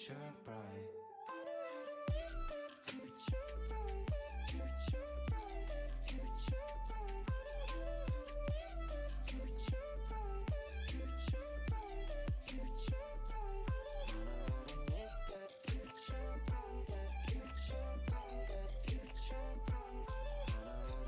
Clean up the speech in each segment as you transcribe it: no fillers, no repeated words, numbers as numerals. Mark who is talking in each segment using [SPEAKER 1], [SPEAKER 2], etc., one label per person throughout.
[SPEAKER 1] future bright. I know how to make that future bright. Future bright. Future bright. I know how to make that future bright. Future bright. Future bright. I know how to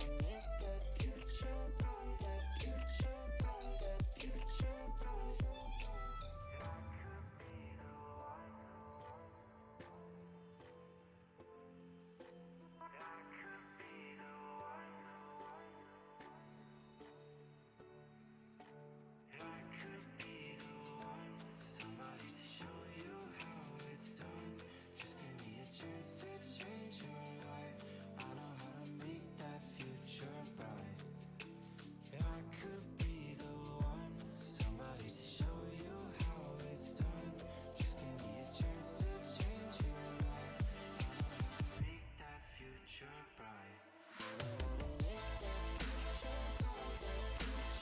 [SPEAKER 1] make that future bright. Future bright. Future bright. I know how to make that future bright. Future bright. Future bright. I could be the one, somebody to show you how it's done. Just give me a chance to change your life. I know how to make that future bright. I could be the one, somebody to show you how it's done. Just give me a chance to change your life. I know how to make that future bright. I know how to make that future bright. Future bright.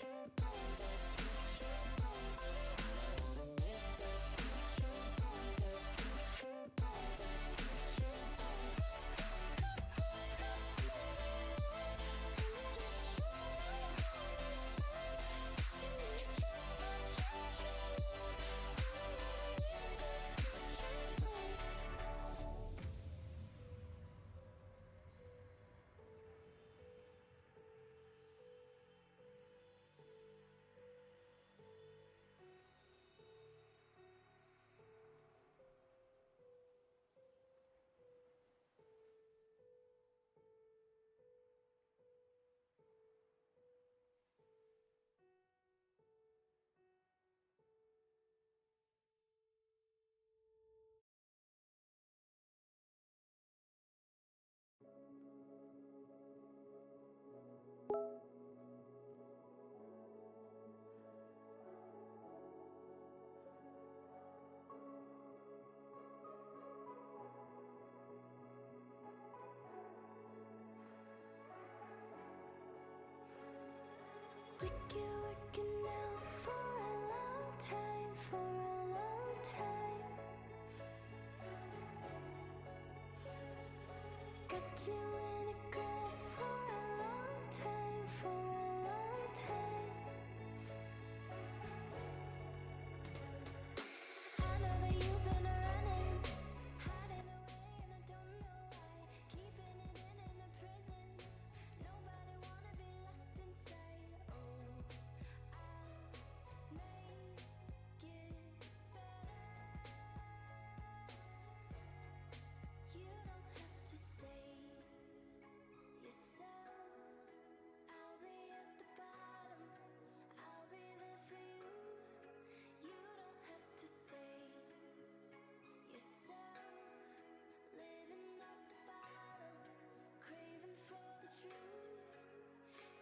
[SPEAKER 1] Future bright. I know how to make that future bright. Future bright. Future bright.
[SPEAKER 2] Working out for a long time, for a long time. Got you in a grasp for a long time, for a long time. I know that you've been running, hiding away, and I don't know why. Keeping it in a prison. Nobody wanna be locked inside. Oh, I'll make it better. You don't have to save yourself. I'll be at the bottom. I'll be there for you. You don't have to save yourself. Living up the bottom, craving for the truth.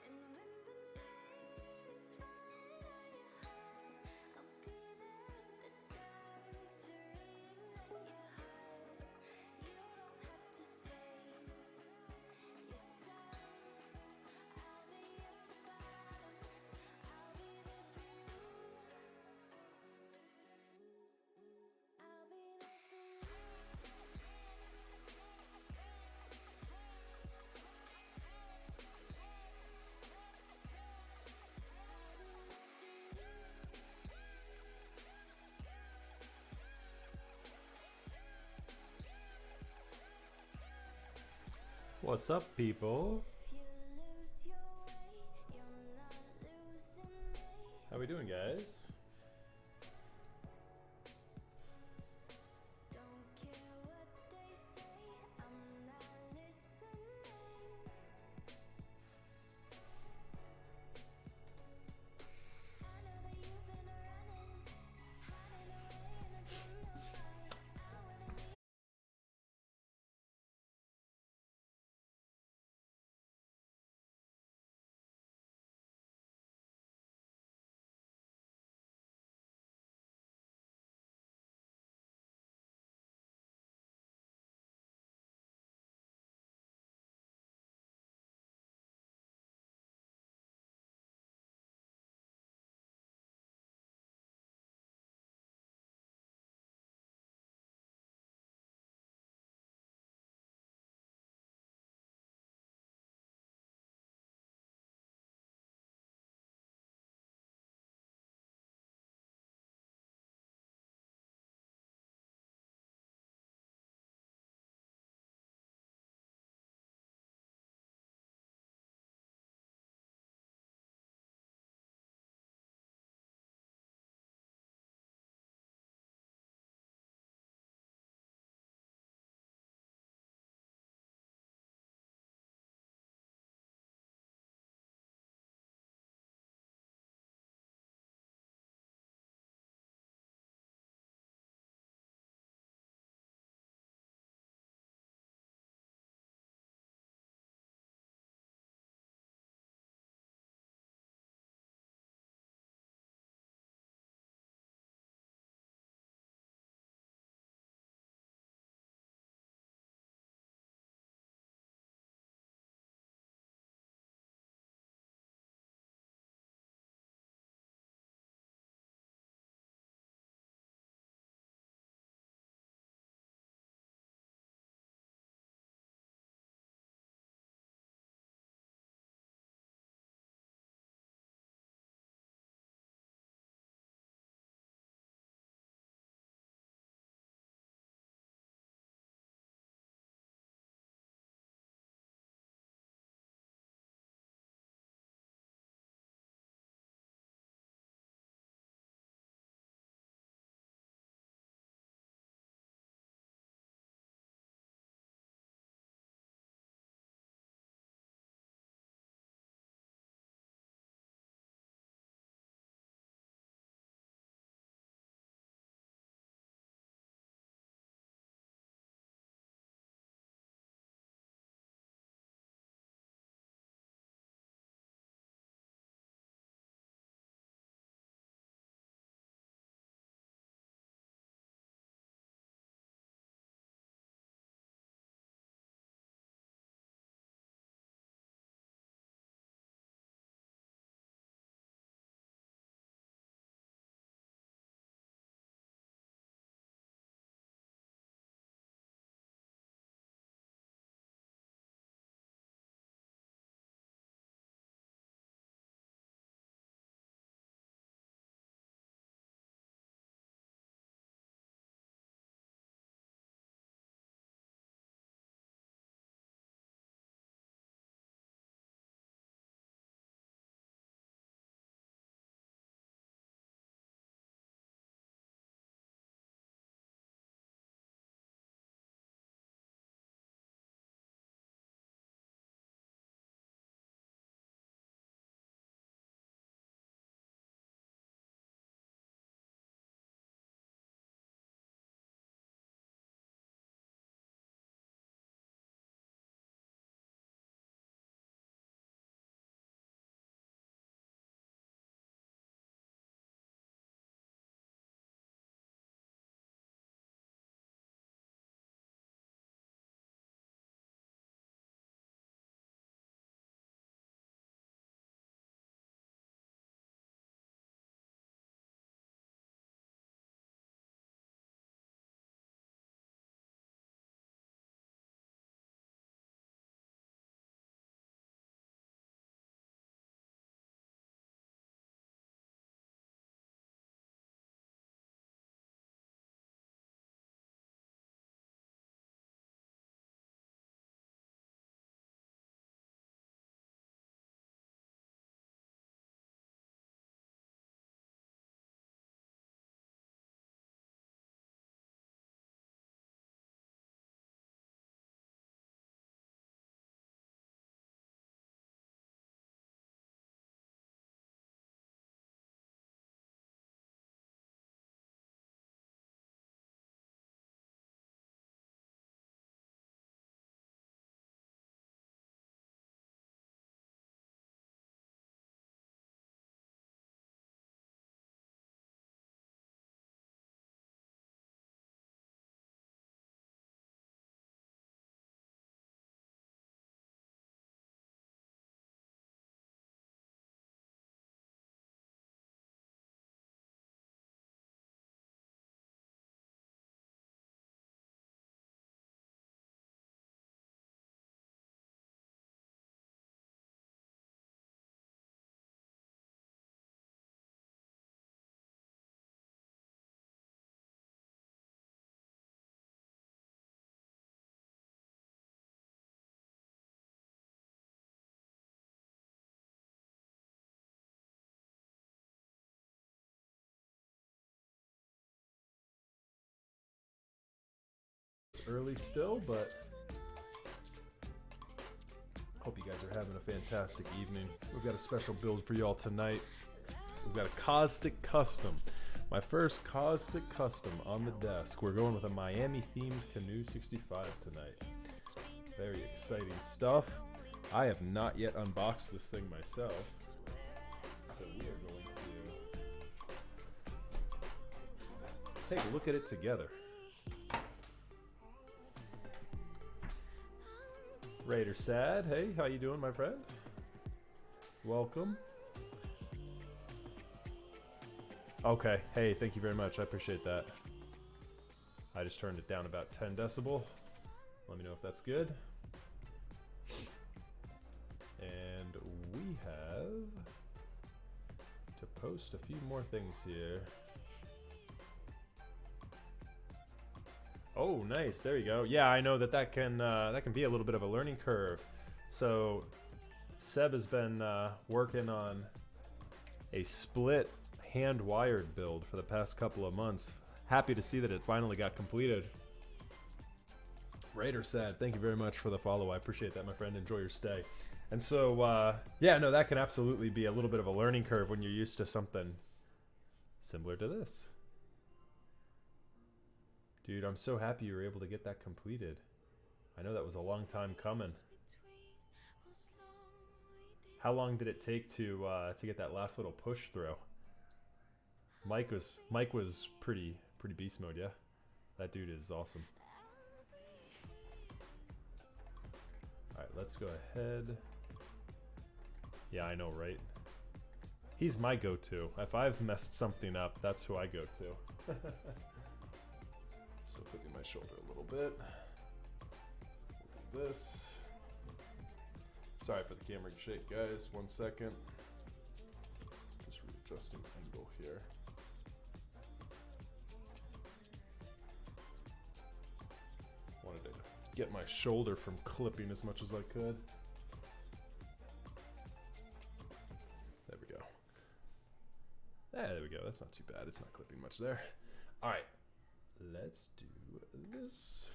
[SPEAKER 2] And when the night is falling on your heart, I'll be there in the dark to reignite your heart. You don't have to save yourself. I'll be at the bottom. I'll be there for you. I'll be there for you.
[SPEAKER 3] What's up, people?
[SPEAKER 2] If you lose your way, you're not losing me.
[SPEAKER 3] How we doing, guys? It's early still, but hope you guys are having a fantastic evening. We've got a special build for y'all tonight. We've got a Caustic Custom. My first Caustic Custom on the desk. We're going with a Miami-themed Canoe 65 tonight. Very exciting stuff. I have not yet unboxed this thing myself, so we are going to take a look at it together. Raider Sad, hey, how you doing, my friend? Welcome. Okay, hey, thank you very much. I appreciate that. I just turned it down about 10 decibel. Let me know if that's good. And we have to post a few more things here. Oh, nice. There you go. Yeah, I know that can be a little bit of a learning curve. So Seb has been working on a split hand-wired build for the past couple of months. Happy to see that it finally got completed. Raider Sad, thank you very much for the follow. I appreciate that, my friend. Enjoy your stay. And so, yeah, no, that can absolutely be a little bit of a learning curve when you're used to something similar to this. Dude, I'm so happy you were able to get that completed. I know that was a long time coming. How long did it take to get that last little push through? Mike was pretty beast mode, yeah. That dude is awesome. All right, let's go ahead. Yeah, I know, right? He's my go-to. If I've messed something up, that's who I go to. Still clicking my shoulder a little bit. We'll do this. Sorry for the camera shake, guys. 1 second. Just readjusting angle here. Wanted to get my shoulder from clipping as much as I could. There we go. There we go. That's not too bad. It's not clipping much there. All right. Let's do this.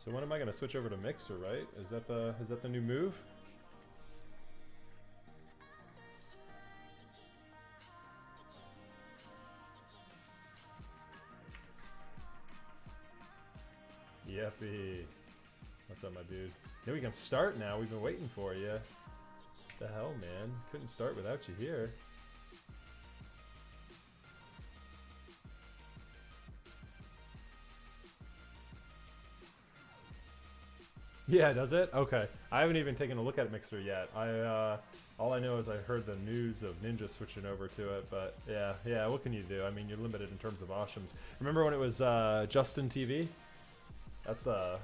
[SPEAKER 3] So when am I going to switch over to Mixer, right? Is that the new move? Yippee. What's up, my dude? Yeah, we can start now. We've been waiting for you. The hell, man? Couldn't start without you here. Yeah, does it? Okay. I haven't even taken a look at Mixer yet. All I know is I heard the news of Ninja switching over to it, but yeah, what can you do? I mean, you're limited in terms of options. Remember when it was Justin TV? That's the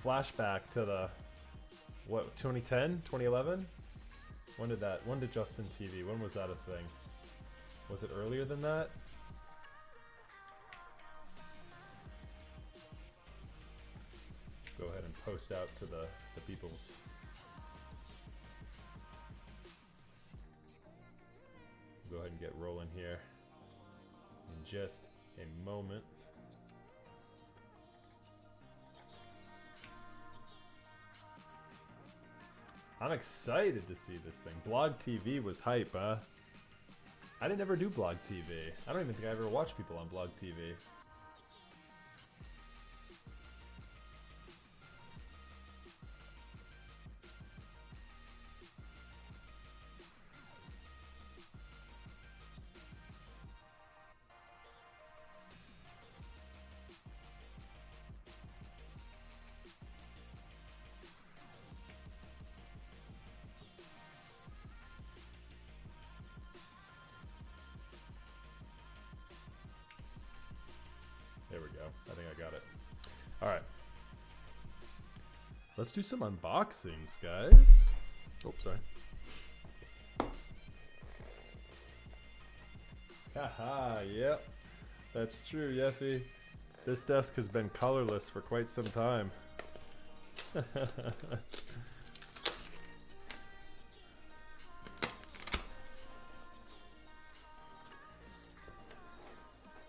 [SPEAKER 3] flashback to the, what, 2010, 2011? When did Justin TV, when was that a thing? Was it earlier than that? Go ahead and post out to the peoples. Go ahead and get rolling here in just a moment. I'm excited to see this thing. Blog TV was hype, huh? I didn't ever do Blog TV. I don't even think I ever watched people on Blog TV. There we go. I think I got it. All right. Let's do some unboxings, guys. Oh, Haha, yep. That's true, Yeffy. This desk has been colorless for quite some time.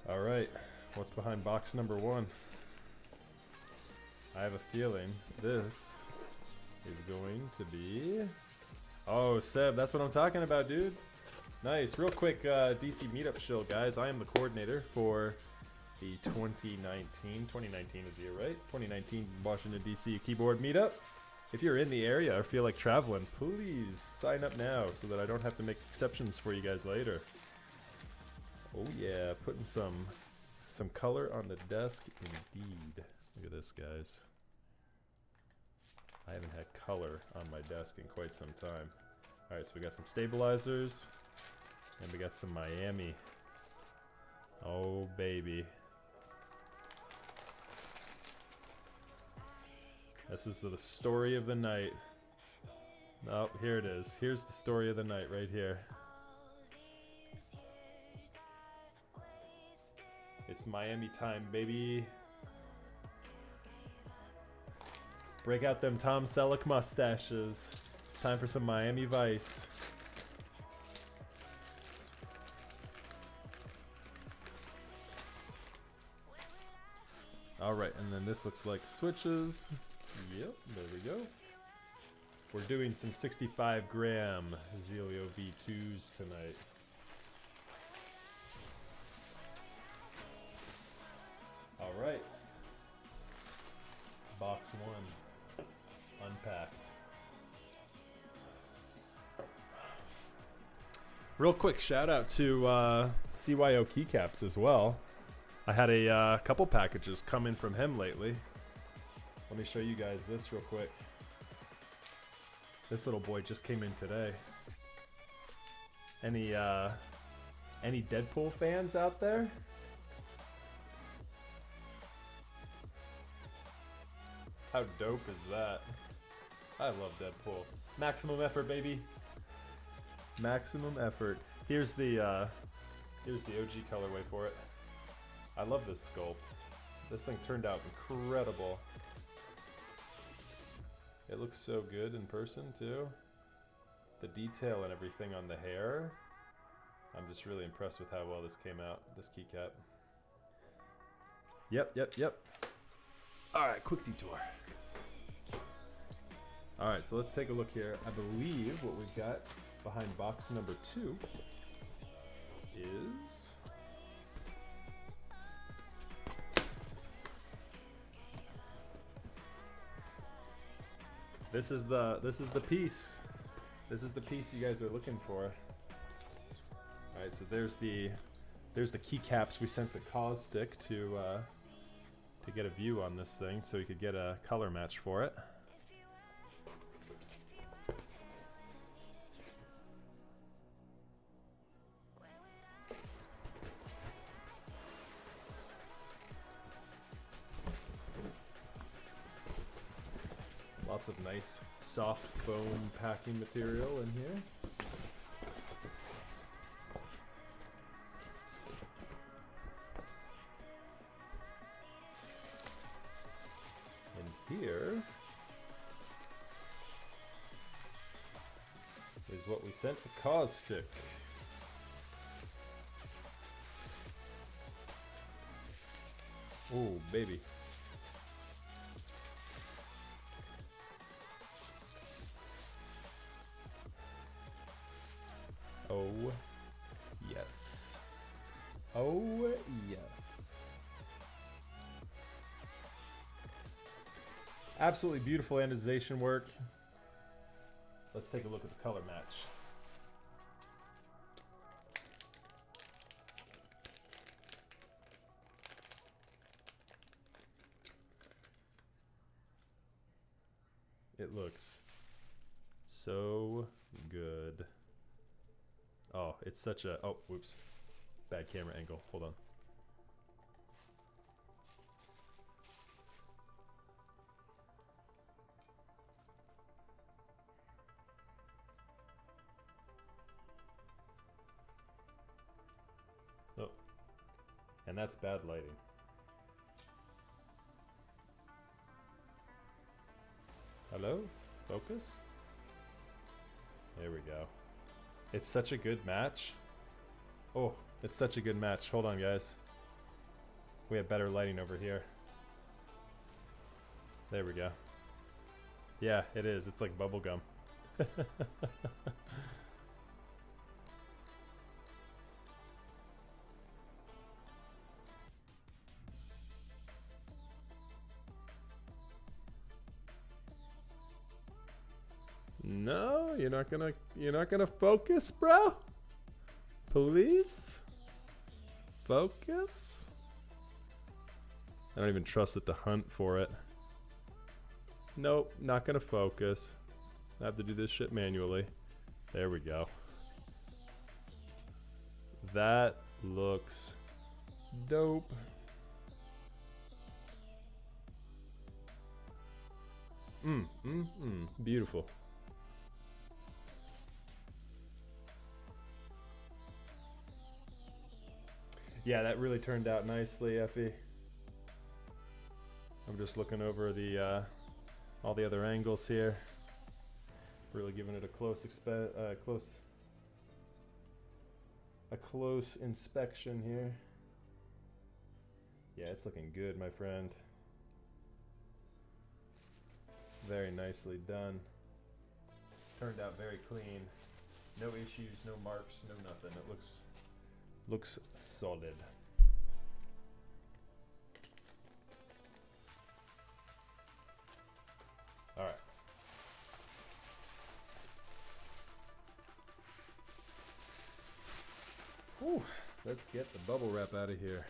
[SPEAKER 3] Alright, what's behind box number 1? I have a feeling this is going to be... Oh, Seb, that's what I'm talking about, dude. Nice. Real quick DC meetup shill, guys. I am the coordinator for the 2019 is the year, right? 2019 Washington DC keyboard meetup. If you're in the area or feel like traveling, please sign up now so that I don't have to make exceptions for you guys later. Oh yeah, putting some color on the desk indeed. Look at this, guys. I haven't had color on my desk in quite some time. Alright, so we got some stabilizers, and we got some Miami. Oh, baby. This is the story of the night. Oh, here it is. Here's the story of the night right here. It's Miami time, baby. Break out them Tom Selleck mustaches. It's time for some Miami Vice. Alright, and then this looks like switches. Yep, there we go. We're doing some 65 gram Zelio V2s tonight. Alright. Box 1. Unpacked. Real quick shout out to CYO keycaps as well. I had a couple packages come in from him lately. Let me show you guys this real quick. This little boy just came in today. Any Deadpool fans out there? How dope is that? I love Deadpool. Maximum effort, baby. Maximum effort. Here's the OG colorway for it. I love this sculpt. This thing turned out incredible. It looks so good in person too. The detail and everything on the hair. I'm just really impressed with how well this came out, this keycap. Yep. Alright, quick detour. Alright, so let's take a look here. I believe what we've got behind box number 2 is... This is the piece. This is the piece you guys are looking for. All right, so there's the keycaps we sent the Caustic to get a view on this thing, so you could get a color match for it. Lots of nice soft foam packing material in here. And here is what we sent to Caustic. Oh, baby. Oh, yes. Oh, yes. Absolutely beautiful anodization work. Let's take a look at the color match. It looks so good. Oh, it's such a... Oh, whoops. Bad camera angle. Hold on. And that's bad lighting. Hello? Focus? There we go. It's such a good match. Oh, it's such a good match. Hold on, guys. We have better lighting over here. There we go. Yeah, it is. It's like bubblegum. No, you're not gonna focus, bro? Please? Focus? I don't even trust it to hunt for it. Nope, not gonna focus. I have to do this shit manually. There we go. That looks dope. Beautiful. Yeah, that really turned out nicely, Effie. I'm just looking over the all the other angles here. Really giving it a close inspection here. Yeah, it's looking good, my friend. Very nicely done. Turned out very clean. No issues, no marks, no nothing. It looks solid. All right. Whew, let's get the bubble wrap out of here.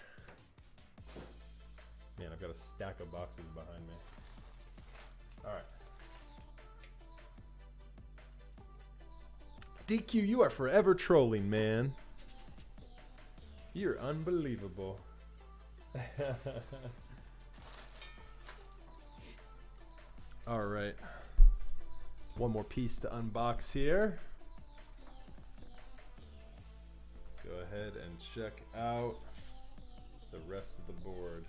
[SPEAKER 3] Man, I've got a stack of boxes behind me. All right. DQ, you are forever trolling, man. You're unbelievable. All right. One more piece to unbox here. Let's go ahead and check out the rest of the board.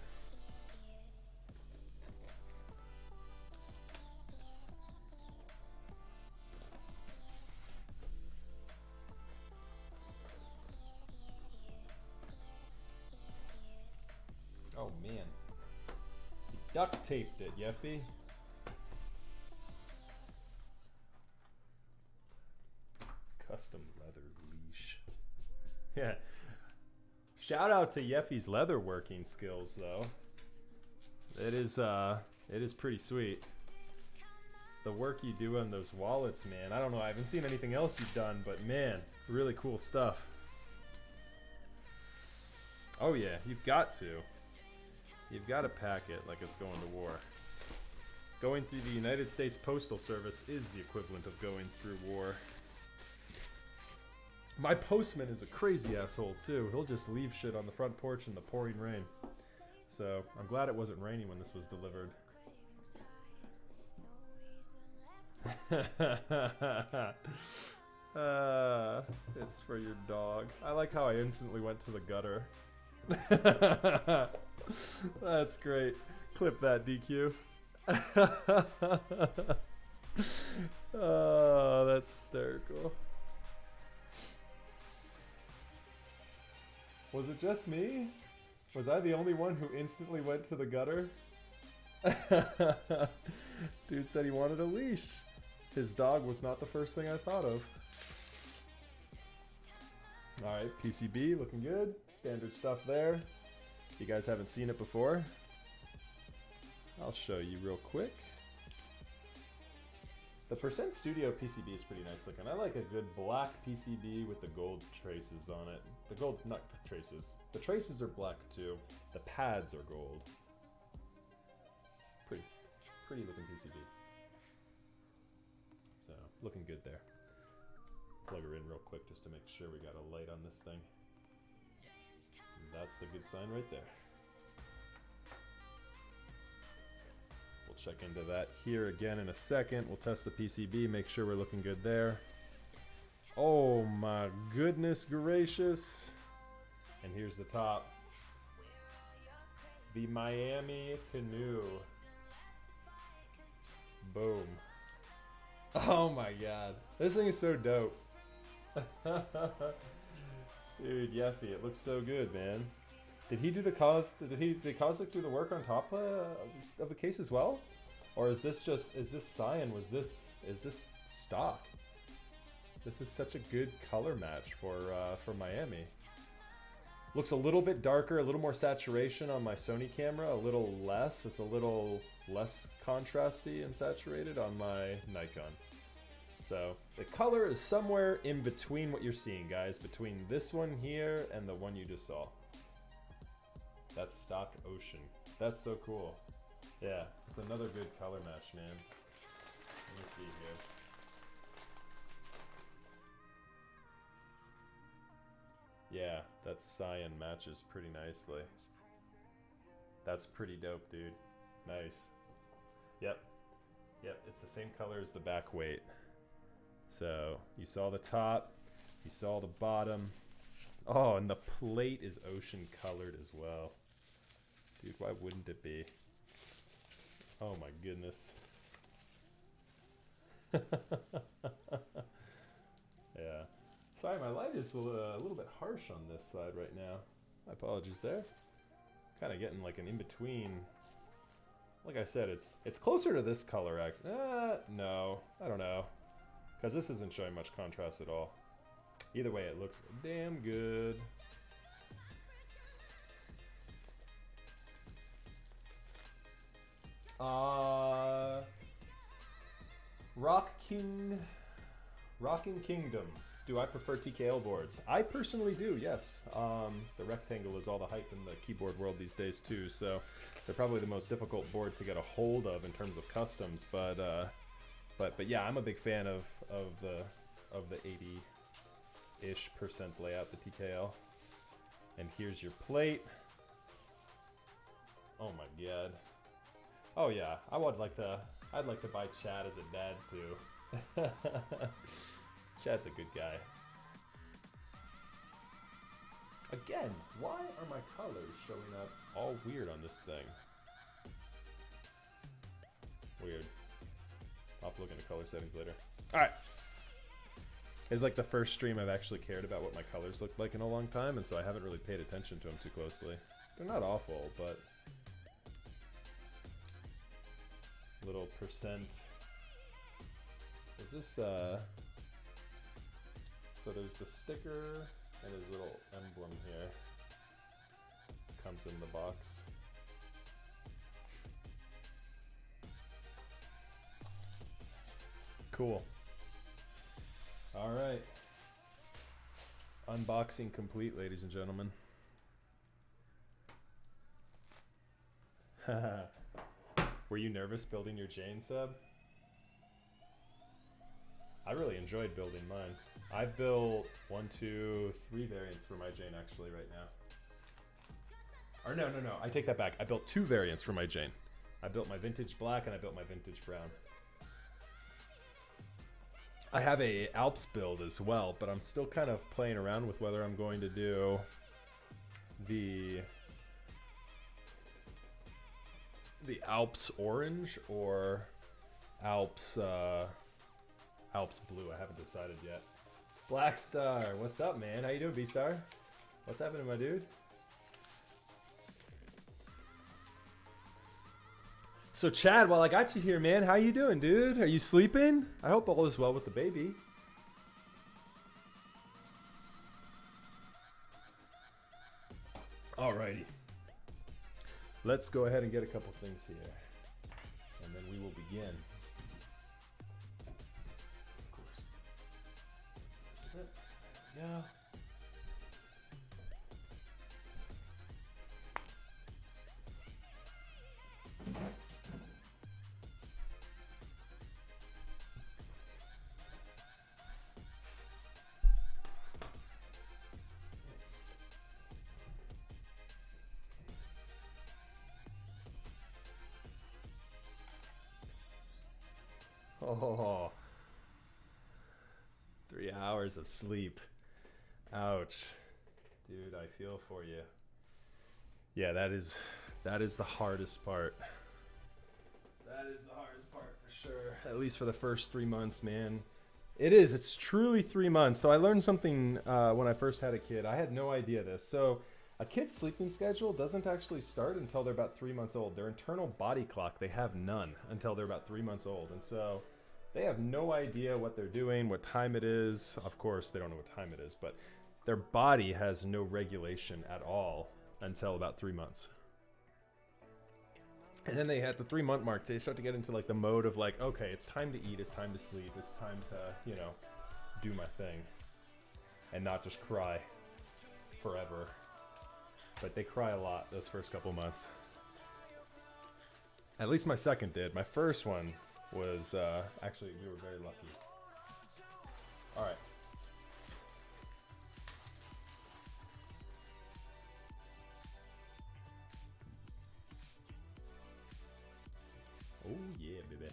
[SPEAKER 3] Oh man, he duct taped it, Yeffy. Custom leather leash. Yeah. Shout out to Yeffy's leather working skills, though. It is pretty sweet. The work you do on those wallets, man. I don't know. I haven't seen anything else you've done, but man, really cool stuff. Oh yeah, you've got to. You've got to pack it like it's going to war. Going through the United States Postal Service is the equivalent of going through war. My postman is a crazy asshole too. He'll just leave shit on the front porch in the pouring rain. So I'm glad it wasn't raining when this was delivered. It's for your dog. I like how I instantly went to the gutter. That's great. Clip that, DQ. Oh, that's hysterical. Was it just me? Was I the only one who instantly went to the gutter? Dude said he wanted a leash. His dog was not the first thing I thought of. Alright, PCB looking good. Standard stuff there. If you guys haven't seen it before, I'll show you real quick. The Percent Studio PCB is pretty nice looking. I like a good black PCB with the gold traces on it. The gold, not traces. The traces are black too. The pads are gold. Pretty looking PCB. So, looking good there. Plug her in real quick just to make sure we got a light on this thing. That's a good sign right there. We'll check into that here again in a second. We'll test the PCB, make sure we're looking good there. Oh my goodness gracious. And here's the top. The Miami Canoe. Boom. Oh my god. This thing is so dope. Dude, Yeffy, it looks so good, man. Did he do the did Coslick do the work on top of the case as well? Or is this cyan, is this stock? This is such a good color match for Miami. Looks a little bit darker, a little more saturation on my Sony camera, a little less. It's a little less contrasty and saturated on my Nikon. So the color is somewhere in between what you're seeing, guys, between this one here and the one you just saw. That's stock ocean. That's so cool. Yeah, it's another good color match, man. Let me see here. Yeah, that cyan matches pretty nicely. That's pretty dope, dude. Nice. Yep. Yep, it's the same color as the back weight. So, you saw the top, you saw the bottom. Oh, and the plate is ocean colored as well. Dude, why wouldn't it be? Oh my goodness. Yeah. Sorry, my light is a little bit harsh on this side right now. My apologies there. Kind of getting like an in-between. Like I said, it's closer to this color. No, I don't know. Because this isn't showing much contrast at all. Either way, it looks damn good. Rocking Kingdom. Do I prefer TKL boards? I personally do, yes. The rectangle is all the hype in the keyboard world these days too, so they're probably the most difficult board to get a hold of in terms of customs. But yeah, I'm a big fan of the 80-ish% layout, the TKL. And here's your plate. Oh my god. Oh yeah, I'd like to buy Chad as a dad too. Chad's a good guy. Again, why are my colors showing up all weird on this thing? Weird. I'll have to look into color settings later. Alright. It's like the first stream I've actually cared about what my colors look like in a long time, and so I haven't really paid attention to them too closely. They're not awful, but... little percent... Is this, So there's the sticker and his little emblem here. Comes in the box. Cool. Alright. Unboxing complete, ladies and gentlemen. Were you nervous building your Jane sub? I really enjoyed building mine. I've built 1, 2, 3 variants for my Jane actually right now. Or no, I take that back. I built 2 variants for my Jane. I built my vintage black and I built my vintage brown. I have a Alps build as well, but I'm still kind of playing around with whether I'm going to do the Alps orange or Alps blue. I haven't decided yet. Black Star, what's up, man? How you doing, B-Star? What's happening, my dude? So Chad, while I got you here, man, how you doing, dude? Are you sleeping? I hope all is well with the baby. Alrighty. Let's go ahead and get a couple things here. And then we will begin. Of course. There we go. Oh, 3 hours of sleep. Ouch. Dude, I feel for you. Yeah, that is That is the hardest part. That is the hardest part for sure. At least for the first 3 months, man. It is. It's truly 3 months. So I learned something when I first had a kid. I had no idea this. So a kid's sleeping schedule doesn't actually start until they're about 3 months old. Their internal body clock, they have none until they're about 3 months old. And so they have no idea what they're doing, what time it is. Of course, they don't know what time it is, but their body has no regulation at all until about 3 months. And then they at the 3 month mark, they start to get into like the mode of like, okay, it's time to eat, it's time to sleep, it's time to, you know, do my thing and not just cry forever. But they cry a lot those first couple months. At least my second did. My first one was, actually, we were very lucky. All right. Oh yeah, baby.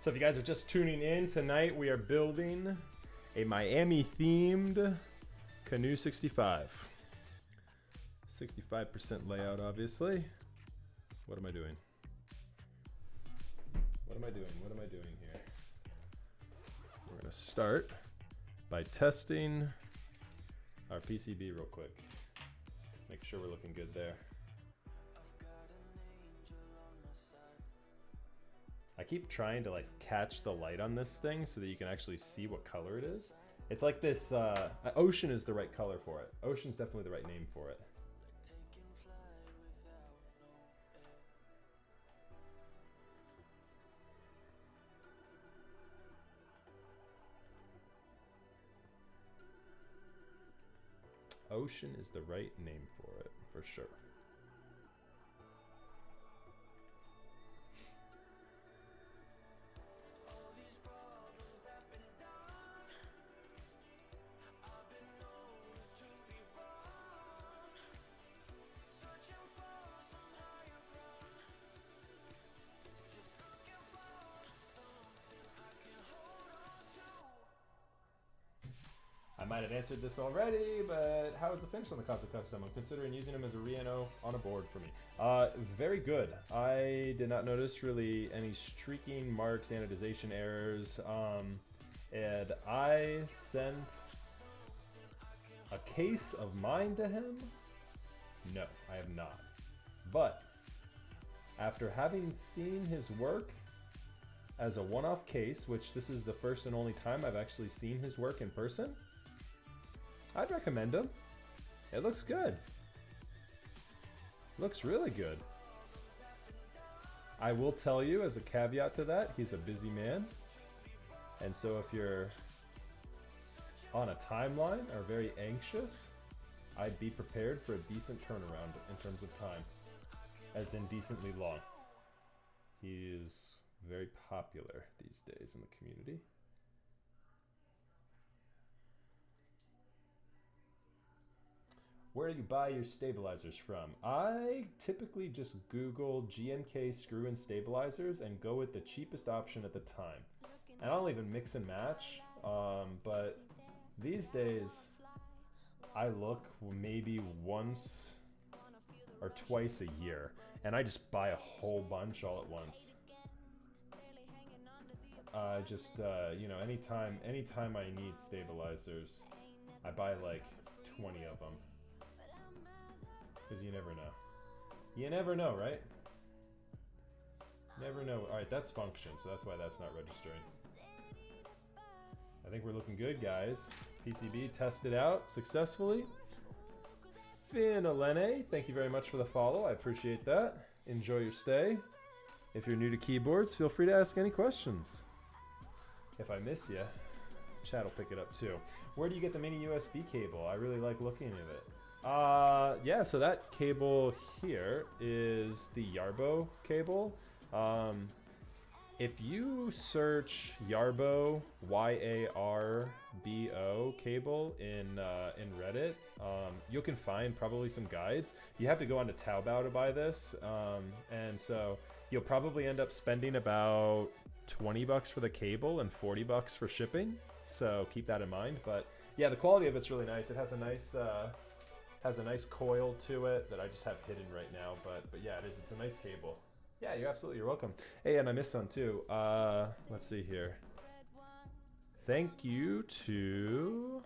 [SPEAKER 3] So if you guys are just tuning in, tonight we are building a Miami themed Canoe 65. 65% layout, obviously. What am I doing? What am I doing? What am I doing here? We're gonna start by testing our PCB real quick. Make sure we're looking good there. I keep trying to like catch the light on this thing so that you can actually see what color it is. It's like this, ocean is the right color for it. Ocean's definitely the right name for it. Ocean is the right name for it, for sure. I might have answered this already, but how is the finish on the Casa Custom? I'm considering using them as a Reno on a board for me. Very good. I did not notice really any streaking marks, anodization errors. And I sent a case of mine to him. No, I have not. But after having seen his work as a one-off case, which this is the first and only time I've actually seen his work in person, I'd recommend him. It looks good. Looks really good. I will tell you as a caveat to that, he's a busy man. And so if you're on a timeline or very anxious, I'd be prepared for a decent turnaround in terms of time, as in decently long. He is very popular these days in the community. Where do you buy your stabilizers from? I typically just Google GMK screw-in stabilizers and go with the cheapest option at the time. And I don't even mix and match, but these days I look maybe once or twice a year, and I just buy a whole bunch all at once. You know, anytime I need stabilizers, I buy like 20 of them. Because you never know. You never know, right? Never know. Alright, that's function, so that's why that's not registering. I think we're looking good, guys. PCB tested out successfully. Finalene, thank you very much for the follow. I appreciate that. Enjoy your stay. If you're new to keyboards, feel free to ask any questions. If I miss you, chat will pick it up too. Where do you get the mini USB cable? I really like looking at it. Yeah, so that cable here is the Yarbo cable. If you search Yarbo, Y-A-R-B-O cable in Reddit, you can find probably some guides. You have to go onto Taobao to buy this, and so you'll probably end up spending about $20 for the cable and $40 for shipping. So keep that in mind. But yeah, the quality of it's really nice. It has a nice coil to it that I just have hidden right now. But yeah, it's a nice cable. Yeah, you're welcome. Hey, and I missed some too. Let's see here. Thank you to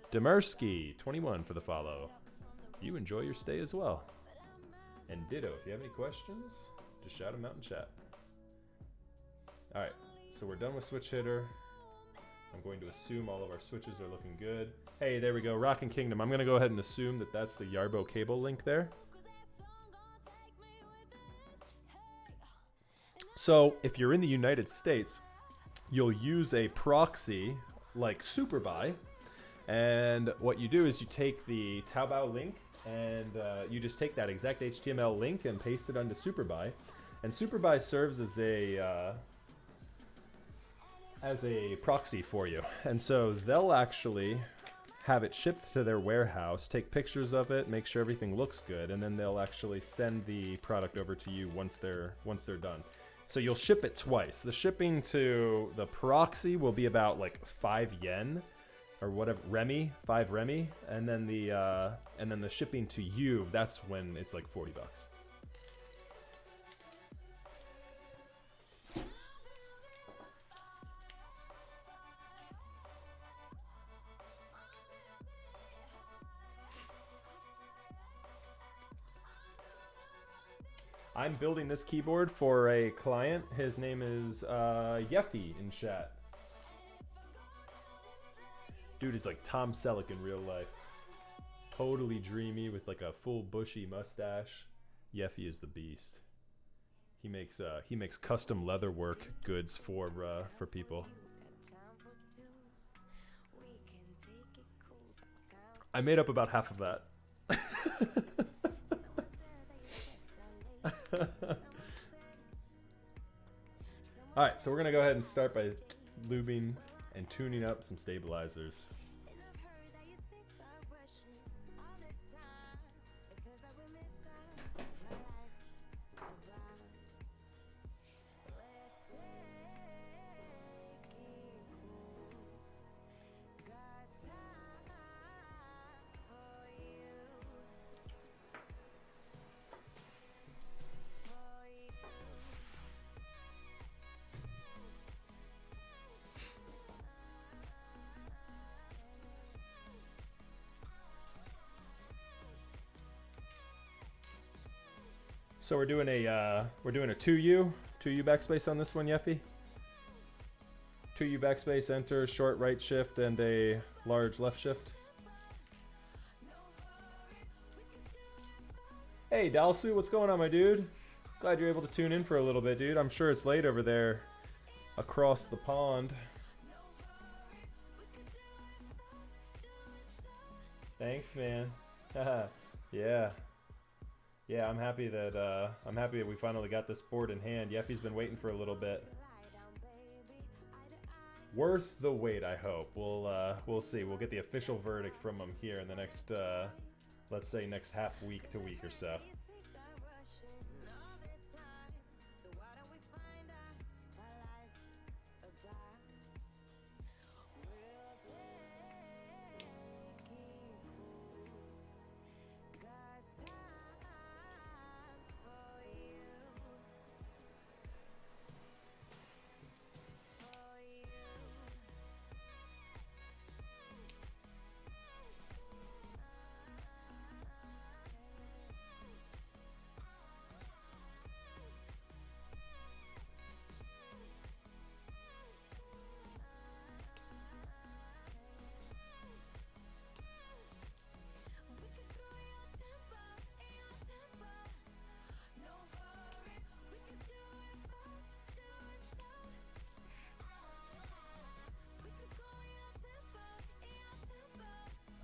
[SPEAKER 3] Demersky 21 for the follow. You enjoy your stay as well. And ditto, if you have any questions, just shout them out in chat. All right, so we're done with switch hitter. I'm going to assume all of our switches are looking good. Hey, there we go, Rockin' Kingdom. I'm gonna go ahead and assume that that's the Yarbo cable link there. So if you're in the United States, you'll use a proxy like Superbuy, and what you do is you take the Taobao link and you just take that exact HTML link and paste it onto Superbuy, and Superbuy serves as a proxy for you, and so they'll actually have it shipped to their warehouse, take pictures of it, make sure everything looks good, and then they'll actually send the product over to you once they're done. So you'll ship it twice. The shipping to the proxy will be about like 5 yen or whatever, 5 remi, and then the shipping to you, that's when it's like $40. I'm building this keyboard for a client. His name is Yeffy in chat. Dude is like Tom Selleck in real life. Totally dreamy with like a full bushy mustache. Yeffy is the beast. He makes custom leatherwork goods for people. I made up about half of that. Alright, so we're gonna go ahead and start by lubing and tuning up some stabilizers. So we're doing a 2U backspace on this one, Yeffy. 2U backspace, enter, short right shift, and a large left shift. Hey, Dalsu, what's going on, my dude? Glad you're able to tune in for a little bit, dude. I'm sure it's late over there across the pond. Thanks, man. Yeah. Yeah, I'm happy that we finally got this board in hand. Yeffy's been waiting for a little bit. Worth the wait, I hope. We'll see. We'll get the official verdict from him here in the next, let's say, next half week to week or so.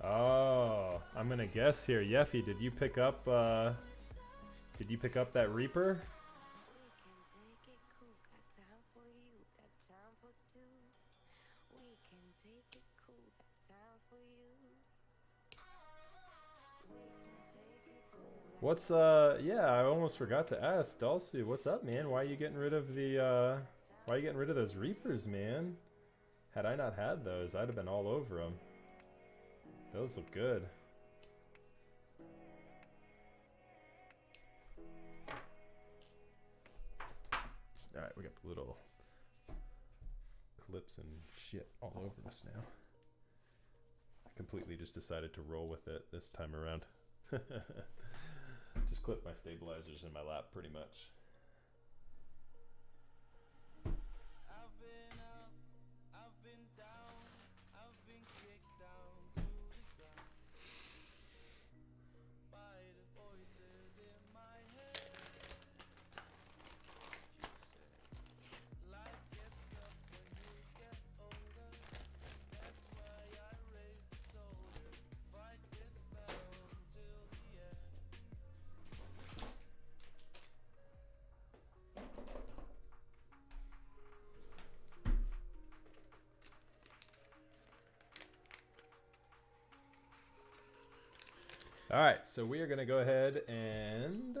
[SPEAKER 3] Oh, I'm gonna guess here. Yeffy, did you pick up that Reaper?
[SPEAKER 2] take it cool, got time for you. We can take it cool.
[SPEAKER 3] What's yeah, I almost forgot to ask Dulcie, what's up, man? Why are you getting rid of the why are you getting rid of those Reapers, man? Had I not had those, I'd have been all over them. Those look good. Alright, we got the little clips and shit all over us now. I completely just decided to roll with it this time around. Just clip my stabilizers in my lap pretty much.
[SPEAKER 1] I've been up, I've been down, I've been kicked down to the ground by the voices in my head. You said life gets tough when you get older. That's why I raised the soldier. Fight this battle till the end.
[SPEAKER 3] Alright, so we are going to go ahead and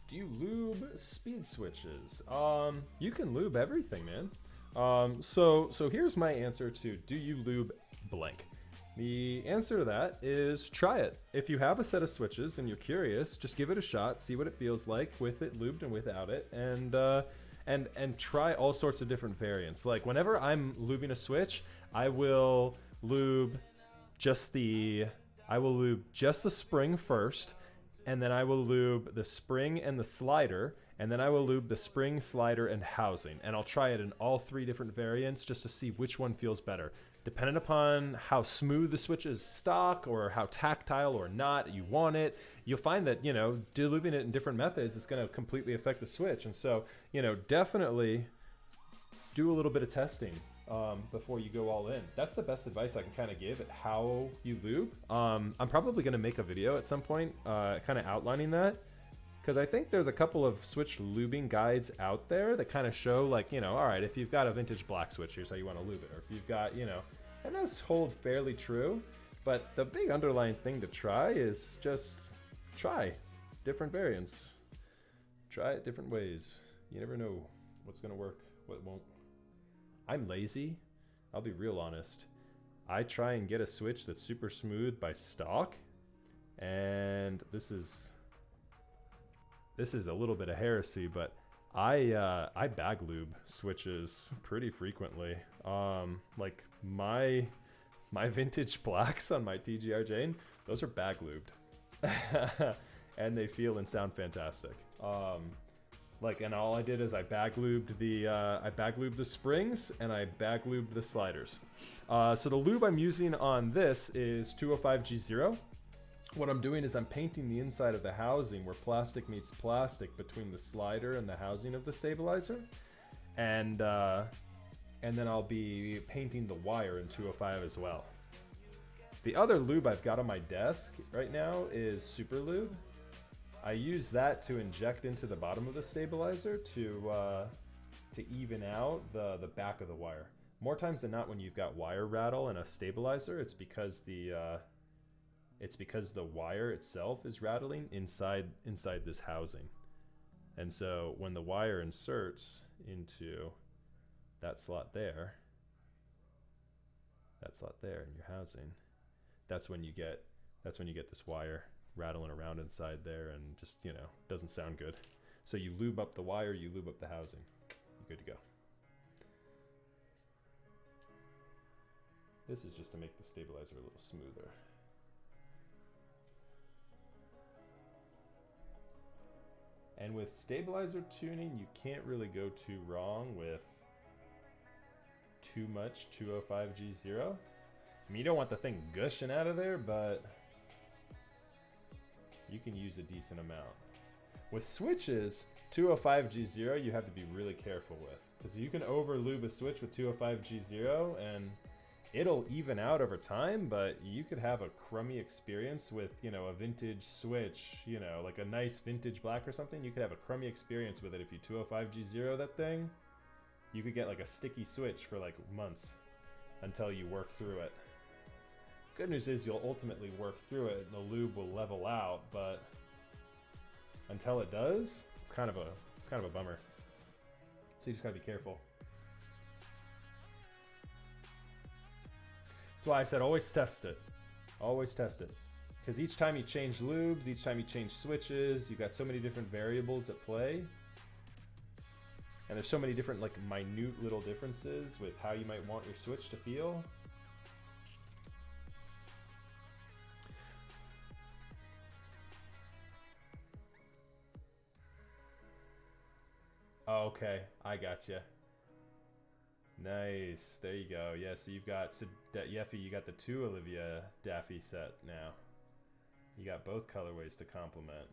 [SPEAKER 3] do you lube speed switches? You can lube everything, man. So here's my answer to do you lube blank. The answer to that is try it. If you have a set of switches and you're curious, just give it a shot, see what it feels like with it lubed and without it, and try all sorts of different variants. Like whenever I'm lubing a switch, I will lube just the spring first, and then I will lube the spring and the slider, and then I will lube the spring, slider, and housing. And I'll try it in all three different variants just to see which one feels better. Depending upon how smooth the switch is stock or how tactile or not you want it, you'll find that, you know, lubing it in different methods is going to completely affect the switch. And so, you know, definitely do a little bit of testing before you go all in. That's the best advice I can kind of give at how you lube. I'm probably going to make a video at some point kind of outlining that, because I think there's a couple of switch lubing guides out there that kind of show, like, you know, all right, if you've got a vintage black switch, here's how you want to lube it. Or if you've got, you know, and those hold fairly true, but the big underlying thing to try is just try different variants. Try it different ways. You never know what's going to work, what won't. I'm lazy. I'll be real honest. I try and get a switch that's super smooth by stock, and this is a little bit of heresy, but I bag lube switches pretty frequently. Like my vintage blacks on my TGR Jane, those are bag lubed, and they feel and sound fantastic. Like, and all I did is I bag lubed the springs and I bag lubed the sliders. So the lube I'm using on this is 205G0. What I'm doing is I'm painting the inside of the housing where plastic meets plastic between the slider and the housing of the stabilizer, and then I'll be painting the wire in 205 as well. The other lube I've got on my desk right now is Super Lube. I use that to inject into the bottom of the stabilizer to even out the back of the wire. More times than not, when you've got wire rattle in a stabilizer, it's because the wire itself is rattling inside this housing. And so when the wire inserts into that slot there in your housing, that's when you get this wire rattling around inside there and just, you know, doesn't sound good. So you lube up the wire, you lube up the housing, you're good to go. This is just to make the stabilizer a little smoother. And with stabilizer tuning, you can't really go too wrong with too much 205G0. I mean, you don't want the thing gushing out of there, but you can use a decent amount. With switches, 205G0 you have to be really careful with, because you can over lube a switch with 205G0 and it'll even out over time, but you could have a crummy experience with, you know, a vintage switch, you know, like a nice vintage black or something. You could have a crummy experience with it if you 205G0 that thing. You could get like a sticky switch for like months. until you work through it. Good news is you'll ultimately work through it and the lube will level out, but until it does, it's kind of a bummer. So you just gotta be careful. That's why I said always test it. Always test it. Because each time you change lubes, each time you change switches, you've got so many different variables at play. And there's so many different, like, minute little differences with how you might want your switch to feel. Oh, okay, I got you. Nice, there you go. Yeah, so you've got, so Yeffy, you got the 2 Olivia Daffy set now. You got both colorways to complement.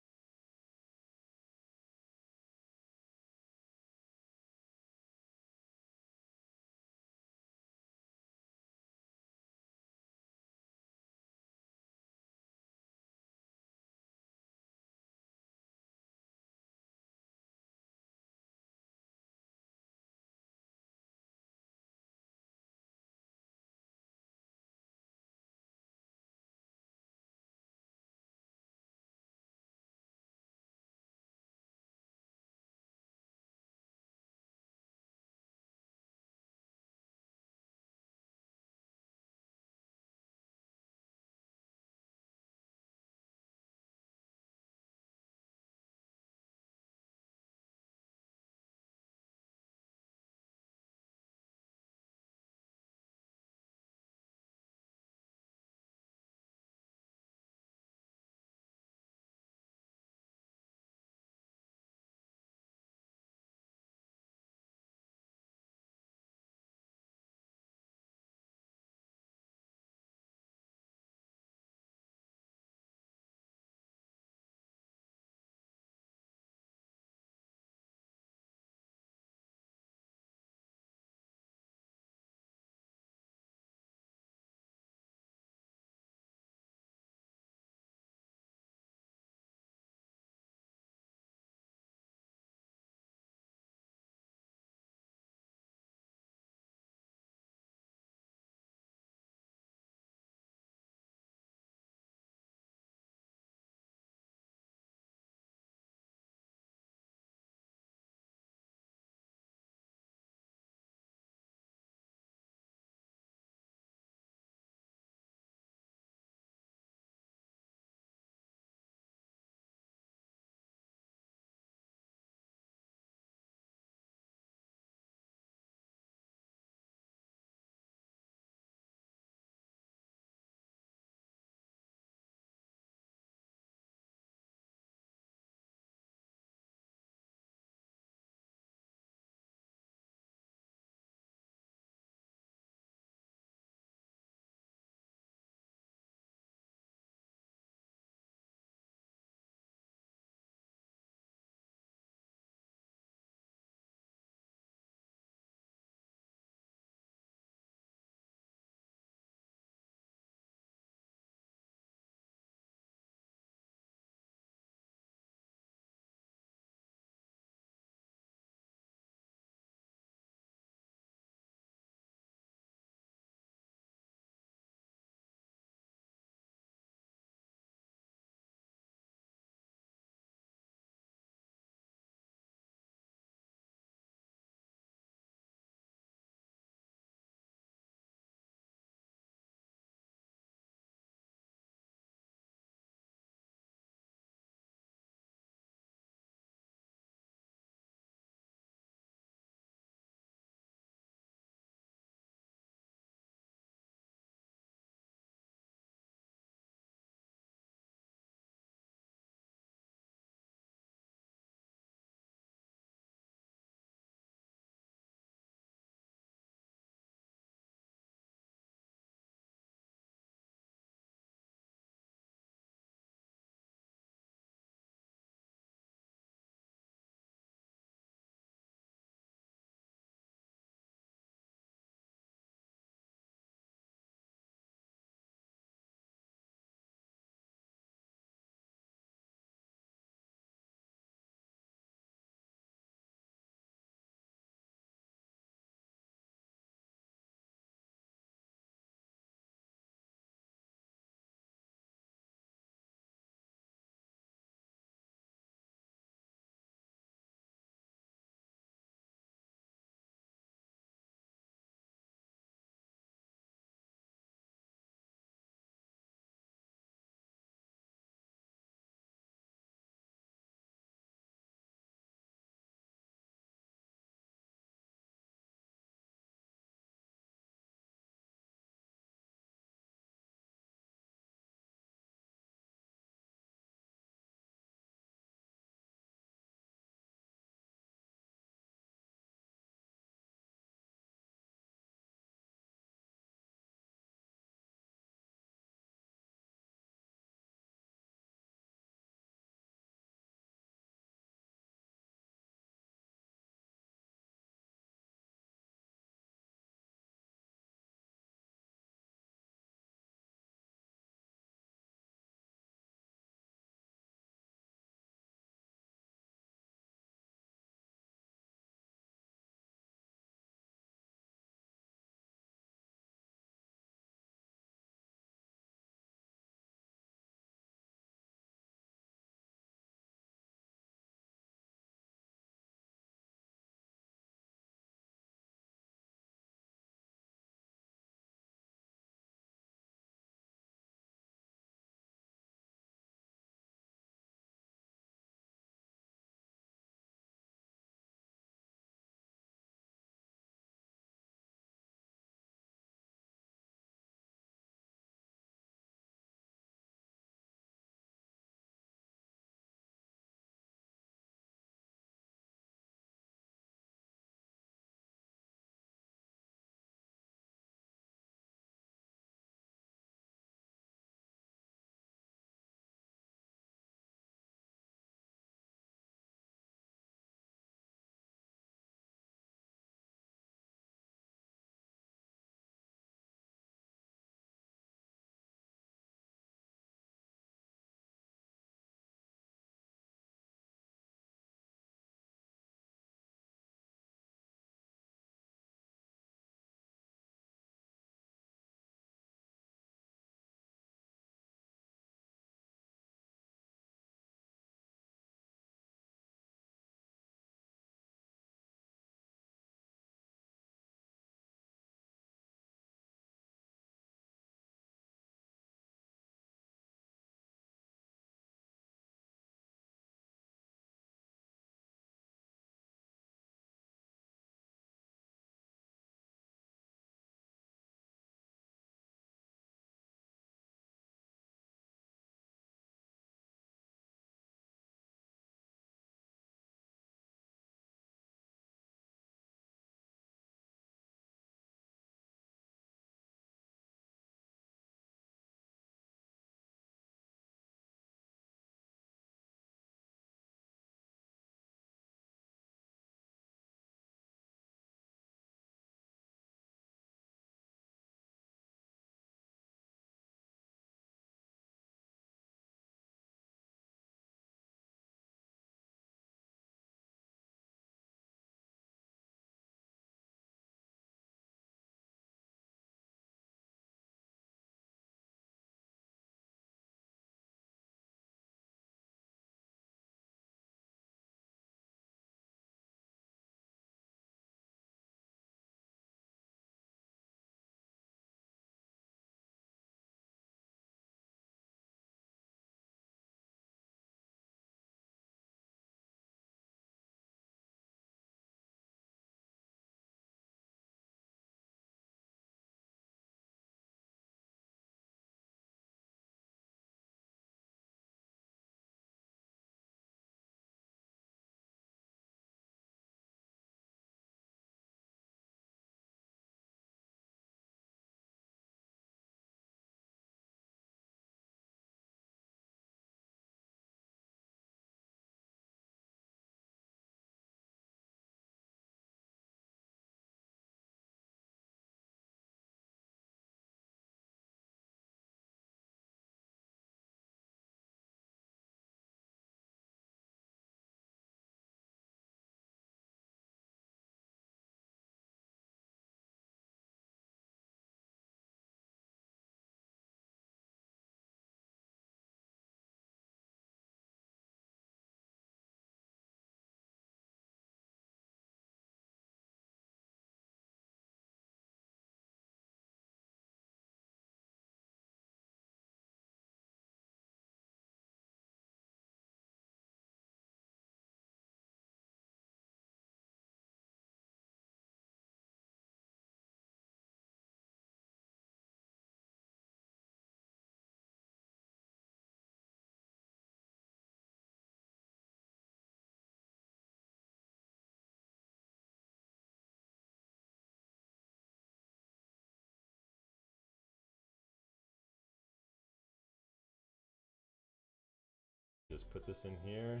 [SPEAKER 3] just put this in here.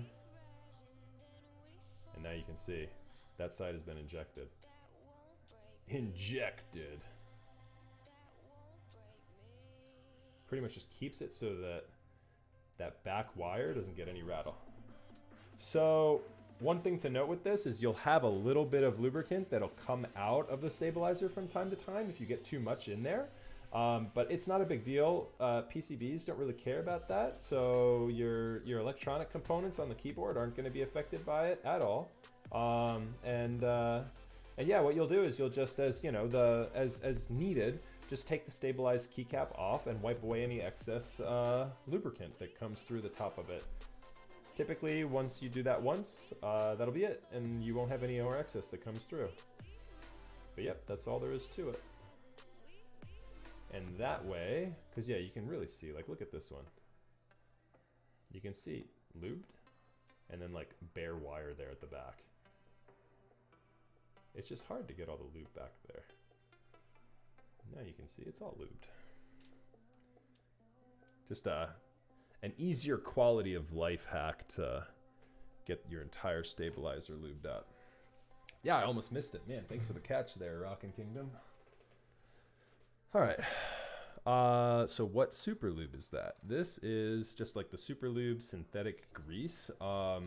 [SPEAKER 3] And now you can see that side has been injected. Injected. Pretty much just keeps it so that that back wire doesn't get any rattle. So one thing to note with this is you'll have a little bit of lubricant that'll come out of the stabilizer from time to time if you get too much in there. But it's not a big deal. PCBs don't really care about that. So your electronic components on the keyboard aren't going to be affected by it at all. And yeah, what you'll do is you'll just, as you know, as needed, just take the stabilized keycap off and wipe away any excess lubricant that comes through the top of it. Typically, once you do that once, that'll be it, and you won't have any more excess that comes through. But yep, that's all there is to it. And that way, because yeah, you can really see, like, look at this one. You can see lubed, and then like bare wire there at the back. It's just hard to get all the lube back there. Now you can see it's all lubed. Just an easier quality of life hack to get your entire stabilizer lubed up. Yeah, I almost missed it. Man, thanks for the catch there, Rockin' Kingdom. All right. So what super lube is that? This is just like the super lube synthetic grease. I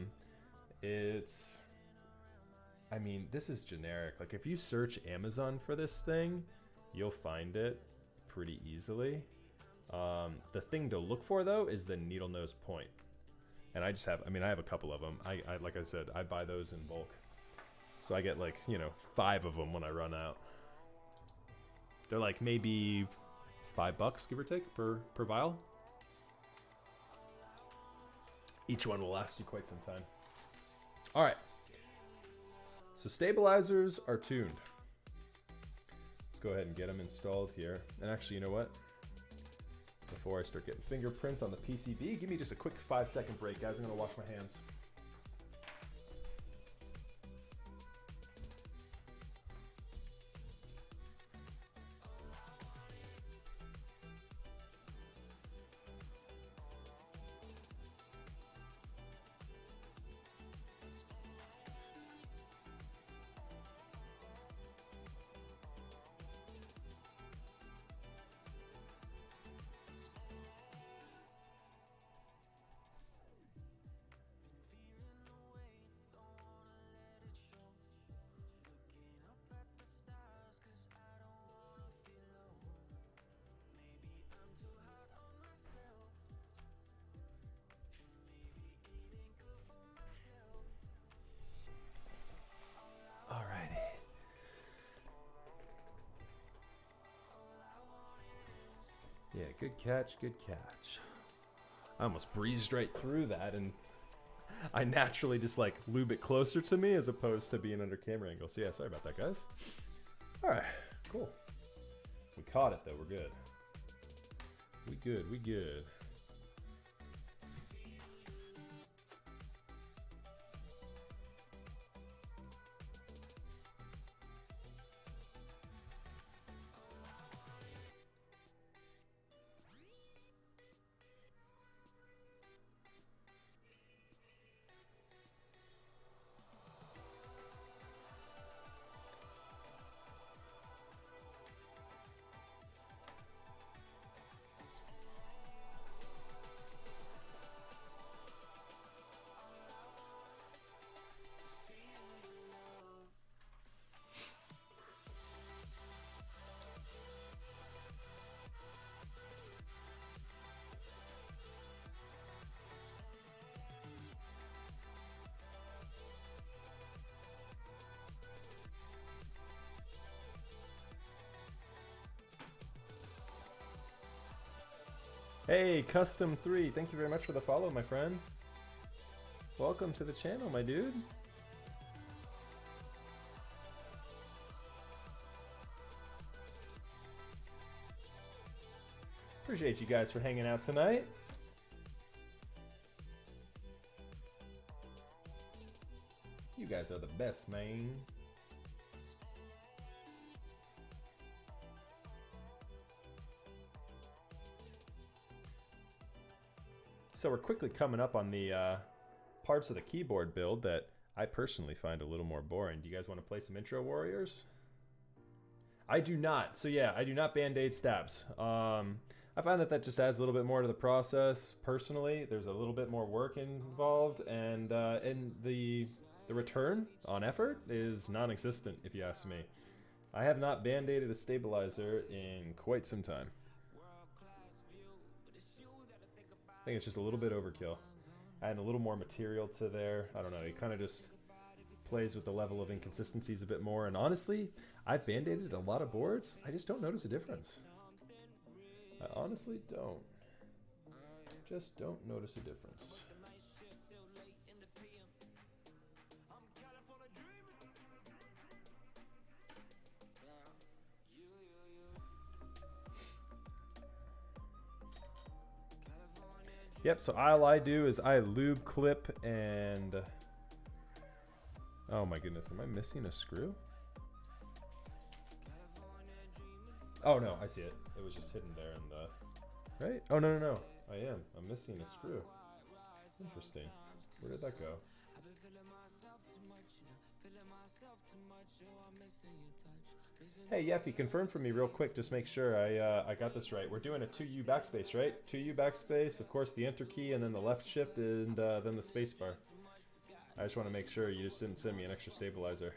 [SPEAKER 3] mean, this is generic. Like if you search Amazon for this thing, you'll find it pretty easily. The thing to look for though is the needle nose point. And I have a couple of them. I like I said, I buy those in bulk. So I get like, 5 of them when I run out. They're like maybe $5, give or take, per vial. Each one will last you quite some time. All right. So stabilizers are tuned. Let's go ahead and get them installed here. And actually, you know what? Before I start getting fingerprints on the PCB, give me just a quick 5-second break, guys. I'm gonna wash my hands. Yeah, good catch, good catch. I almost breezed right through that, and I naturally just like lube it closer to me as opposed to being under camera angle. So yeah, sorry about that, guys. All right, cool. We caught it though, we're good. We good, we good. Hey, Custom3, thank you very much for the follow, my friend. Welcome to the channel, my dude. Appreciate you guys for hanging out tonight. You guys are the best, man. So we're quickly coming up on the parts of the keyboard build that I personally find a little more boring. Do you guys want to play some Intro Warriors? I do not. So yeah, I do not band-aid stabs. I find that just adds a little bit more to the process. Personally, there's a little bit more work involved, and the return on effort is non-existent, if you ask me. I have not band-aided a stabilizer in quite some time. I think it's just a little bit overkill. Adding a little more material to there. I don't know. He kind of just plays with the level of inconsistencies a bit more. And honestly, I've band-aided a lot of boards. I just don't notice a difference. I honestly don't. Just don't notice a difference. Yep, so all I do is I lube, clip, and... Oh my goodness, am I missing a screw? Oh no, I see it. It was just hidden there in the... Right? Oh no, no, no. I am. I'm missing a screw. Interesting. Where did that go? Hey, Yeffy, confirm for me real quick. Just make sure I got this right. We're doing a 2U backspace, right? 2U backspace, of course the enter key, and then the left shift, and then the space bar. I just want to make sure you just didn't send me an extra stabilizer.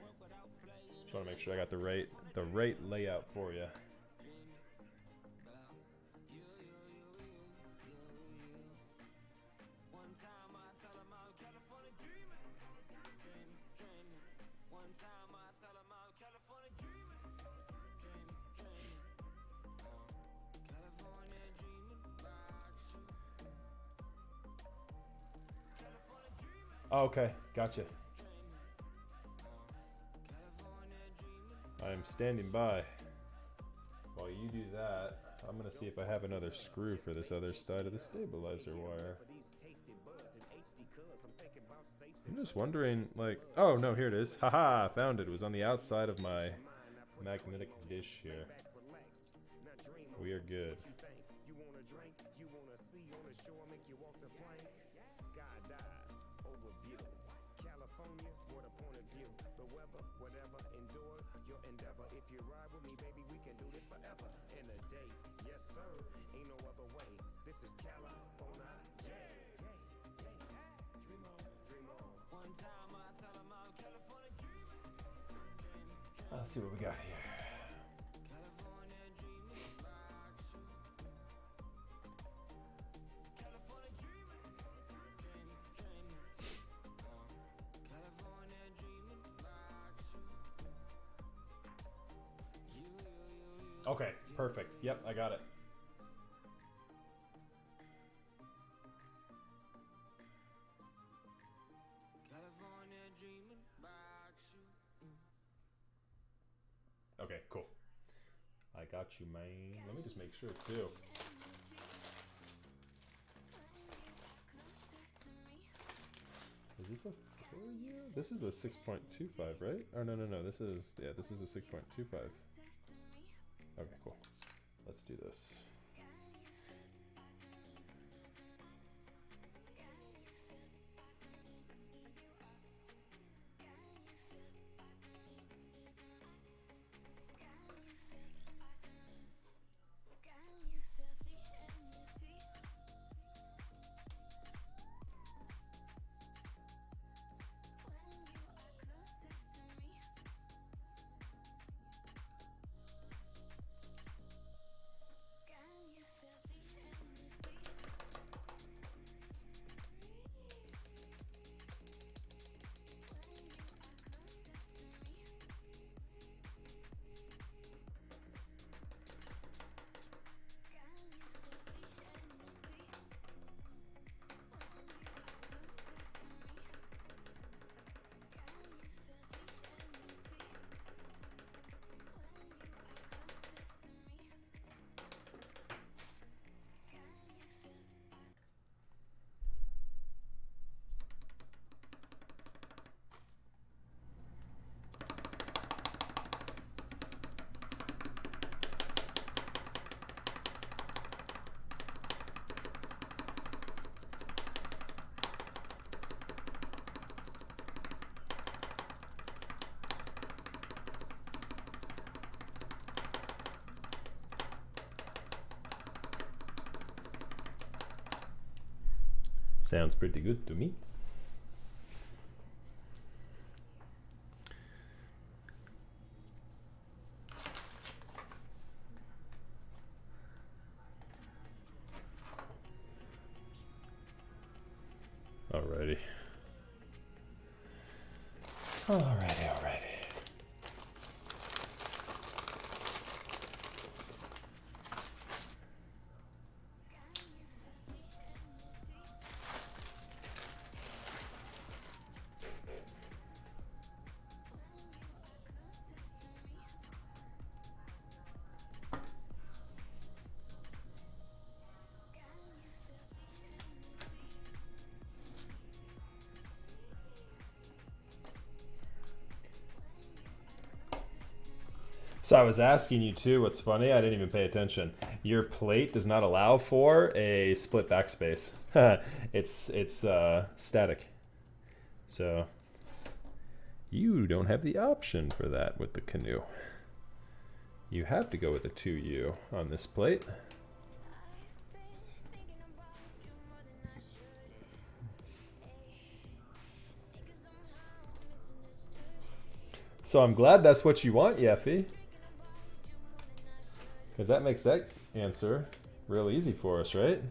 [SPEAKER 3] Just want to make sure I got the right layout for you. Oh, okay, gotcha. I am standing by. While you do that, I'm gonna see if I have another screw for this other side of the stabilizer wire. I'm just wondering, like, oh no, here it is. Haha, I found it. It was on the outside of my magnetic dish here. We are good. Let's see what we got here. Okay, perfect. Yep, I got it. Okay, cool. I got you, man. Let me just make sure, too. Is this a 4-year? This is a 6.25, right? Oh, no, no, no. This is, yeah, this is a 6.25. Okay, cool. Let's do this. Sounds pretty good to me. Alrighty. Alrighty. So I was asking you too, what's funny, I didn't even pay attention. Your plate does not allow for a split backspace. it's static. So you don't have the option for that with the Canoe. You have to go with a 2U on this plate. So I'm glad that's what you want, Yeffy. Because that makes that answer real easy for us, right?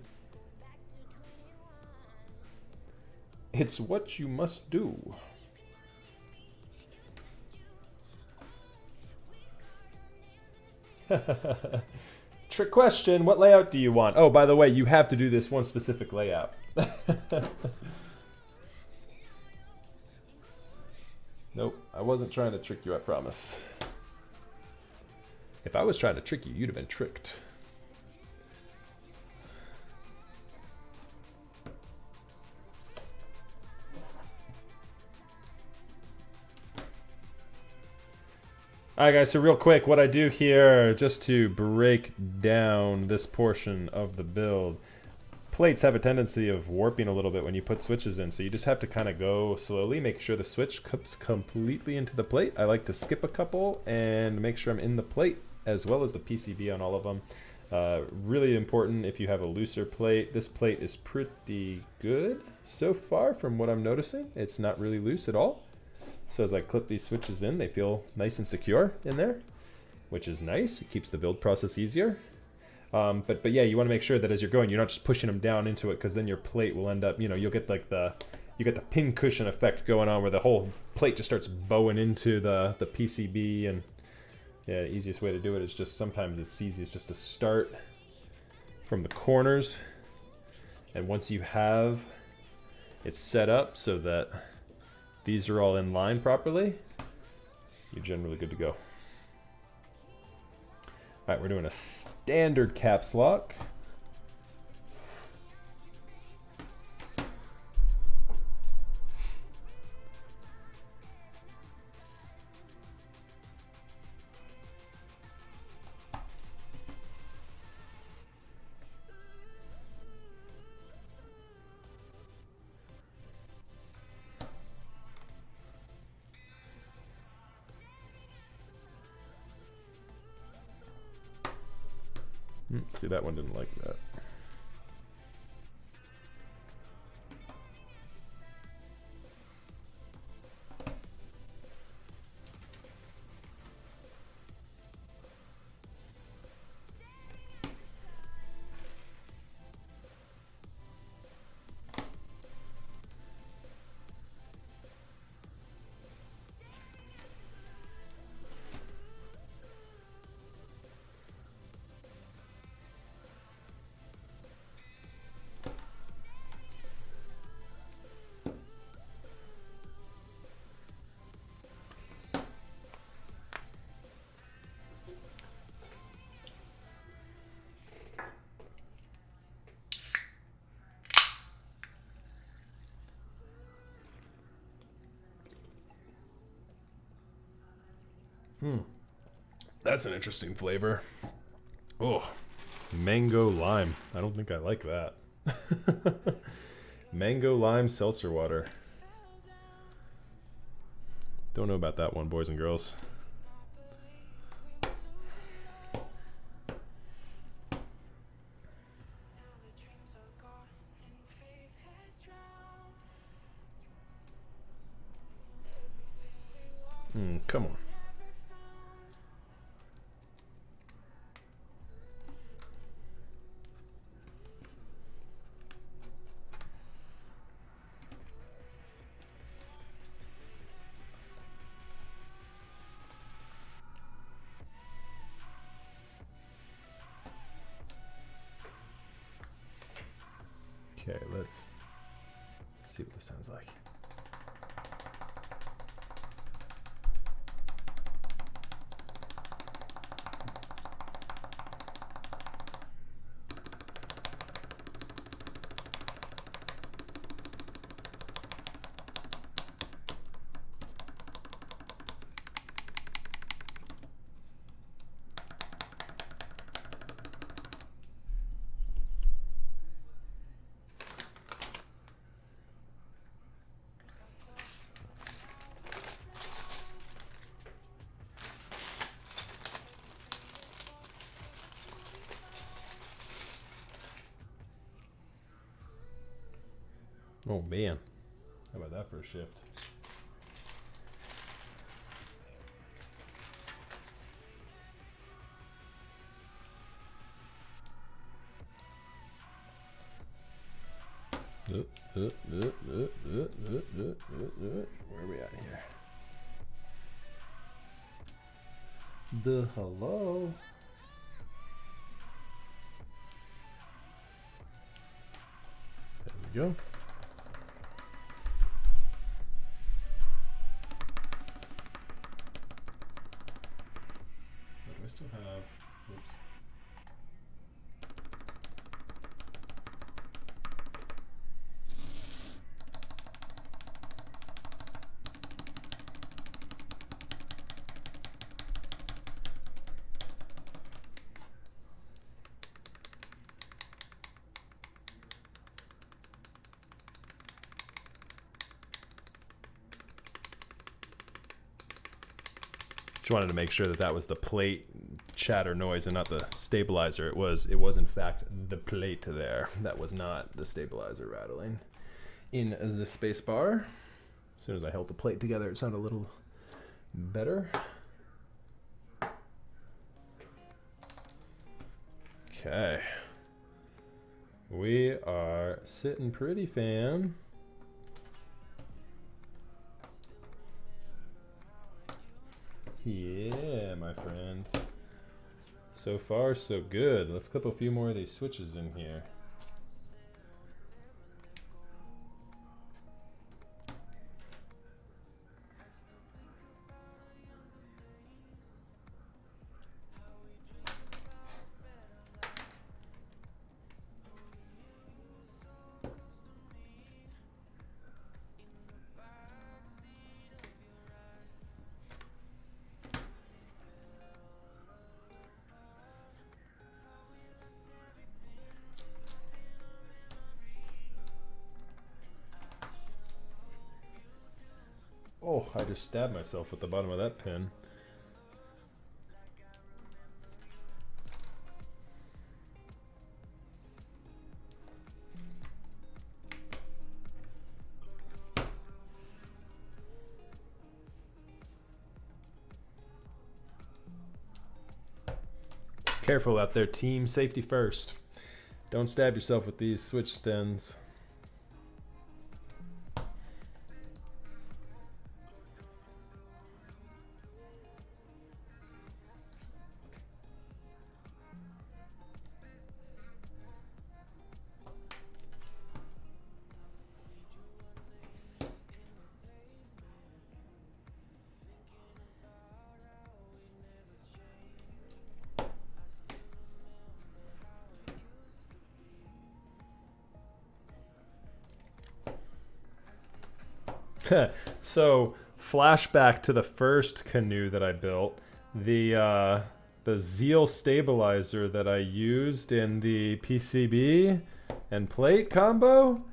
[SPEAKER 3] It's what you must do. Trick question, what layout do you want? Oh, by the way, you have to do this one specific layout. Nope, I wasn't trying to trick you, I promise. If I was trying to trick you, you'd have been tricked. Alright guys, so real quick, what I do here, just to break down this portion of the build, plates have a tendency of warping a little bit when you put switches in, so you just have to kind of go slowly, make sure the switch cups completely into the plate. I like to skip a couple and make sure I'm in the plate, as well as the PCB on all of them. Really important if you have a looser plate. This plate is pretty good so far from what I'm noticing. It's not really loose at all. So as I clip these switches in, they feel nice and secure in there, which is nice. It keeps the build process easier. But yeah, you want to make sure that as you're going, you're not just pushing them down into it, because then your plate will end up, you know, you'll get like you get the pin cushion effect going on where the whole plate just starts bowing into the PCB. And yeah, the easiest way to do it is just, sometimes it's easiest just to start from the corners. And once you have it set up so that these are all in line properly, you're generally good to go. All right, we're doing a standard caps lock. See, that one didn't like that. That's an interesting flavor. Oh, mango lime. I don't think I like that. Mango lime seltzer water. Don't know about that one, boys and girls. Come on. Okay, let's see what this sounds like. Oh man, how about that for a shift? Where are we at here? The hello. There we go. Do I still have? Oops. Just wanted to make sure that that was the plate chatter noise and not the stabilizer. It was in fact the plate there. That was not the stabilizer rattling. In the space bar. As soon as I held the plate together, it sounded a little better. Okay. We are sitting pretty, fam. Yeah, my friend. So far, so good. Let's clip a few more of these switches in here. Oh, I just stabbed myself with the bottom of that pin. Careful out there, team. Safety first. Don't stab yourself with these switch stems. So, flashback to the first canoe that I built. The Zeal stabilizer that I used in the PCB and plate combo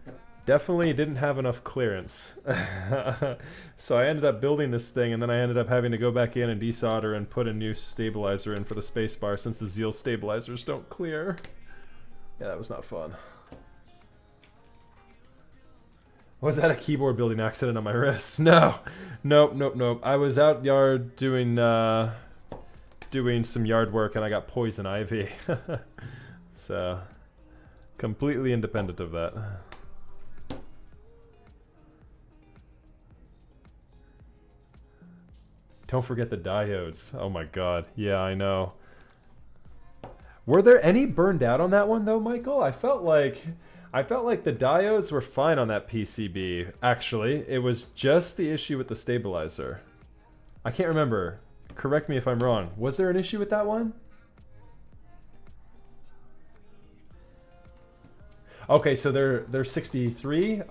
[SPEAKER 3] definitely didn't have enough clearance. So I ended up building this thing, and then I ended up having to go back in and desolder and put a new stabilizer in for the spacebar since the Zeal stabilizers don't clear. Yeah, that was not fun. Was that a keyboard building accident on my wrist? No. Nope, nope, nope. I was out yard doing doing some yard work and I got poison ivy. So, completely independent of that. Don't forget the diodes. Oh my god. Yeah, I know. Were there any burned out on that one though, Michael? I felt like the diodes were fine on that PCB. Actually, it was just the issue with the stabilizer. I can't remember. Correct me if I'm wrong. Was there an issue with that one? Okay, so they're 63.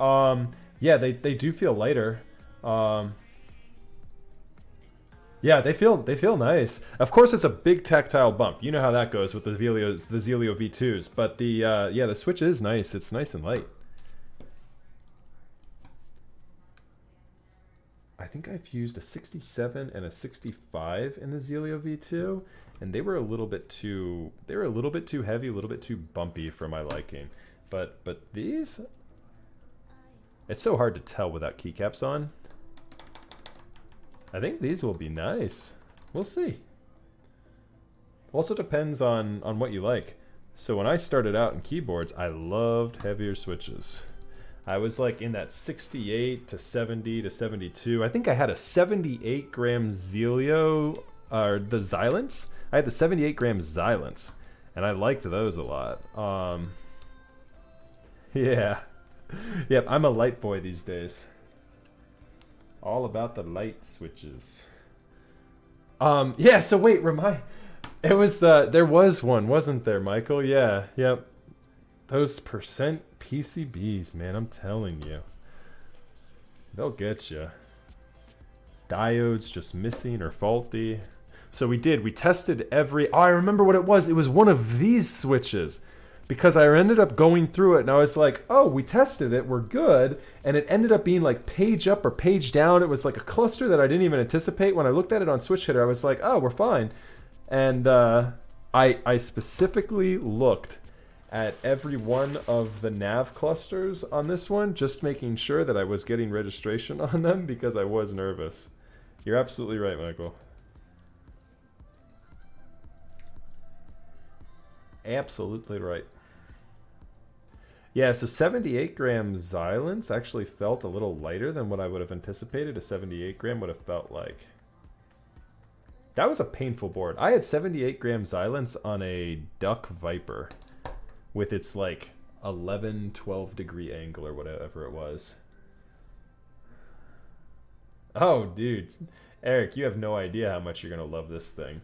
[SPEAKER 3] Yeah, they do feel lighter. Yeah, they feel nice. Of course, it's a big tactile bump. You know how that goes with the Zelio V2s. But the yeah, the Switch is nice. It's nice and light. I think I've used a 67 and a 65 in the Zelio V2, and they were a little bit too heavy, a little bit too bumpy for my liking. But these, it's so hard to tell without keycaps on. I think these will be nice. We'll see. Also depends on what you like. So when I started out in keyboards, I loved heavier switches. I was like in that 68 to 70 to 72. I think I had a 78 gram Zelio, or the Xylence. I had the 78 gram Xylence, and I liked those a lot. Yeah. Yep, I'm a light boy these days. All about the light switches. Yeah, so wait, it was there was one, wasn't there, Michael? Yeah, yep. Those percent PCBs, man, I'm telling you. They'll get you. Diodes just missing or faulty. So we tested every, oh, I remember what it was. It was one of these switches. Because I ended up going through it and I was like, oh, we tested it, we're good. And it ended up being like page up or page down. It was like a cluster that I didn't even anticipate. When I looked at it on Switch Hitter, I was like, oh, we're fine. And I specifically looked at every one of the nav clusters on this one, just making sure that I was getting registration on them because I was nervous. You're absolutely right, Michael. Absolutely right. Yeah, so 78 gram Xylence actually felt a little lighter than what I would have anticipated a 78 gram would have felt like. That was a painful board. I had 78 gram Xylence on a Duck Viper with its like 11, 12 degree angle or whatever it was. Oh, dude. Eric, you have no idea how much you're going to love this thing.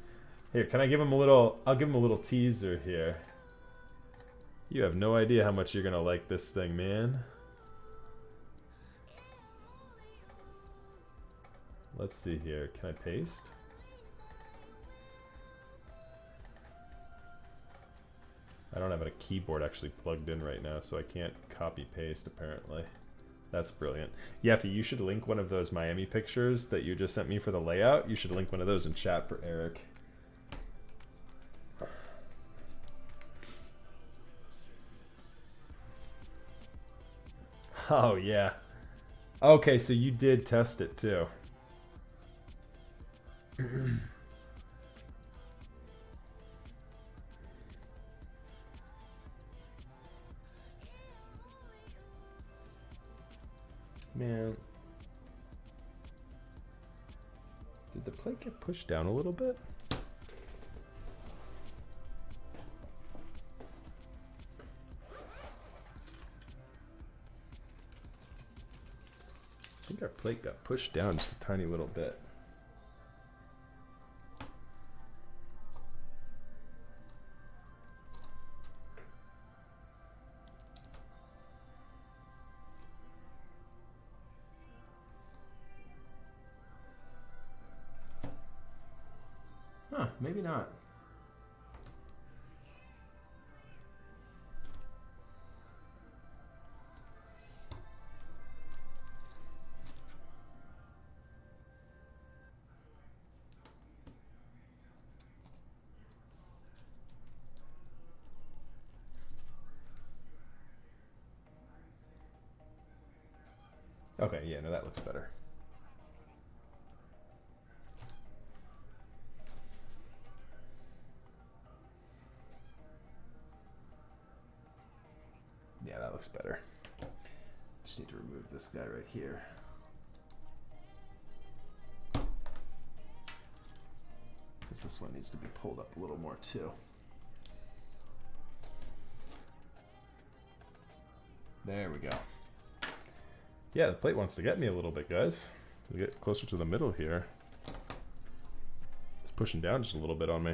[SPEAKER 3] Here, can I give him a little, I'll give him a little teaser here. You have no idea how much you're gonna like this thing, man. Let's see here. Can I paste? I don't have a keyboard actually plugged in right now, so I can't copy paste apparently. That's brilliant. Yeffy, you should link one of those Miami pictures that you just sent me for the layout. You should link one of those in chat for Eric. Oh, yeah. Okay, so you did test it, too. Man. Did the plate get pushed down a little bit? I think our plate got pushed down just a tiny little bit. Huh, maybe not. Okay, yeah, no, that looks better. Yeah, that looks better. Just need to remove this guy right here. Because this one needs to be pulled up a little more too. There we go. Yeah, the plate wants to get me a little bit, guys. We get closer to the middle here. It's pushing down just a little bit on me.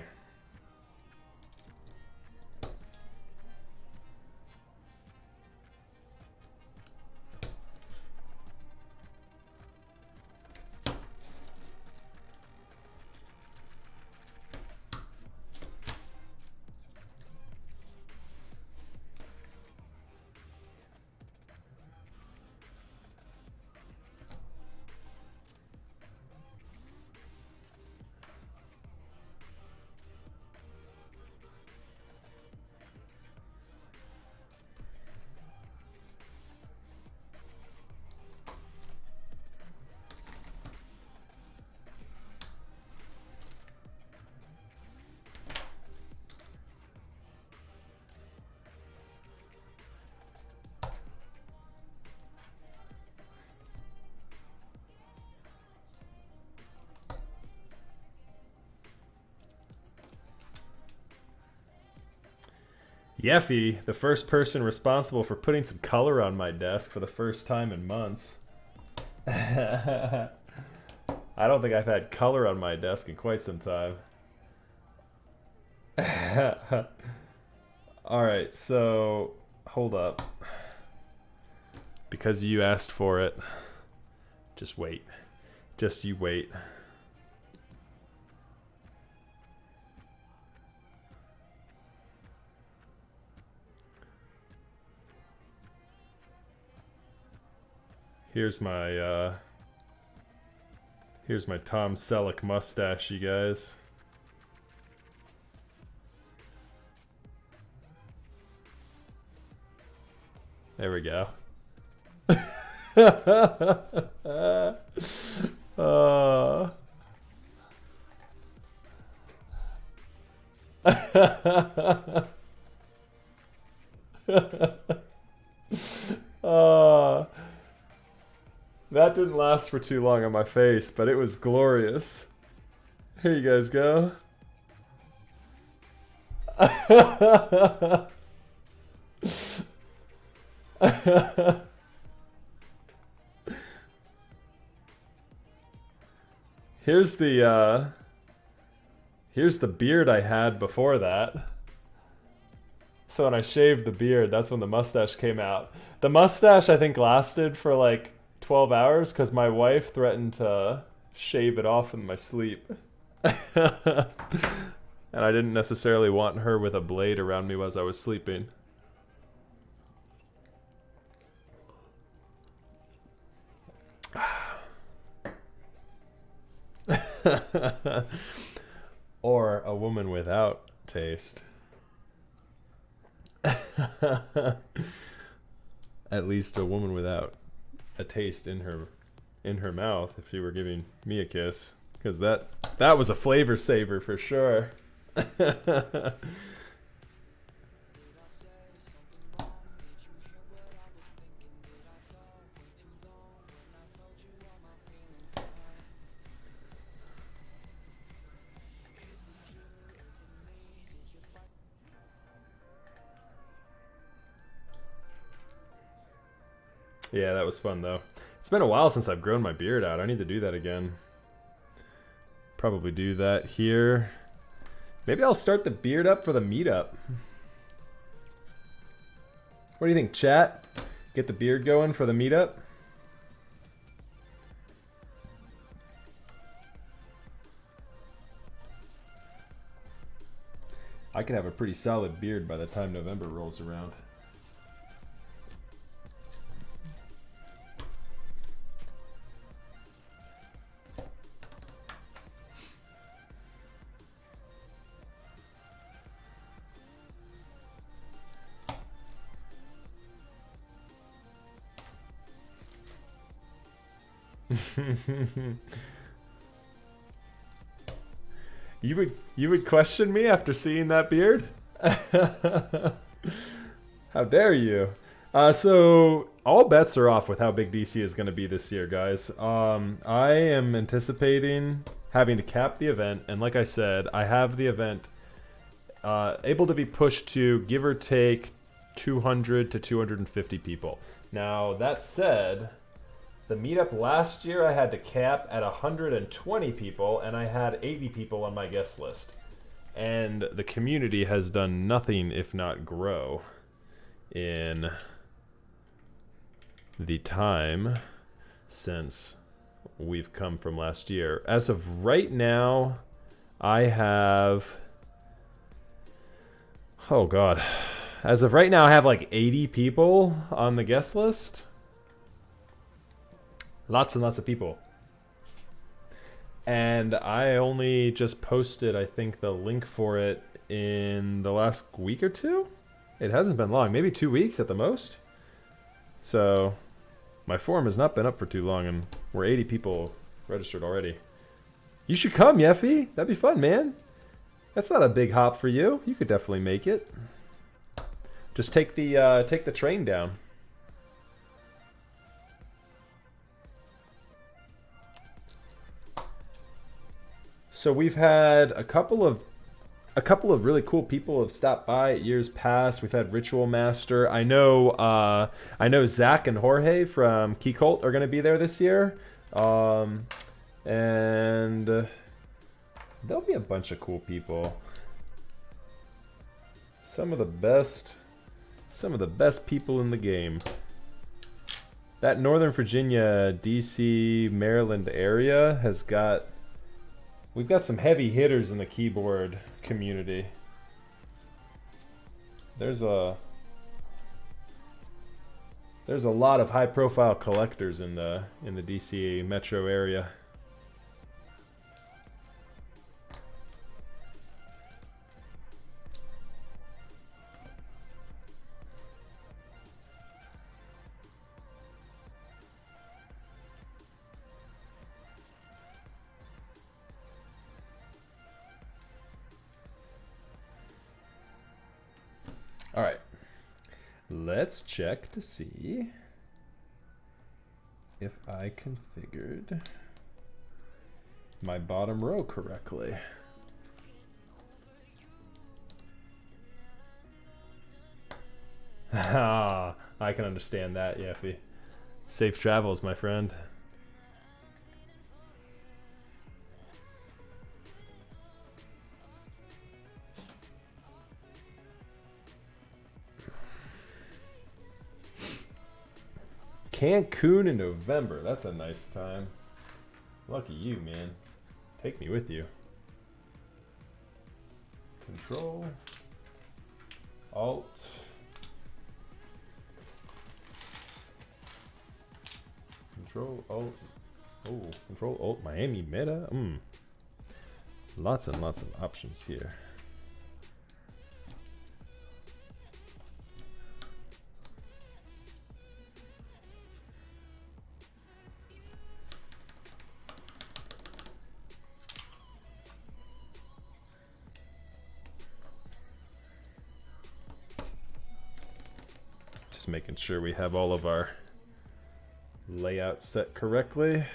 [SPEAKER 3] Yeffy, the first person responsible for putting some color on my desk for the first time in months. I don't think I've had color on my desk in quite some time. Alright, so hold up. Because you asked for it. Just wait. Just you wait. Here's my Tom Selleck mustache, you guys. There we go. That didn't last for too long on my face, but it was glorious. Here you guys go. Here's the beard I had before that. So when I shaved the beard, that's when the mustache came out. The mustache I think lasted for like 12 hours because my wife threatened to shave it off in my sleep. And I didn't necessarily want her with a blade around me as I was sleeping. Or a woman without taste. At least a woman without a taste in her mouth if she were giving me a kiss, because that was a flavor saver for sure. Yeah, that was fun though. It's been a while since I've grown my beard out. I need to do that again. Probably do that here. Maybe I'll start the beard up for the meetup. What do you think, chat? Get the beard going for the meetup? I could have a pretty solid beard by the time November rolls around. You would question me after seeing that beard? How dare you? So all bets are off with how big DC is going to be this year, guys. I am anticipating having to cap the event, and like I said, I have the event able to be pushed to give or take 200 to 250 people. Now that said, the meetup last year I had to cap at 120 people, and I had 80 people on my guest list. And the community has done nothing if not grow in the time since we've come from last year. As of right now, I have... Oh god. As of right now, I have like 80 people on the guest list. Lots and lots of people. And I only just posted, I think, the link for it in the last week or two? It hasn't been long. Maybe 2 weeks at the most. So, my forum has not been up for too long, and we're 80 people registered already. You should come, Yeffy. That'd be fun, man. That's not a big hop for you. You could definitely make it. Just take the train down. So we've had a couple of really cool people have stopped by at years past. We've had Ritual Master. I know Zach and Jorge from Key Cult are going to be there this year, and there'll be a bunch of cool people. Some of the best people in the game. That Northern Virginia, DC, Maryland area has got. We've got some heavy hitters in the keyboard community. There's a lot of high-profile collectors in the DC metro area. All right, let's check to see if I configured my bottom row correctly. Ah, I can understand that, Yeffy. Safe travels, my friend. Cancun in November. That's a nice time. Lucky you, man. Take me with you. Control. Alt. Control Alt. Oh, Control Alt Miami meta. Lots and lots of options here. Just making sure we have all of our layout set correctly.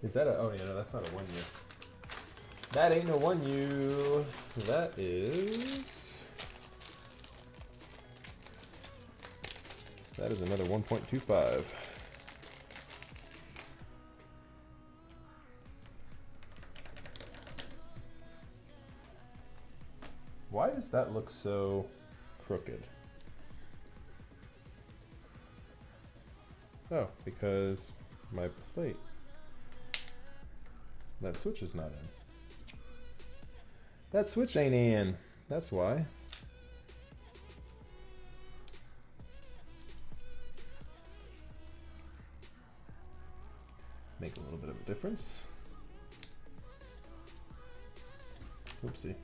[SPEAKER 3] Is that a, oh yeah, no, that's not a 1U. That ain't no 1U. That is another 1.25. Why does that look so crooked? Oh, because my plate. That switch is not in. That switch ain't in. That's why. make a little bit of a difference. Oopsie.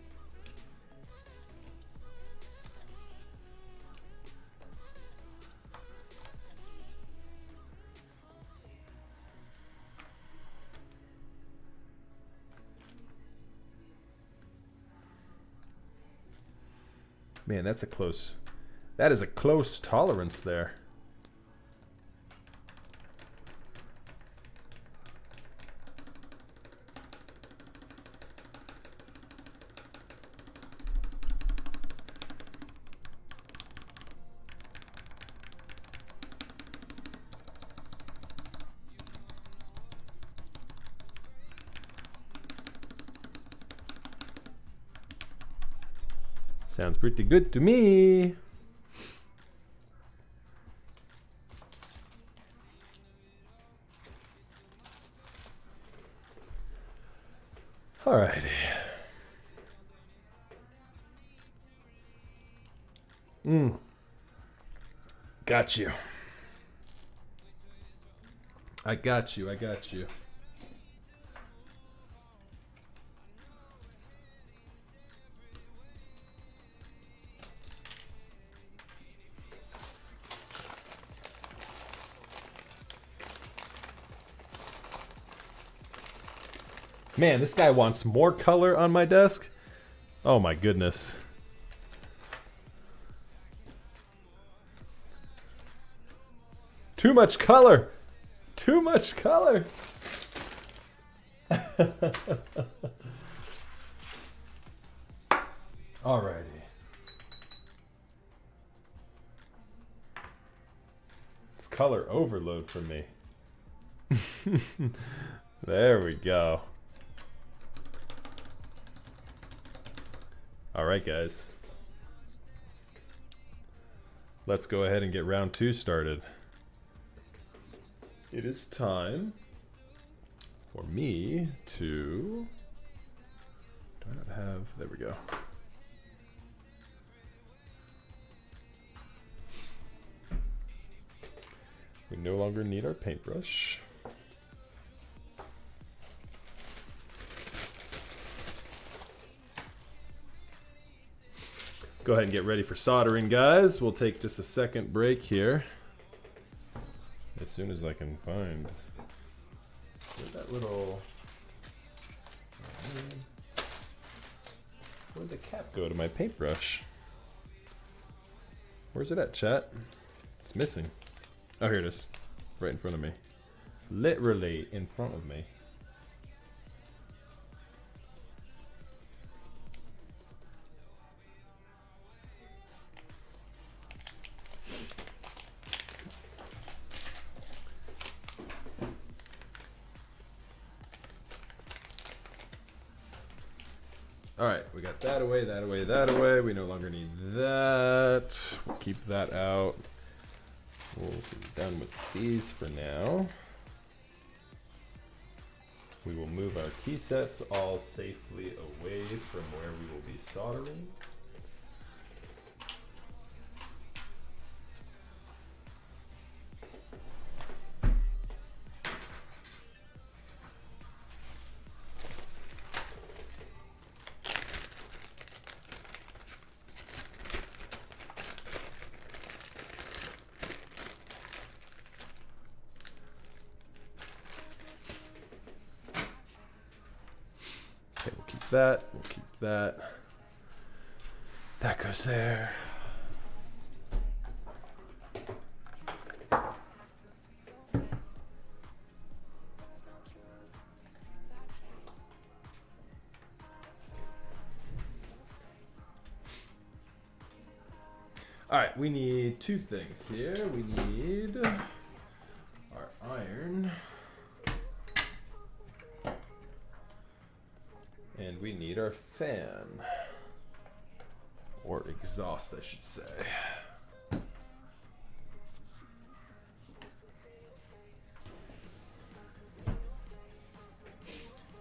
[SPEAKER 3] Man, that is a close tolerance there. Sounds pretty good to me. Alrighty. Got you. I got you. Man, this guy wants more color on my desk. Oh my goodness. Too much color. Too much color. Alrighty. It's color overload for me. There we go. Alright guys. Let's go ahead and get round 2 started. It is time for me to... Do I not have... There we go. We no longer need our paintbrush. Go ahead and get ready for soldering, guys. We'll take just a second break here. As soon as I can find where'd that little... Where'd the cap go to my paintbrush? Where's it at, chat? It's missing. Oh, here it is. Right in front of me. Literally in front of me. Alright, we got that away, that away, that away. We no longer need that. We'll keep that out. We'll be done with these for now. We will move our key sets all safely away from where we will be soldering. That, we'll keep that. That goes there. All right, we need 2 things here. We need our iron. And we need our fan. Or exhaust, I should say.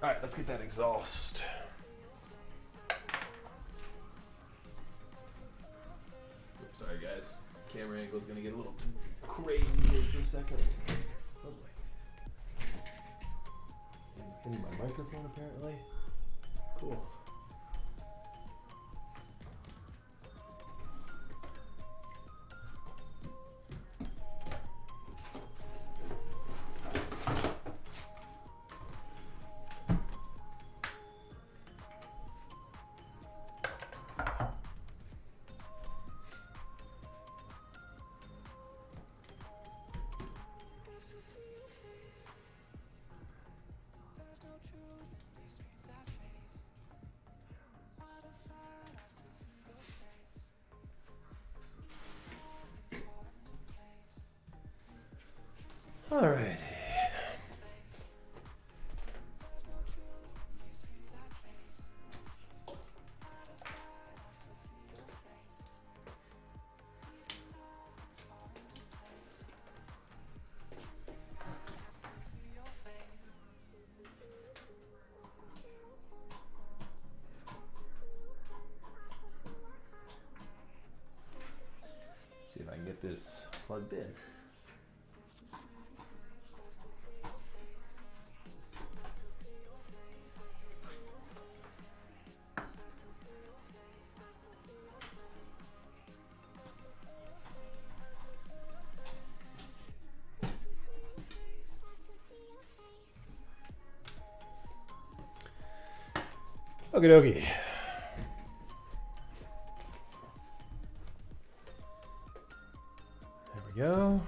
[SPEAKER 3] Alright, let's get that exhaust. Oops, sorry guys. Camera angle's gonna get a little crazy here for a second. Oh boy. Hitting my microphone apparently. Cool. All right. See if I can get this plugged in. Okie dokie. There we go.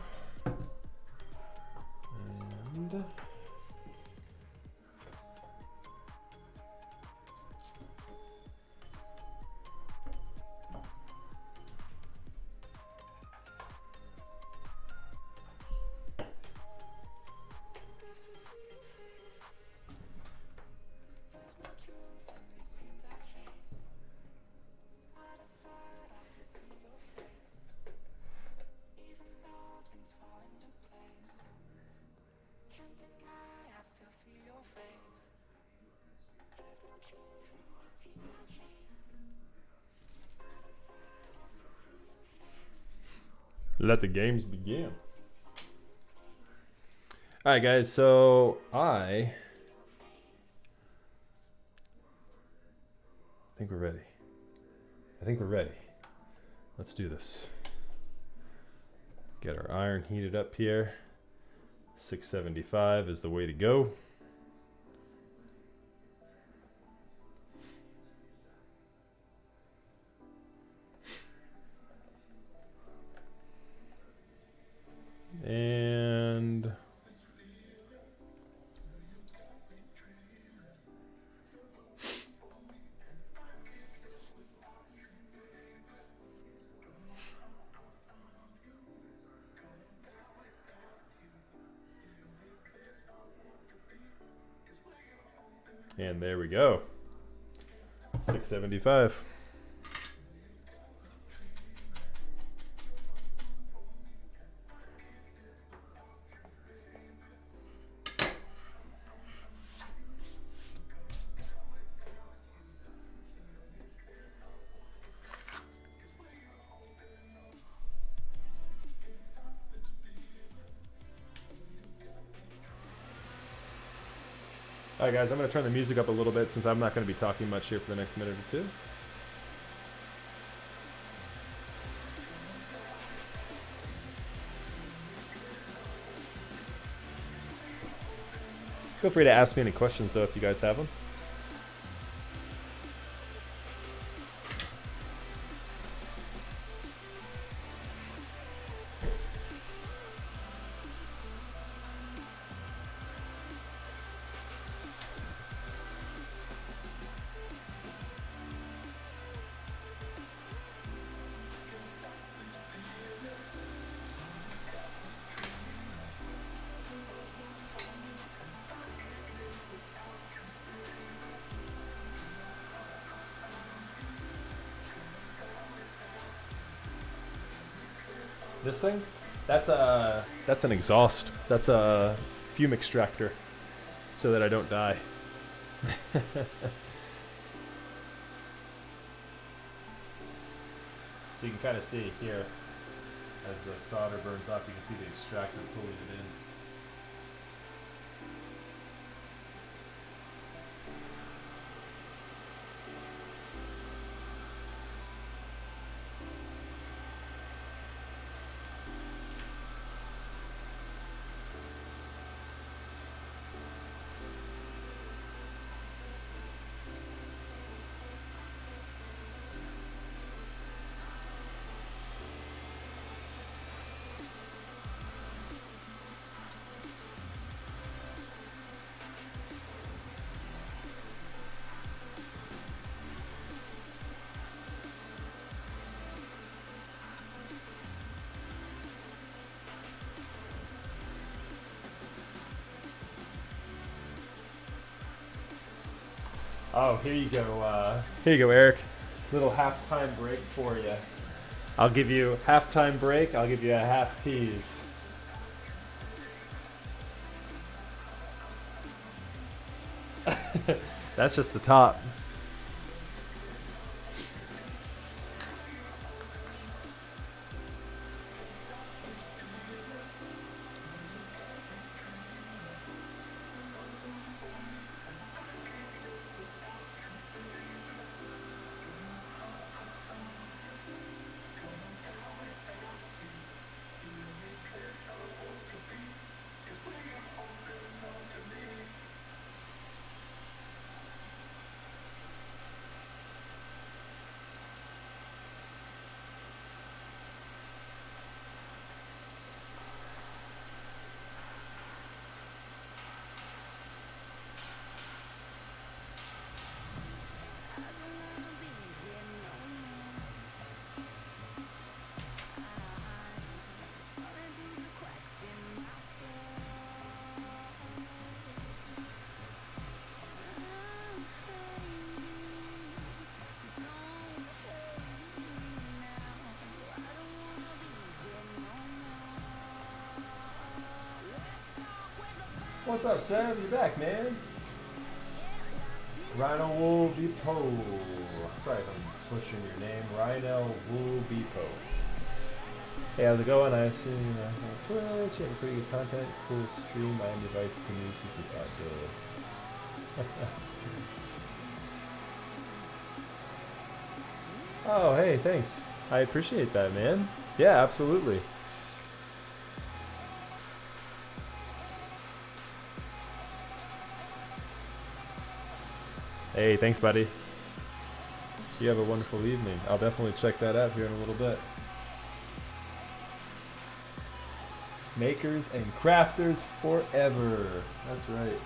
[SPEAKER 3] And let the games begin. All right, guys. So I think we're ready. Let's do this. Get our iron heated up here. 675 is the way to go. And there we go. 675. Alright guys, I'm going to turn the music up a little bit since I'm not going to be talking much here for the next minute or two. Feel free to ask me any questions though if you guys have them. This thing, that's an exhaust. That's a fume extractor, so that I don't die. So you can kind of see here, as the solder burns off, you can see the extractor pulling it in. Oh, here you go. Here you go, Eric. Little halftime break for you. I'll give you halftime break. I'll give you a half tease. That's just the top. What's up, Sam? You back, man? Rhino Wool Beepo. Sorry if I'm butchering your name. Rhino Wool Beepo. Hey, how's it going? I've seen Switch. You have pretty good content. Cool stream. I am the Vice Canoe super good. Oh, hey, thanks. I appreciate that, man. Yeah, absolutely. Hey, thanks, buddy. You have a wonderful evening. I'll definitely check that out here in a little bit. Makers and crafters forever. That's right.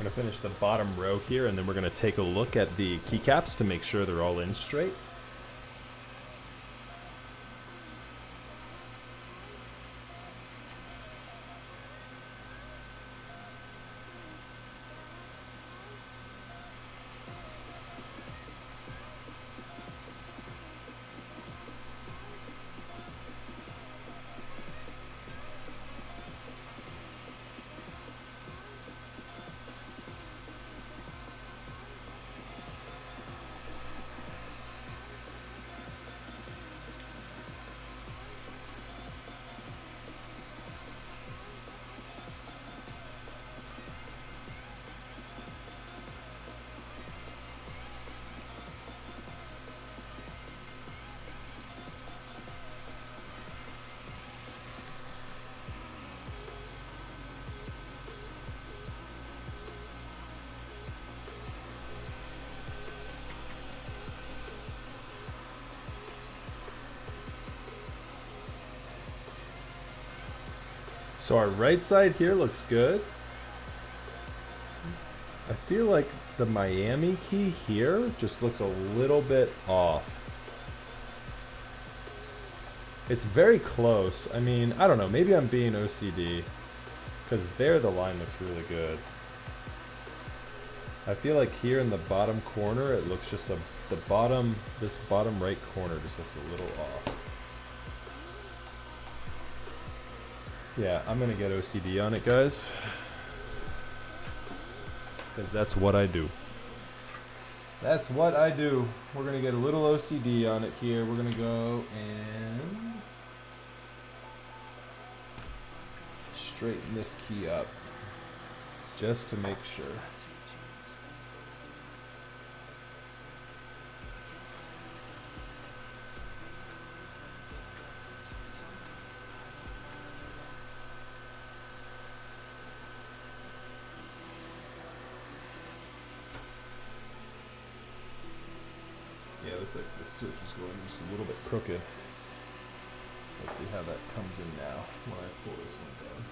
[SPEAKER 3] Gonna finish the bottom row here, and then we're gonna take a look at the keycaps to make sure they're all in straight. So our right side here looks good. I feel like the Miami key here just looks a little bit off. It's very close. I mean, I don't know. Maybe I'm being OCD. Because there the line looks really good. I feel like here in the bottom corner, it looks just this bottom right corner just looks a little off. Yeah, I'm gonna get OCD on it, guys. Because that's what I do. That's what I do. We're gonna get a little OCD on it here. We're gonna go and straighten this key up. Just to make sure. Yeah, looks like the switch was going just a little bit crooked. Let's see how that comes in now when I pull this one down.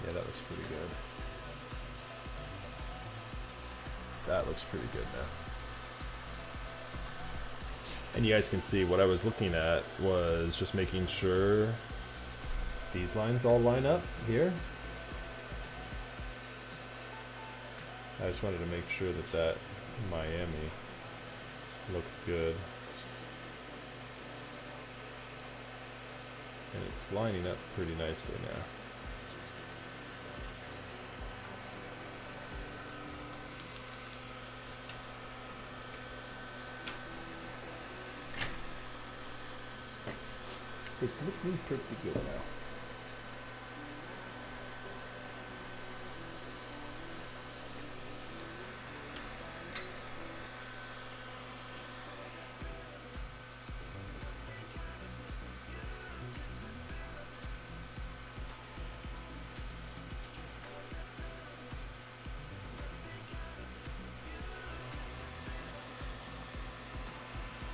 [SPEAKER 3] Yeah, that looks pretty good. That looks pretty good now. And you guys can see what I was looking at was just making sure these lines all line up here. I just wanted to make sure that that Miami looked good. And it's lining up pretty nicely now. It's looking pretty good now.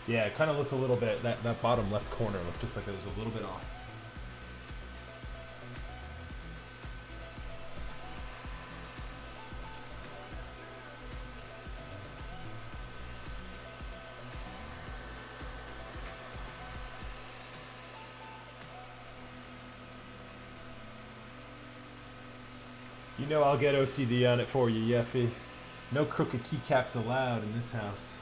[SPEAKER 3] Yeah, it kind of looked a little bit, that bottom left corner looked just like it was a little bit off. You know I'll get OCD on it for you, Yeffy. No crooked keycaps allowed in this house.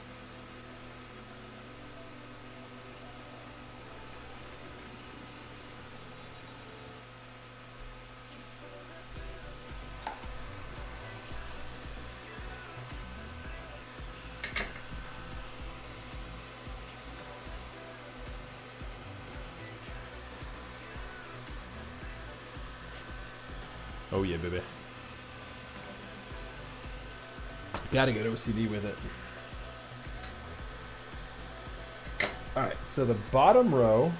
[SPEAKER 3] Oh yeah, baby. Gotta get OCD with it. Alright, so the bottom row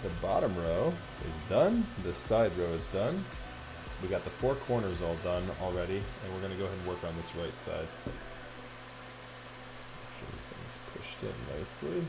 [SPEAKER 3] The bottom row is done. This side row is done. We got the 4 corners all done already, and we're going to go ahead and work on this right side. Make sure everything's pushed in nicely.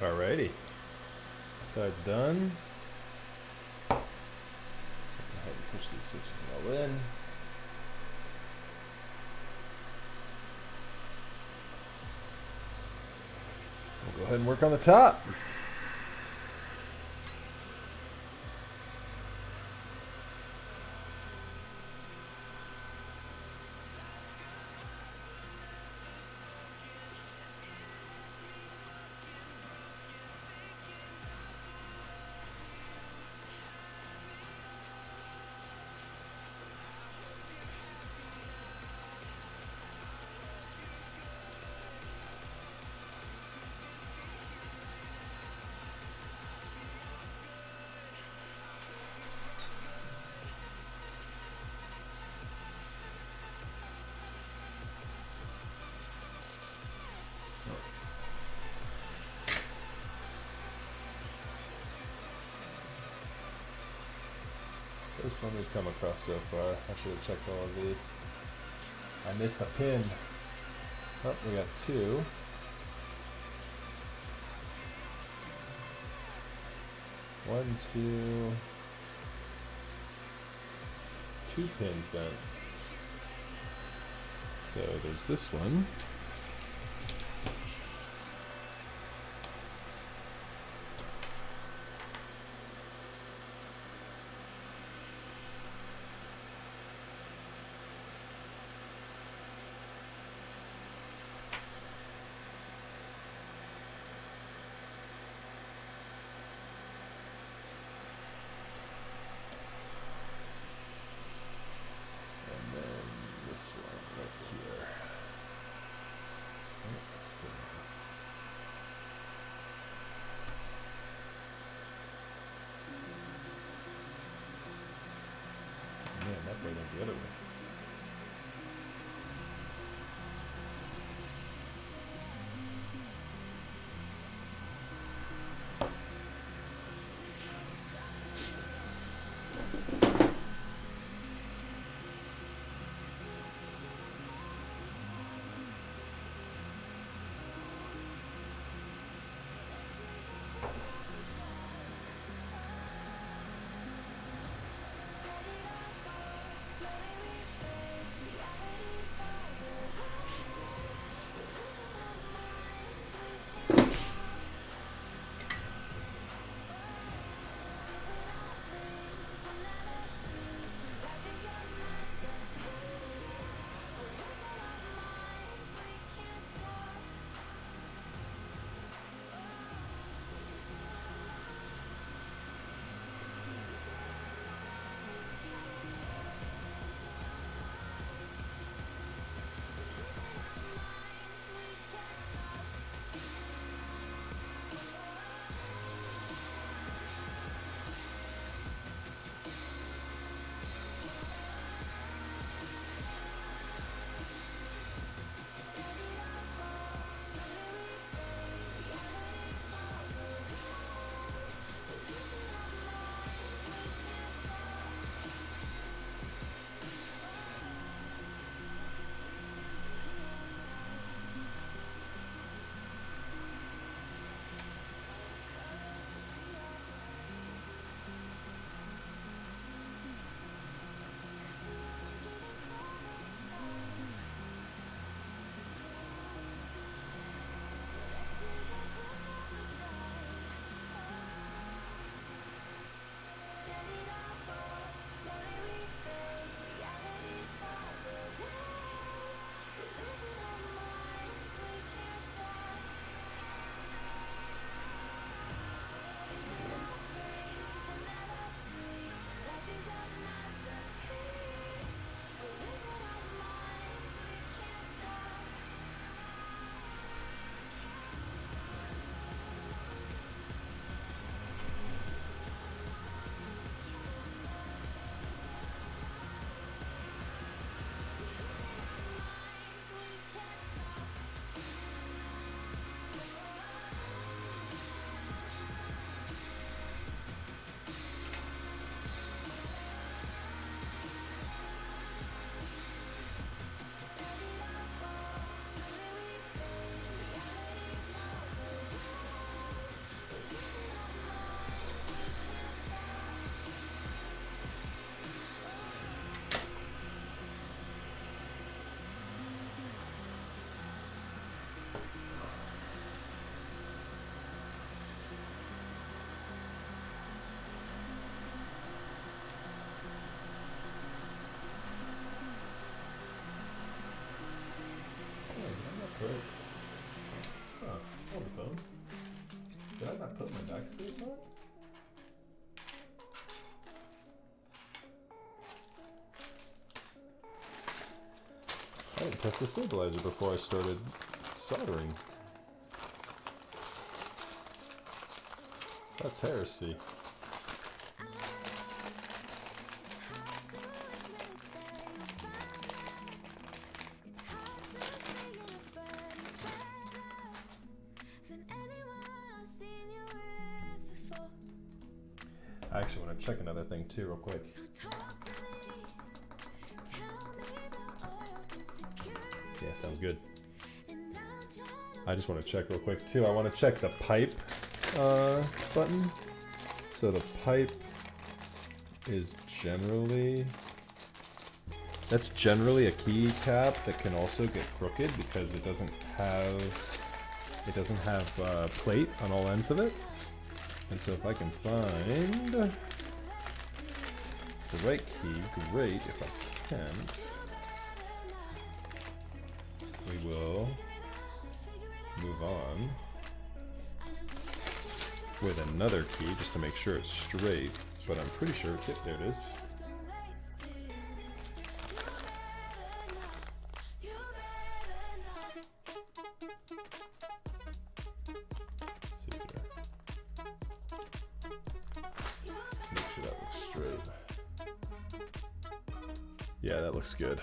[SPEAKER 3] Alrighty, side's done. Go ahead and push these switches all in. We'll go ahead and work on the top. First one we've come across so far. I should have checked all of these. I missed a pin. Oh, we got 2. One, 2. 2 pins bent. So there's this one. Man, that way went the other way. backspace on? I didn't test the stabilizer before I started soldering. That's heresy. I actually want to check another thing too real quick. Yeah, sounds good. I just want to check real quick too. I want to check the pipe button. So the pipe is generally... That's generally a keycap that can also get crooked because it doesn't have plate on all ends of it. And so if I can find the right key, great. If I can't, we will move on with another key just to make sure it's straight. But I'm pretty sure it's it. There it is. Yeah, that looks good.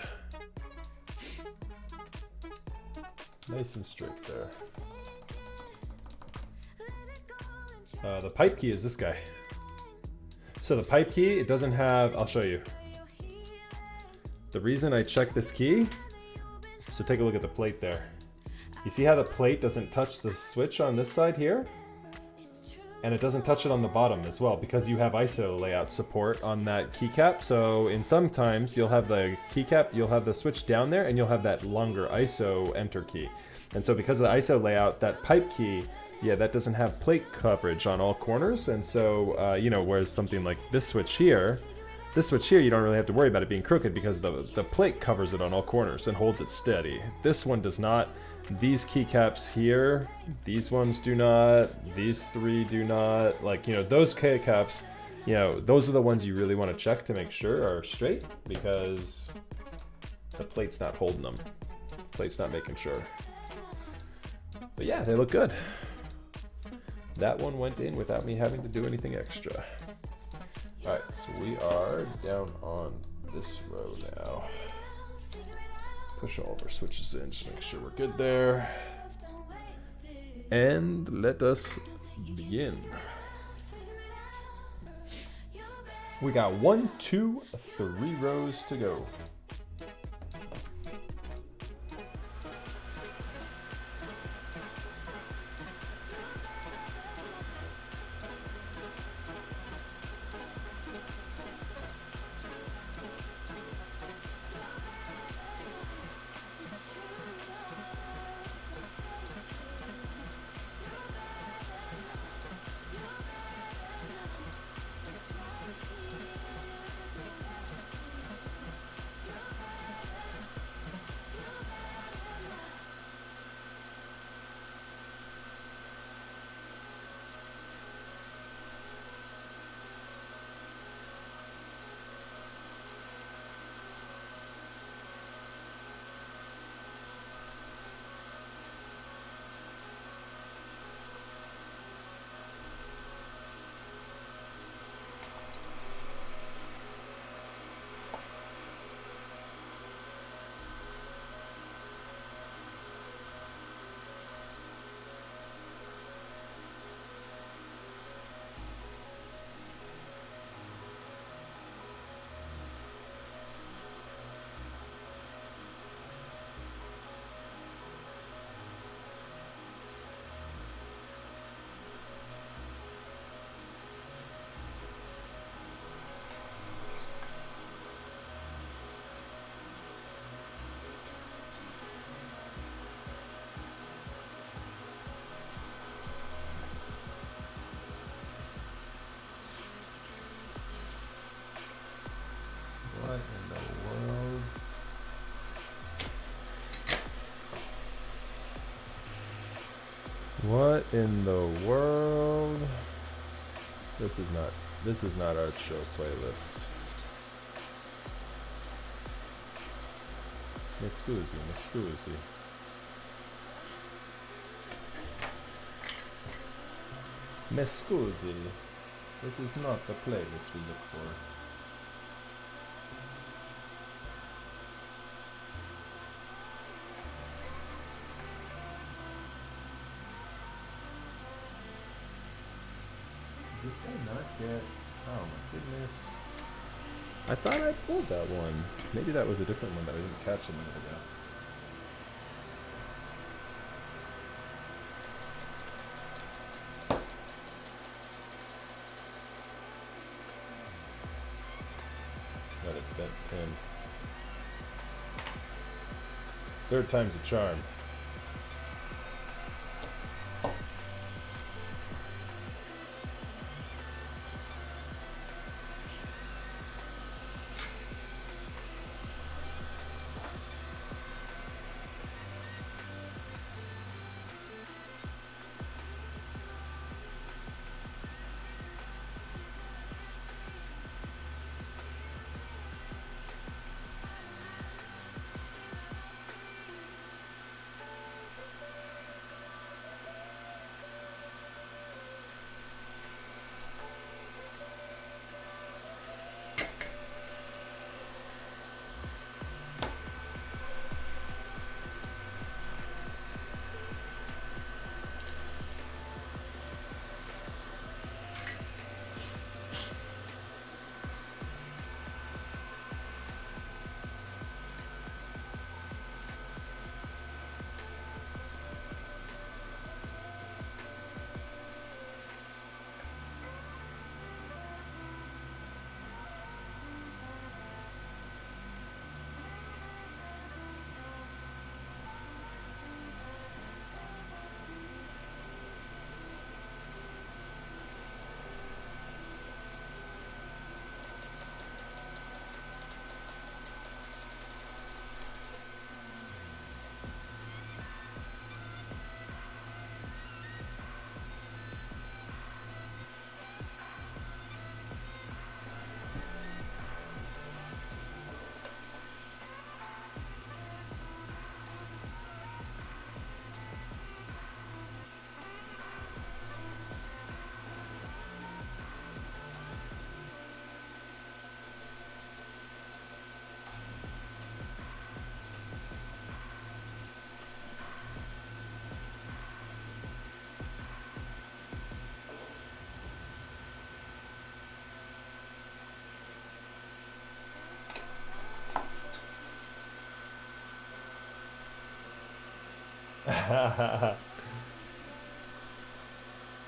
[SPEAKER 3] Nice and straight there. The pipe key is this guy. So the pipe key, it doesn't have, I'll show you. The reason I checked this key, so take a look at the plate there. You see how the plate doesn't touch the switch on this side here? And it doesn't touch it on the bottom as well because you have ISO layout support on that keycap. So in sometimes you'll have the keycap, you'll have the switch down there and you'll have that longer ISO enter key. And so because of the ISO layout, that pipe key, yeah, that doesn't have plate coverage on all corners. And so, you know, whereas something like this switch here, you don't really have to worry about it being crooked because the plate covers it on all corners and holds it steady. This one does not. These keycaps here, these ones do not, these three do not. Like, you know, those keycaps, you know, those are the ones you really want to check to make sure are straight because the plate's not holding them. The plate's not making sure. But yeah, they look good. That one went in without me having to do anything extra. All right, so we are down on this row now. Push all of our switches in, just make sure we're good there. And let us begin. We got 1, 2, 3 rows to go. What in the world? This is not our show playlist. Mi scusi. Mi scusi. This is not the playlist we look for. Did this guy not get... Oh my goodness. I thought I pulled that one. Maybe that was a different one that I didn't catch a minute ago. Got a bent pin. Third time's a charm.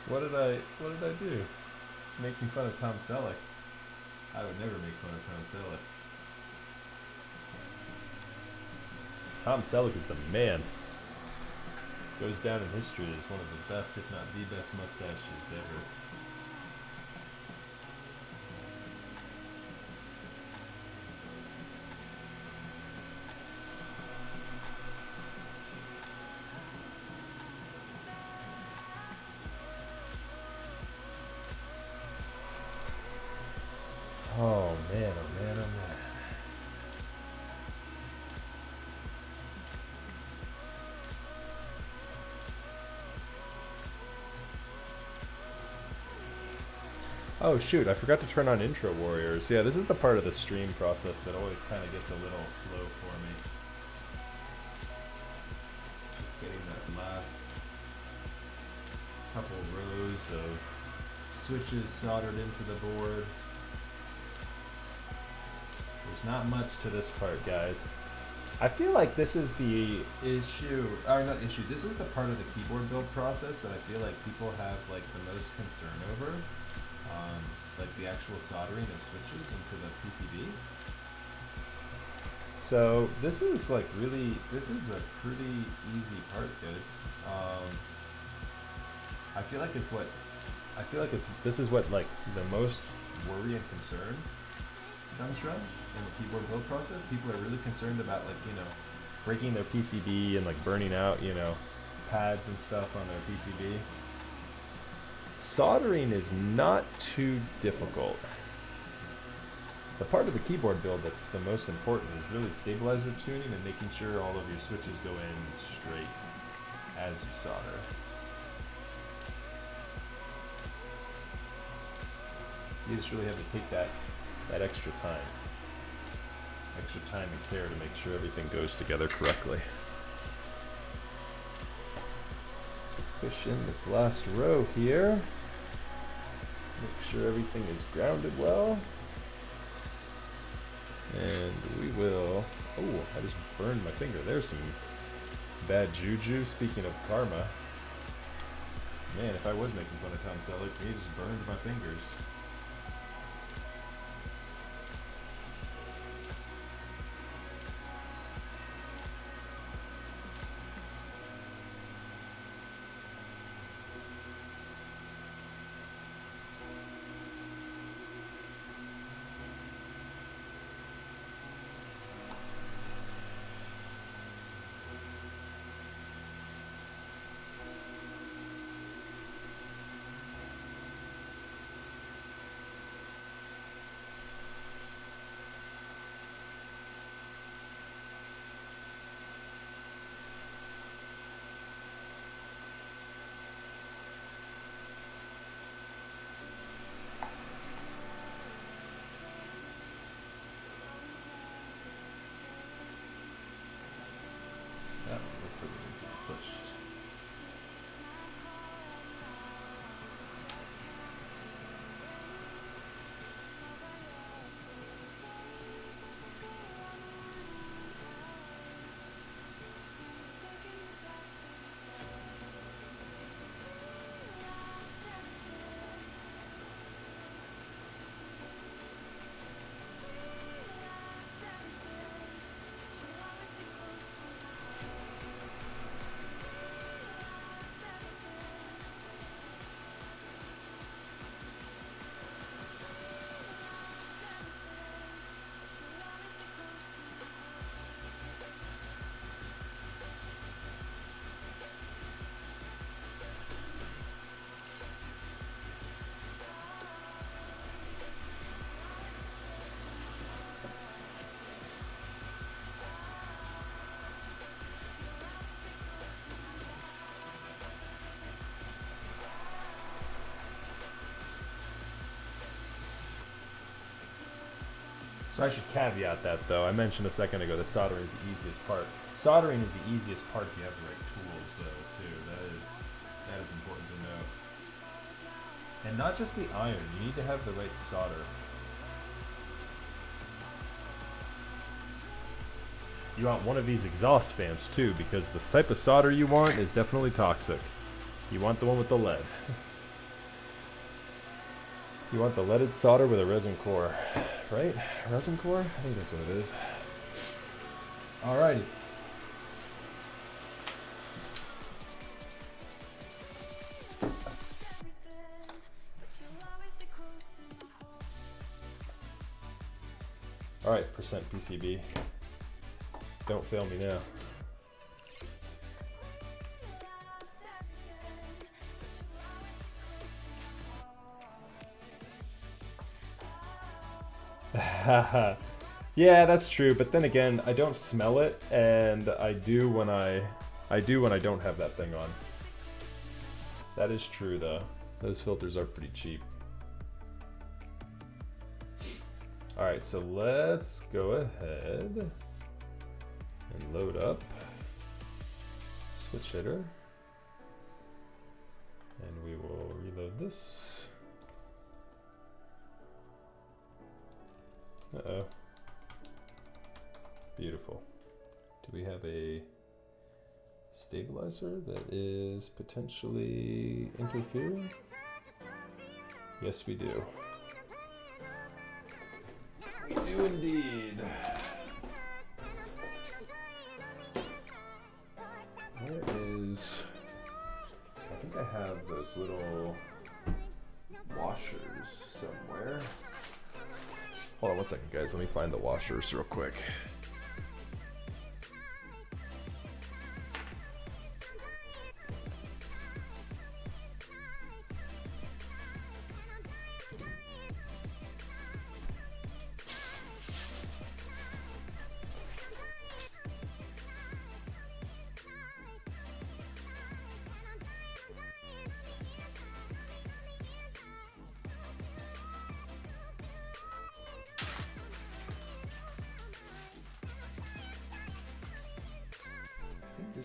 [SPEAKER 3] What did I do? Making fun of Tom Selleck. I would never make fun of Tom Selleck. Tom Selleck is the man. Goes down in history as one of the best, if not the best mustaches ever. Oh man, oh man, oh man. Oh shoot, I forgot to turn on Intro Warriors. Yeah, this is the part of the stream process that always kind of gets a little slow for me. Just getting that last couple rows of switches soldered into the board. There's not much to this part, guys. I feel like this is the issue, or not issue, this is the part of the keyboard build process that I feel like people have like the most concern over. Like the actual soldering of switches into the PCB. So this is like really, this is a pretty easy part, guys. I feel like this is what like the most worry and concern comes from in the keyboard build process. People are really concerned about like, you know, breaking their PCB and like burning out, you know, pads and stuff on their PCB. Soldering is not too difficult. The part of the keyboard build that's the most important is really stabilizer tuning and making sure all of your switches go in straight as you solder. You just really have to take that extra time and care to make sure everything goes together correctly. Push in this last row here. Make sure everything is grounded well. And we will... Oh, I just burned my finger. There's some bad juju. Speaking of karma. Man, if I was making fun of Tom Selleck, he just burned my fingers. That looks like it needs to be pushed. So I should caveat that though. I mentioned a second ago that soldering is the easiest part. Soldering is the easiest part if you have the right tools though too. That is important to know. And not just the iron, you need to have the right solder. You want one of these exhaust fans too, because the type of solder you want is definitely toxic. You want the one with the lead. You want the leaded solder with a resin core, right? Resin core? I think that's what it is. Alrighty. Alright, percent PCB. Don't fail me now. Yeah, that's true, but then again, I don't smell it, and I do when I don't have that thing on. That is true though. Those filters are pretty cheap. Alright, so let's go ahead and load up switch hitter. And we will reload this. Uh-oh. Beautiful. Do we have a stabilizer that is potentially interfering? Yes, we do. We do indeed. Where is... I think I have those little washers somewhere. Hold on one second, guys. Let me find the washers real quick.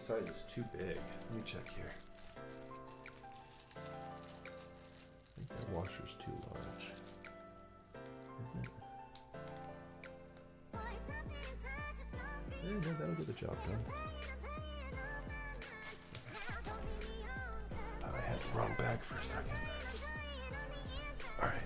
[SPEAKER 3] size is too big. Let me check here. I think that washer's too large. Is it? Yeah, that'll get the job done. Thought I had the wrong bag for a second. Alright.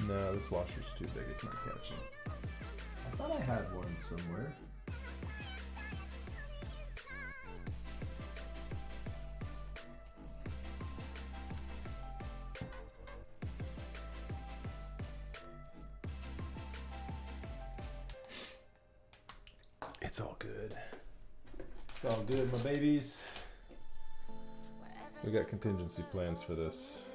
[SPEAKER 3] No, this washer's too big, it's not catching. I thought I had one somewhere. It's all good. It's all good, my babies. We got contingency plans for this.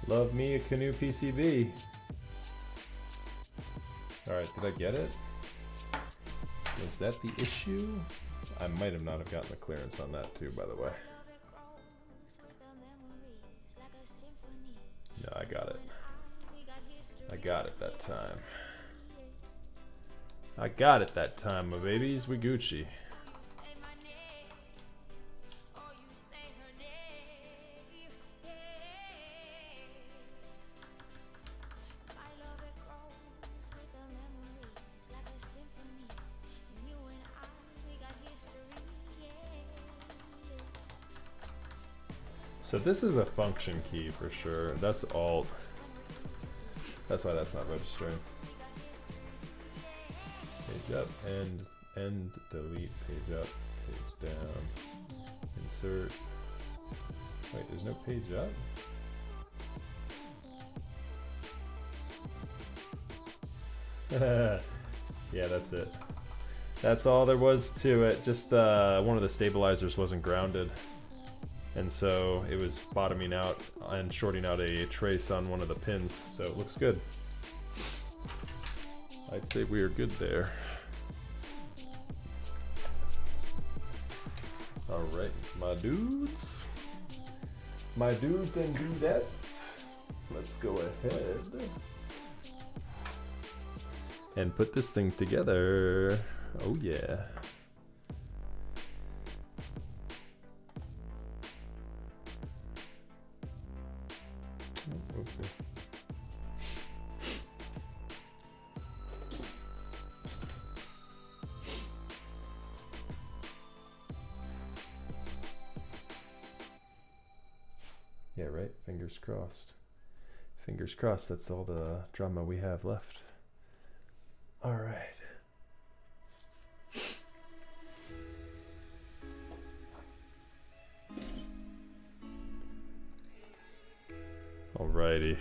[SPEAKER 3] Love me a canoe PCB. Alright, did I get it? Was that the issue? I might have not have gotten the clearance on that too, by the way. No, I got it. I got it that time. I got it that time, my babies. We Gucci. So this is a function key for sure. That's alt. That's why that's not registering. Page up, end, delete, page up, page down, insert. Wait, there's no page up? Yeah, that's it. That's all there was to it. Just one of the stabilizers wasn't grounded. And so it was bottoming out and shorting out a trace on one of the pins, so it looks good. I'd say we are good there. All right, my dudes and dudettes, let's go ahead and put this thing together. Oh yeah. Oopsie. Yeah, right? Fingers crossed. Fingers crossed, that's all the drama we have left. All right. Alrighty.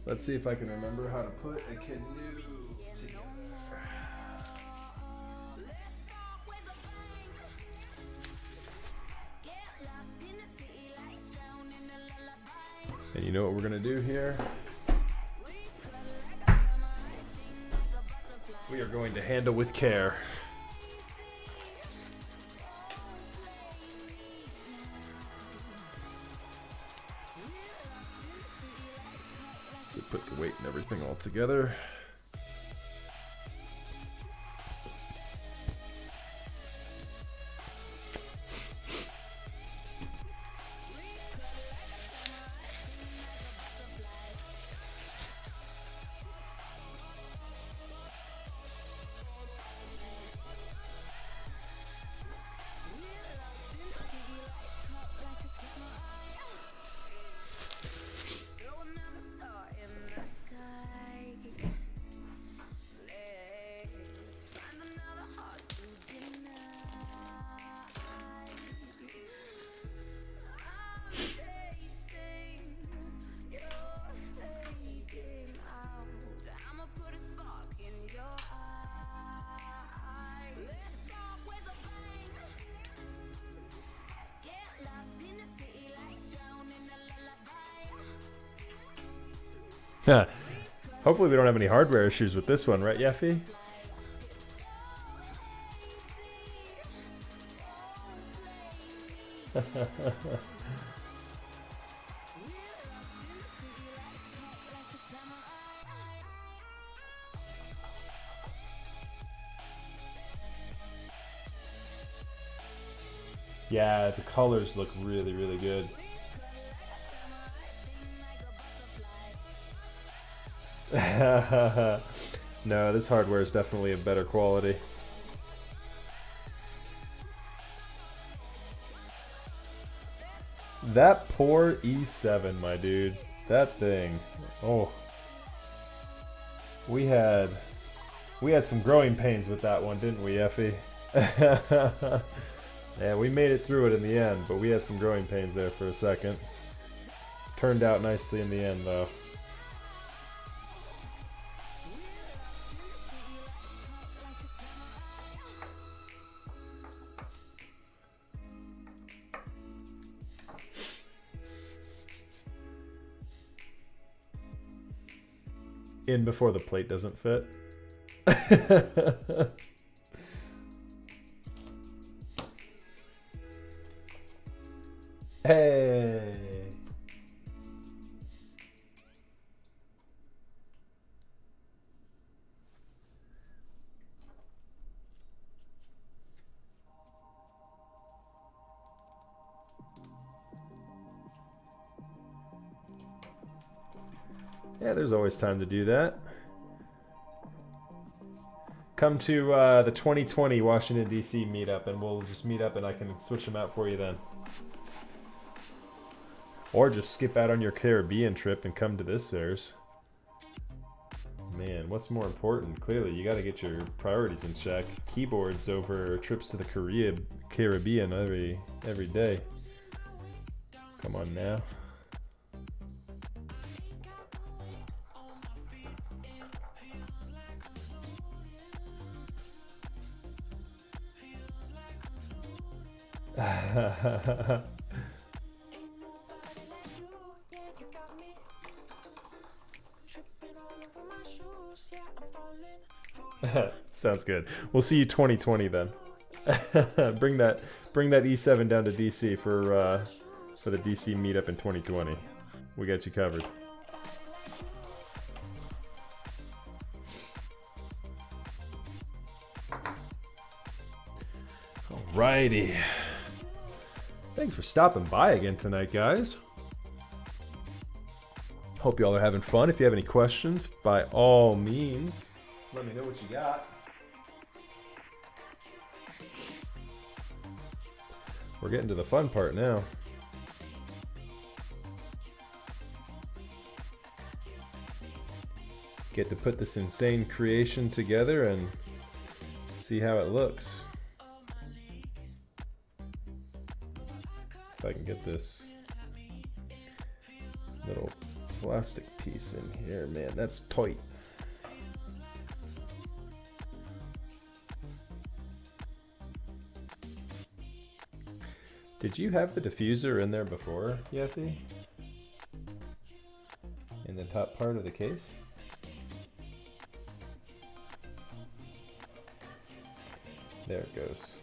[SPEAKER 3] Let's see if I can remember how to put a canoe together. And you know what we're gonna do here? We are going to handle with care. So put the weight and everything all together. Hopefully we don't have any hardware issues with this one, right, Yeffy? Yeah, the colors look really, really good. No, this hardware is definitely a better quality. That poor E7, my dude. That thing. Oh. We had some growing pains with that one, didn't we, Effie? Yeah, we made it through it in the end, but we had some growing pains there for a second. Turned out nicely in the end, though. In before the plate doesn't fit. Hey. Yeah, there's always time to do that. Come to the 2020 Washington, D.C. meetup, and we'll just meet up and I can switch them out for you then. Or just skip out on your Caribbean trip and come to this theirs. Man, what's more important? Clearly, you got to get your priorities in check. Keyboards over trips to the Caribbean every day. Come on now. Sounds good. We'll see you 2020 then. bring that E7 down to DC for the DC meetup in 2020. We got you covered. Alrighty. Thanks for stopping by again tonight, guys. Hope y'all are having fun. If you have any questions, by all means, let me know what you got. We're getting to the fun part now. Get to put this insane creation together and see how it looks. If I can get this little plastic piece in here, man, that's tight. Did you have the diffuser in there before, Yeti? In the top part of the case? There it goes.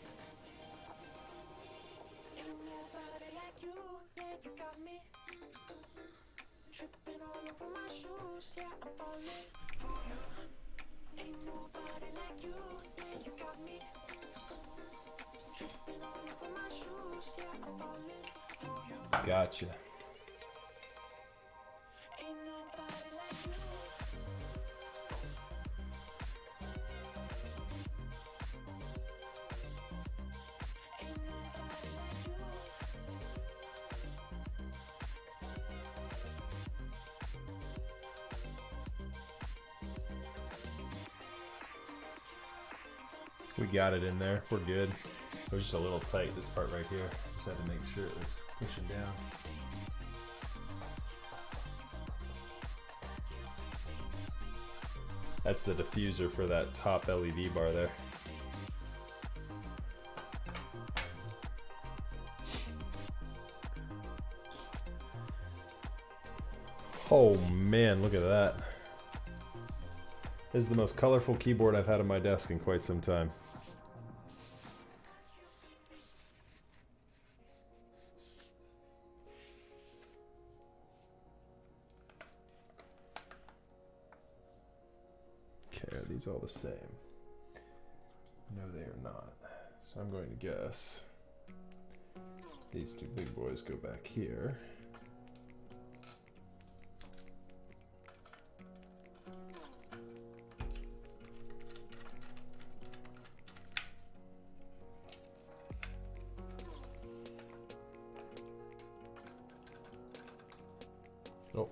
[SPEAKER 3] Gotcha. We got it in there. We're good. It was just a little tight, this part right here. Just had to make sure it was pushing down. That's the diffuser for that top LED bar there. Oh man, look at that. This is the most colorful keyboard I've had on my desk in quite some time. Okay, are these all the same? No, they are not. So I'm going to guess these two big boys go back here. Oh.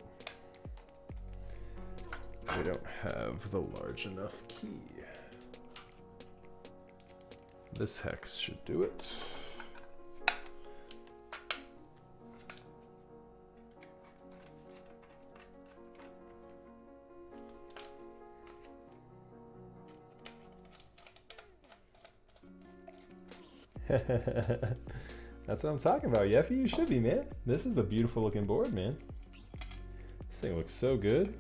[SPEAKER 3] We don't have the large enough key. This hex should do it. That's what I'm talking about, Yeffy. You should be, man. This is a beautiful looking board, man. This thing looks so good.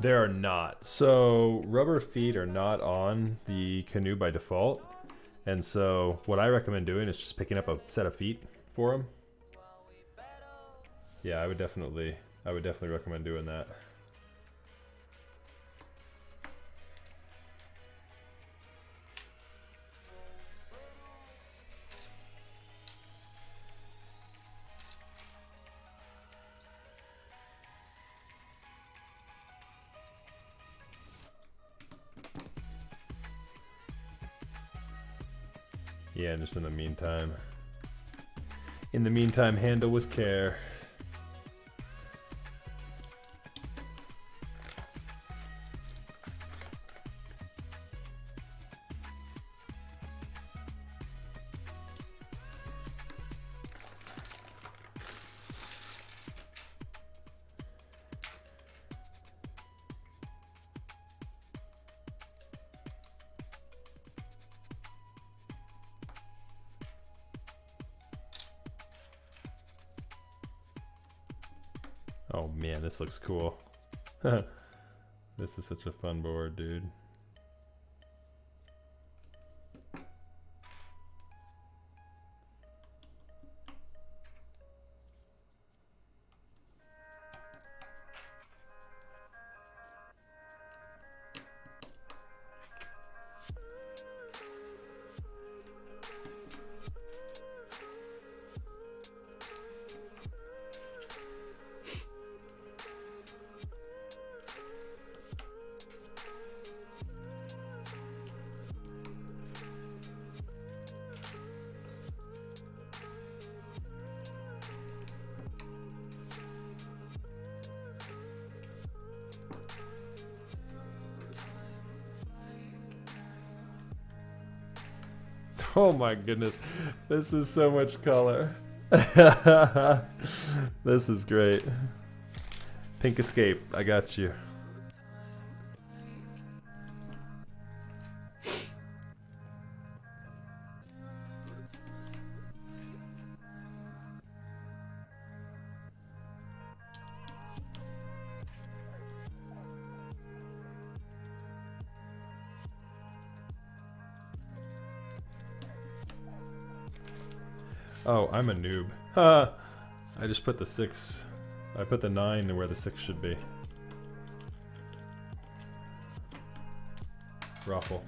[SPEAKER 3] There are not. So rubber feet are not on the Canoe by default. And so what I recommend doing is just picking up a set of feet for them. Yeah, I would definitely recommend doing that. Yeah, just in the meantime. In the meantime, handle with care. Oh man, this looks cool. This is such a fun board, dude. Oh my goodness, this is so much color. This is great. Pink Escape, I got you. Oh, I'm a noob. I just put the 6. I put the 9 where the 6 should be. Ruffle.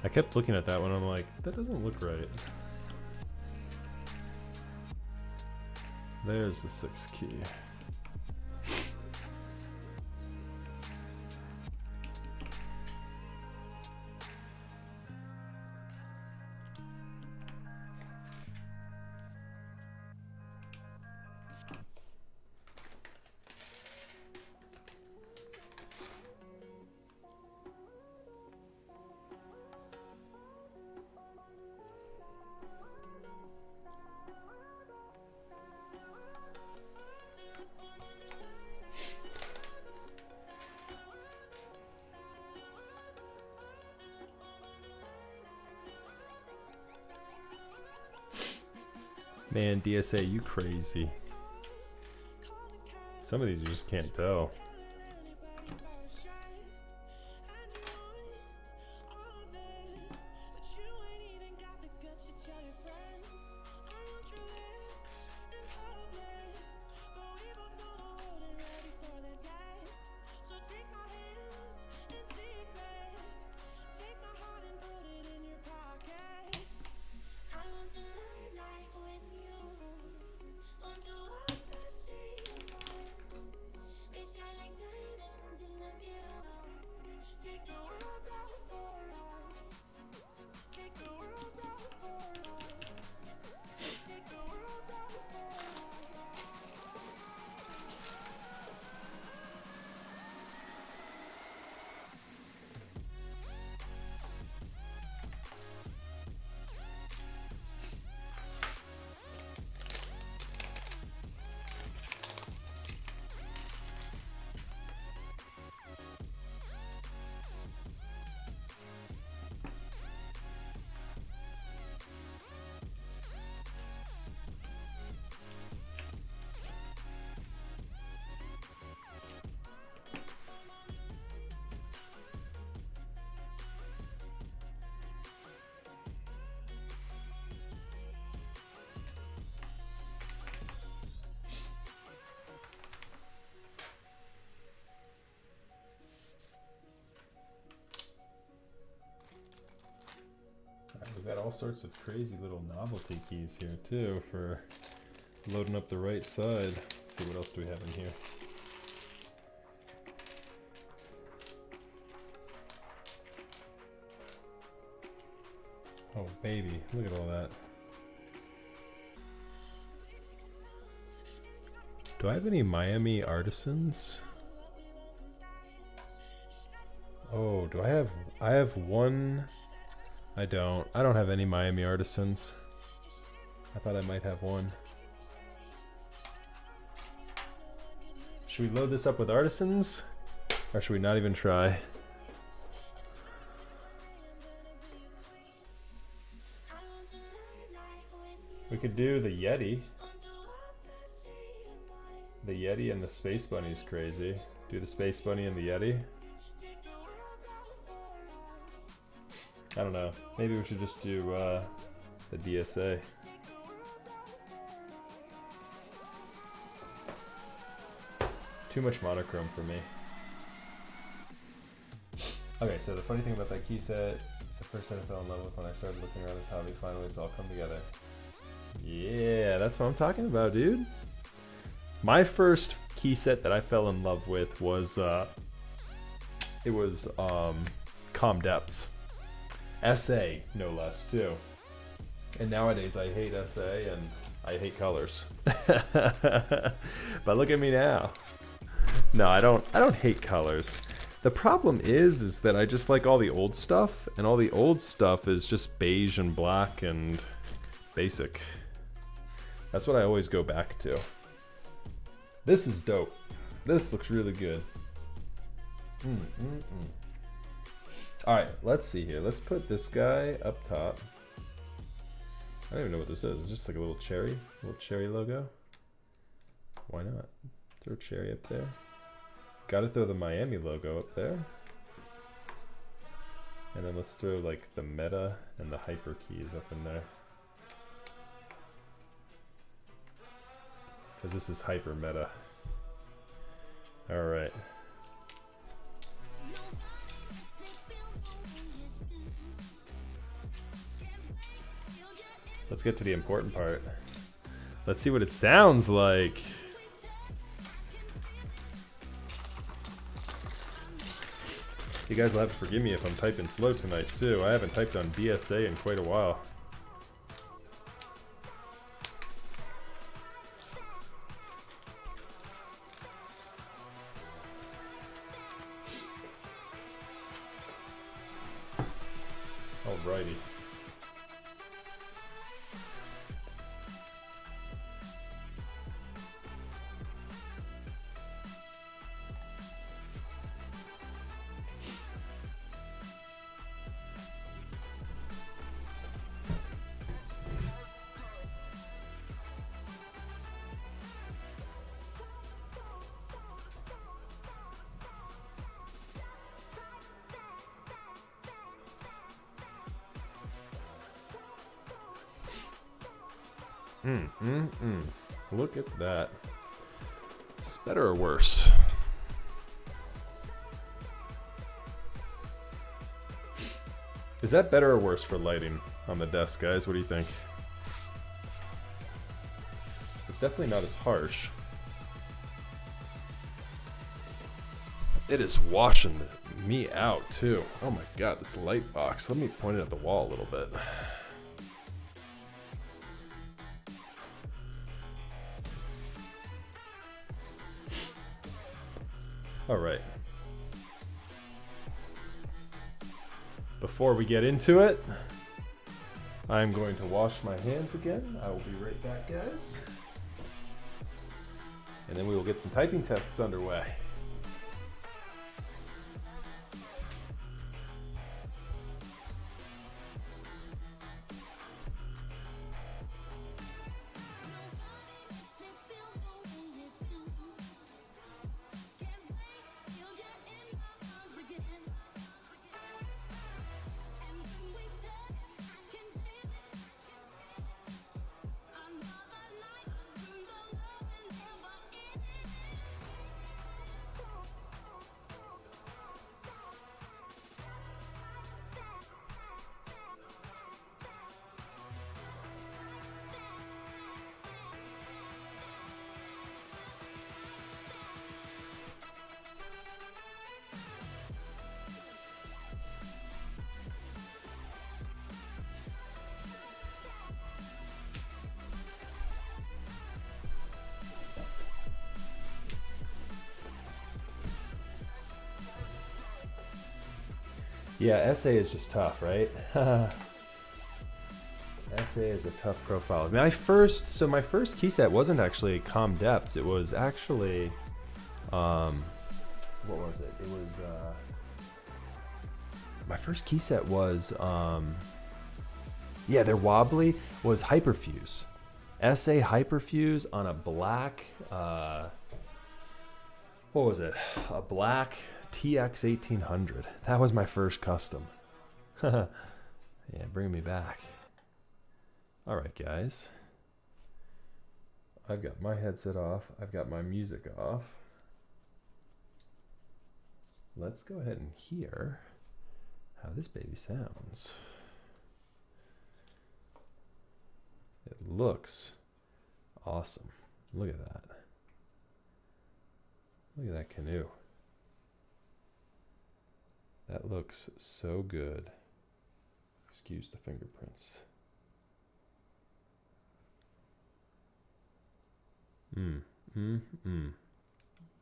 [SPEAKER 3] I kept looking at that one, I'm like, that doesn't look right. There's the 6 key. Man, DSA, you crazy. Some of these you just can't tell. all sorts of crazy little novelty keys here too for loading up the right side. Let's see what else do we have in here. Oh baby, look at all that. Do I have any Miami artisans? Oh, do I have one. I don't have any Miami artisans. I thought I might have one. Should we load this up with artisans? Or should we not even try? We could do the Yeti. The Yeti and the Space Bunny's crazy. Do the Space Bunny and the Yeti. I don't know. Maybe we should just do the DSA. Too much monochrome for me. Okay, so the funny thing about that key set, it's the first set I fell in love with when I started looking around this hobby. Finally, it's all come together. Yeah, that's what I'm talking about, dude. My first key set that I fell in love with was Calm Depths. SA, no less, too. And nowadays I hate SA and I hate colors. But look at me now. No, I don't hate colors. The problem is that I just like all the old stuff, and all the old stuff is just beige and black and basic. That's what I always go back to. This is dope. This looks really good. Alright, let's see here. Let's put this guy up top. I don't even know what this is. It's just like a little cherry logo. Why not? Throw cherry up there. Gotta throw the Miami logo up there. And then let's throw like the meta and the hyper keys up in there. Because this is hyper meta. Alright. Let's get to the important part. Let's see what it sounds like. You guys will have to forgive me if I'm typing slow tonight too. I haven't typed on DSA in quite a while. Alrighty. Look at that. Is this better or worse? Is that better or worse for lighting on the desk, guys? What do you think? It's definitely not as harsh. It is washing me out, too. Oh my god, this light box. Let me point it at the wall a little bit. Alright. Before we get into it, I'm going to wash my hands again. I will be right back, guys. And then we will get some typing tests underway. Yeah, SA is just tough, right? SA is a tough profile. My first key set wasn't actually Calm Depths. It was actually, what was it? It was, my first key set was, yeah, their wobbly was Hyperfuse. SA Hyperfuse on a black, what was it? A black TX 1800. That was my first custom. Yeah, bring me back. All right, guys. I've got my headset off. I've got my music off. Let's go ahead and hear how this baby sounds. It looks awesome. Look at that. Look at that canoe. That looks so good. Excuse the fingerprints.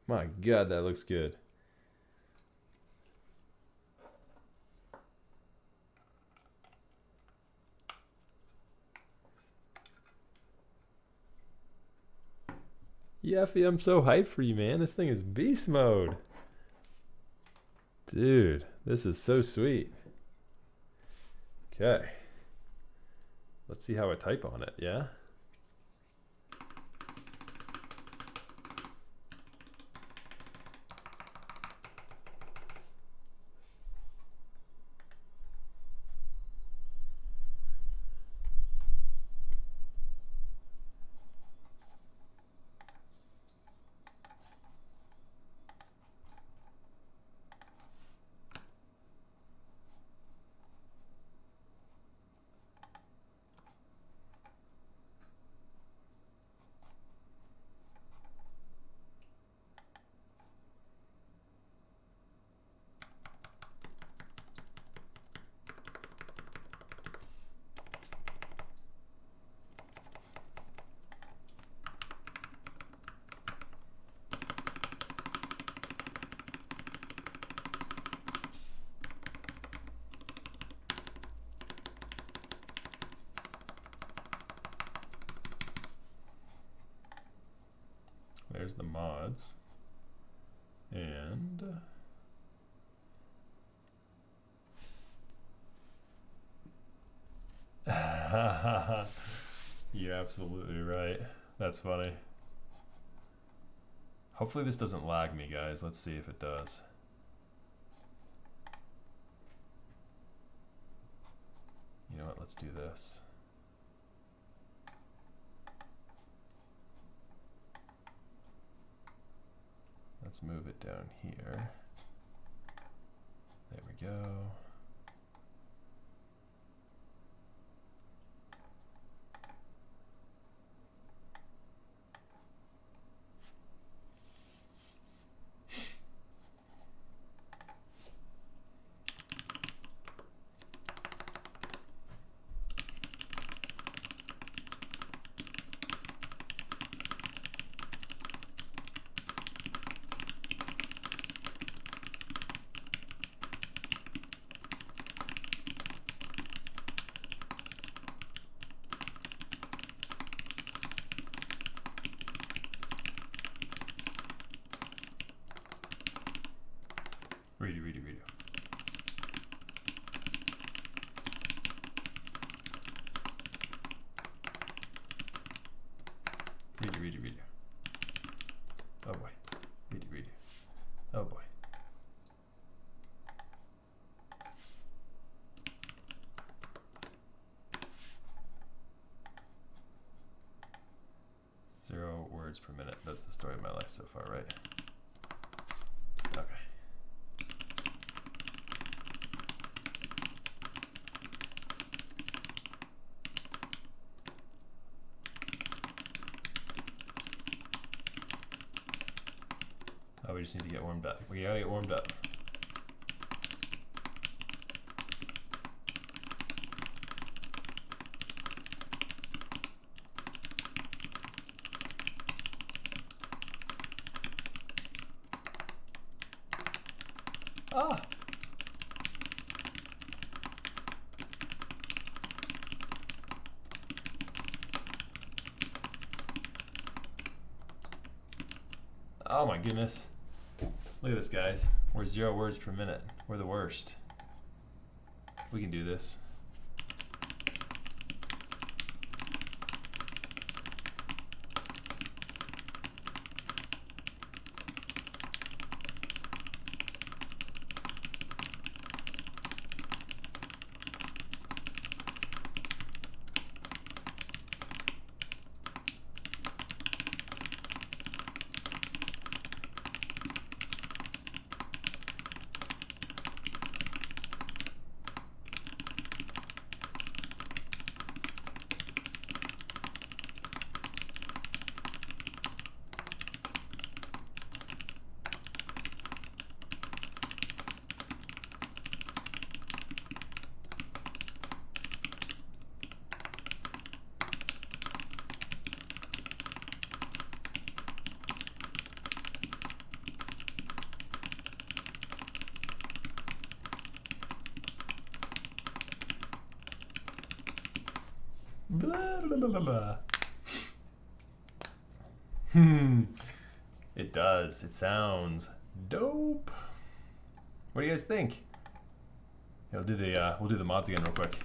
[SPEAKER 3] My God, that looks good. Yeffy, I'm so hyped for you, man. This thing is beast mode. Dude, this is so sweet. Okay. Let's see how I type on it, yeah? There's the mods. And you're absolutely right. That's funny. Hopefully this doesn't lag me, guys. Let's see if it does. You know what? Let's do this. Let's move it down here. There we go. Redo. Redo. Oh boy. Redo. Oh boy. Zero words per minute. That's the story of my life so far, right? Okay. Oh, we just need to get warmed up. We gotta get warmed up. Ah! Oh my goodness. Look at this, guys. We're 0 words per minute. We're the worst. We can do this. Blah, blah, blah, blah, blah. It does. It sounds dope. What do you guys think? Yeah, we'll do the mods again real quick.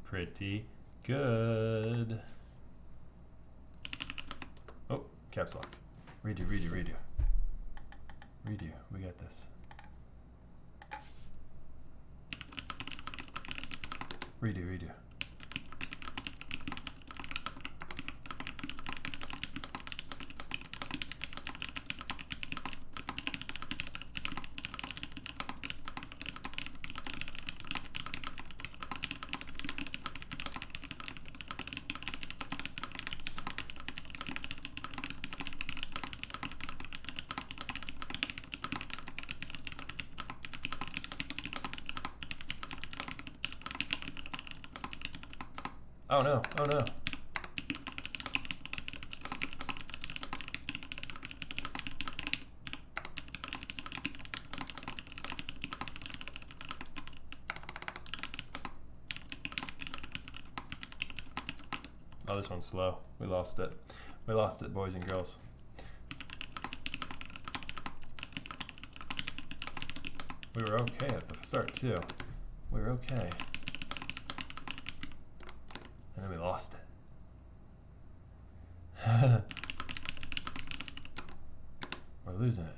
[SPEAKER 3] Pretty good. Oh, caps lock. Redo, redo, redo. Redo, we got this. Redo, redo. Oh no, oh no. Oh, this one's slow. We lost it. We lost it, boys and girls. We were okay at the start too. We were okay. And then we lost it. We're losing it.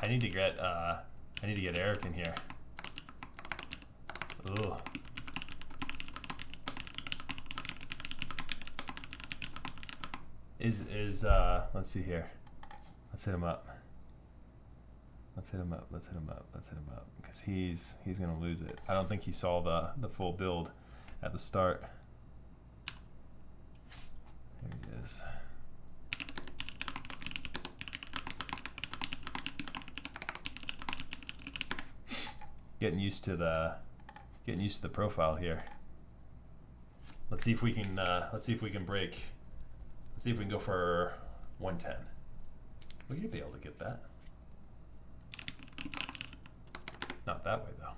[SPEAKER 3] I need to get Eric in here. Ooh. Let's see here. Let's hit him up. Let's hit him up. Let's hit him up. Let's hit him up. Because he's gonna lose it. I don't think he saw the full build at the start. There he is. Getting used to the profile here. Let's see if we can break. Let's see if we can go for 110. We could be able to get that. Not that way though.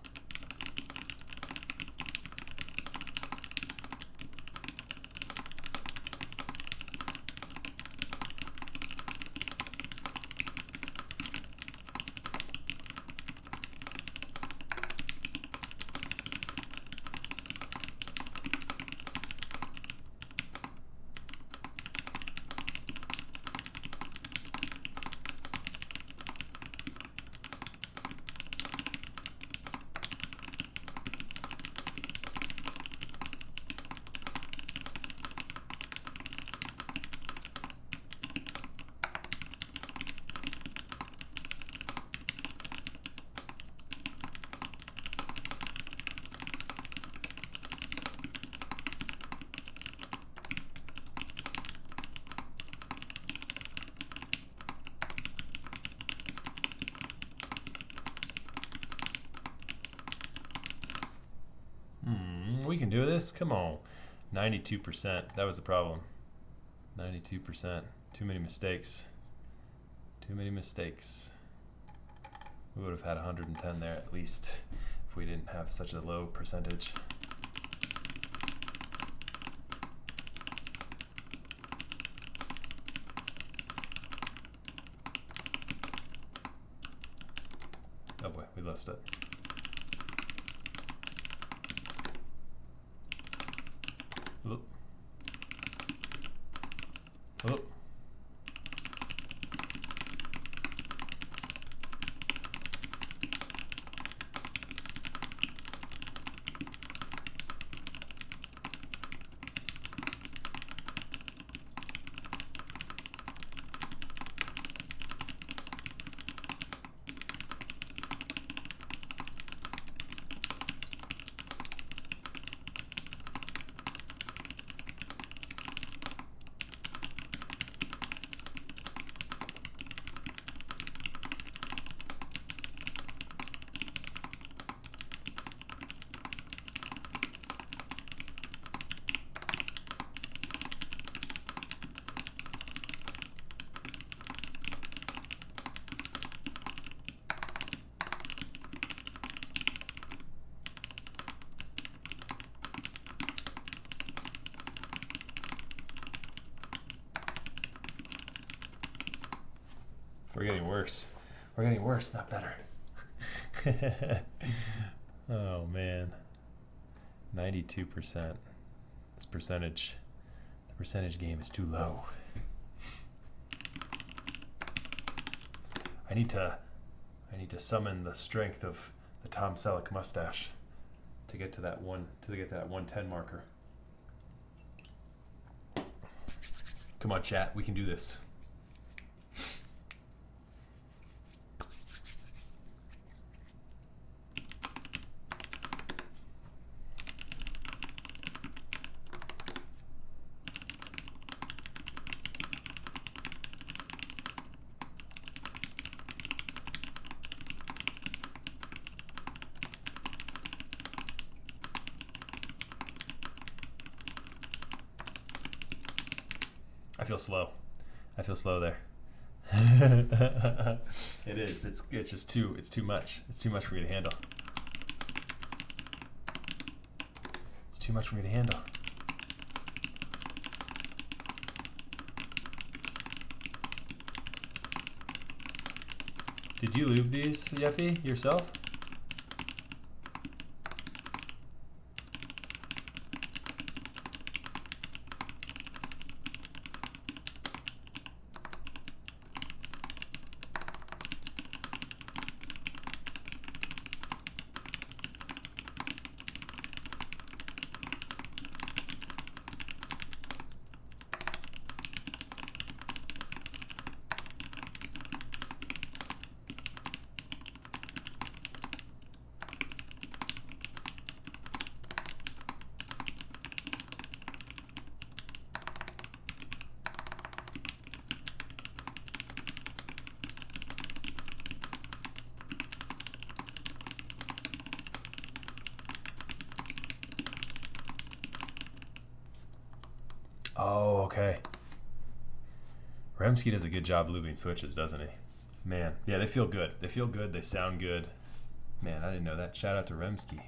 [SPEAKER 3] do this? Come on. 92%. That was the problem. 92%. Too many mistakes. Too many mistakes. We would have had 110 there at least if we didn't have such a low percentage. Oh boy, we lost it. Oop. Oop. We're getting worse. We're getting worse, not better. Oh man. 92%. This percentage, the percentage game is too low. I need to summon the strength of the Tom Selleck mustache to get to that 110 marker. Come on, chat, we can do this. I feel slow. I feel slow there. It is. It's just too much. It's too much for me to handle. It's too much for me to handle. Did you lube these, Yeffy, yourself? Oh, okay. Remsky does a good job lubing switches, doesn't he? Man, yeah, they feel good. They feel good. They sound good. Man, I didn't know that. Shout out to Remsky.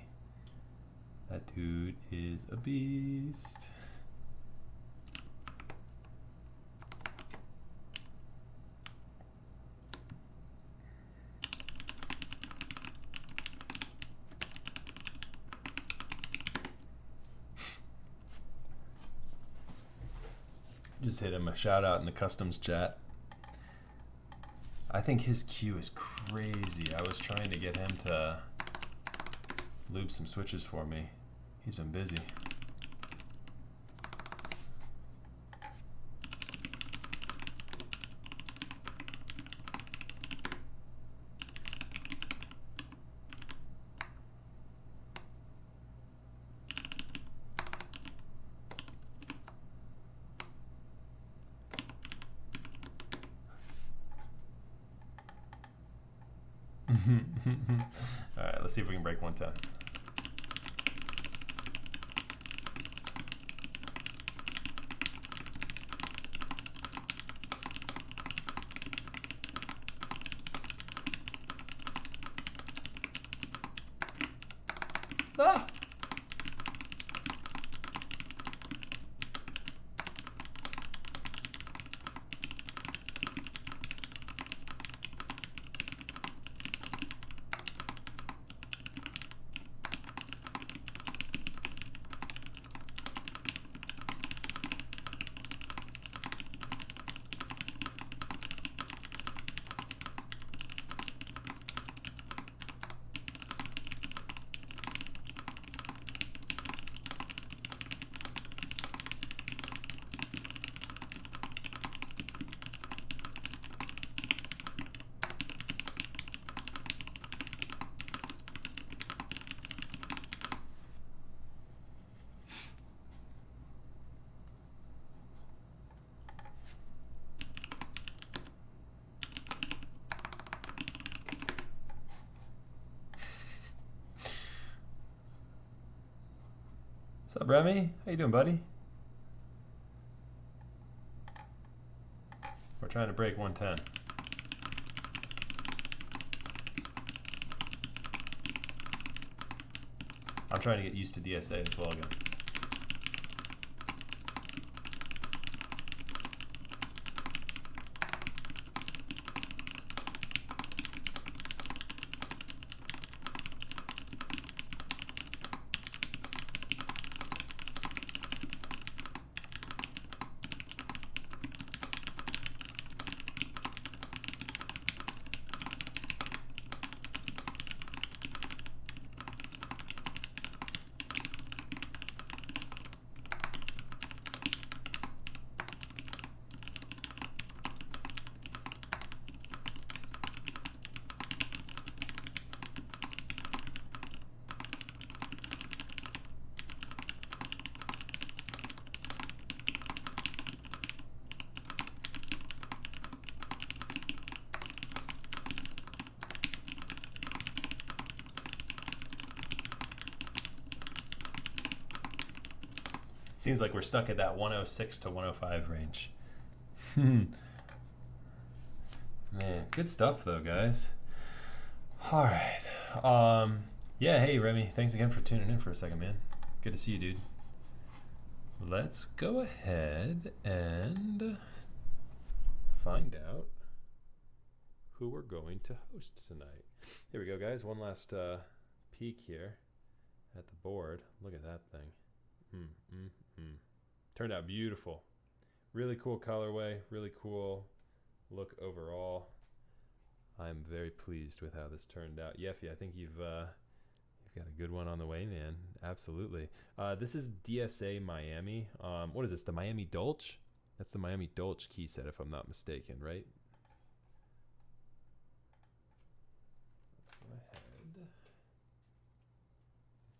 [SPEAKER 3] That dude is a beast. Just hit him a shout out in the customs chat. I think his queue is crazy. I was trying to get him to lube some switches for me. He's been busy. All right, let's see if we can break 110. Ah! What's up, Remy? How you doing, buddy? We're trying to break 110. I'm trying to get used to DSA as well again. Seems like we're stuck at that 106 to 105 range. Man, good stuff though, guys. All right. Yeah, hey Remy, thanks again for tuning in for a second, man. Good to see you, dude. Let's go ahead and find out who we're going to host tonight. Here we go, guys. One last peek here at the board. Look at that thing. Turned out beautiful. Really cool colorway, really cool look overall. I'm very pleased with how this turned out. Yeffy, I think you've got a good one on the way, man. Absolutely. This is DSA Miami. What is this? The Miami Dolce? That's the Miami Dolce key set, if I'm not mistaken, right? Let's go ahead.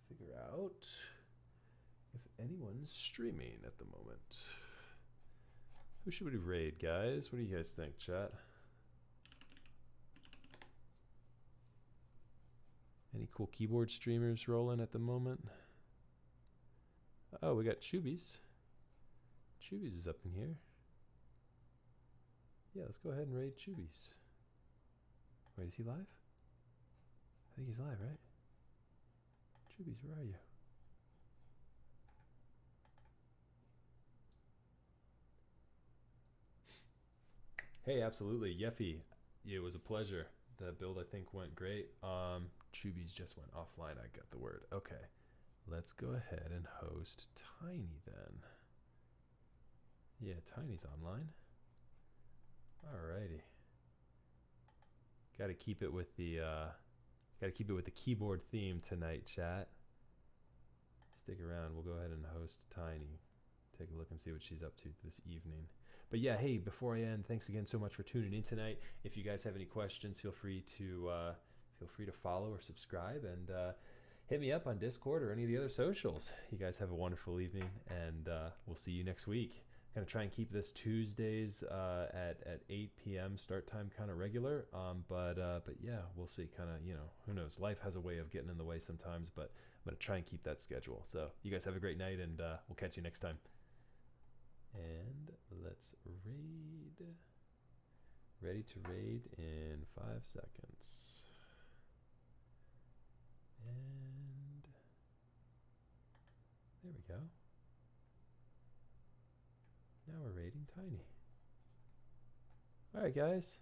[SPEAKER 3] Figure out if anyone's streaming at the moment. Who should we raid, guys? What do you guys think, chat? Any cool keyboard streamers rolling at the moment? Oh, we got Chubies. Chubies is up in here. Yeah, let's go ahead and raid Chubies. Wait, is he live? I think he's live, right? Chubies, where are you? Hey, absolutely. Yeffy, it was a pleasure. The build, I think, went great. Chubies just went offline. I got the word. Okay. Let's go ahead and host Tiny then. Yeah, Tiny's online. Alrighty. Got to keep it with the keyboard theme tonight, chat. Stick around. We'll go ahead and host Tiny. Take a look and see what she's up to this evening. But yeah, hey, before I end, thanks again so much for tuning in tonight. If you guys have any questions, feel free to follow or subscribe, and hit me up on Discord or any of the other socials. You guys have a wonderful evening, and we'll see you next week. Gonna try and keep this Tuesdays at 8 p.m. start time, kind of regular. But yeah, we'll see. Kind of, who knows? Life has a way of getting in the way sometimes, but I'm gonna try and keep that schedule. So you guys have a great night, and we'll catch you next time. And let's raid. Ready to raid in 5 seconds. And There we go. Now we're rating tiny. Alright guys,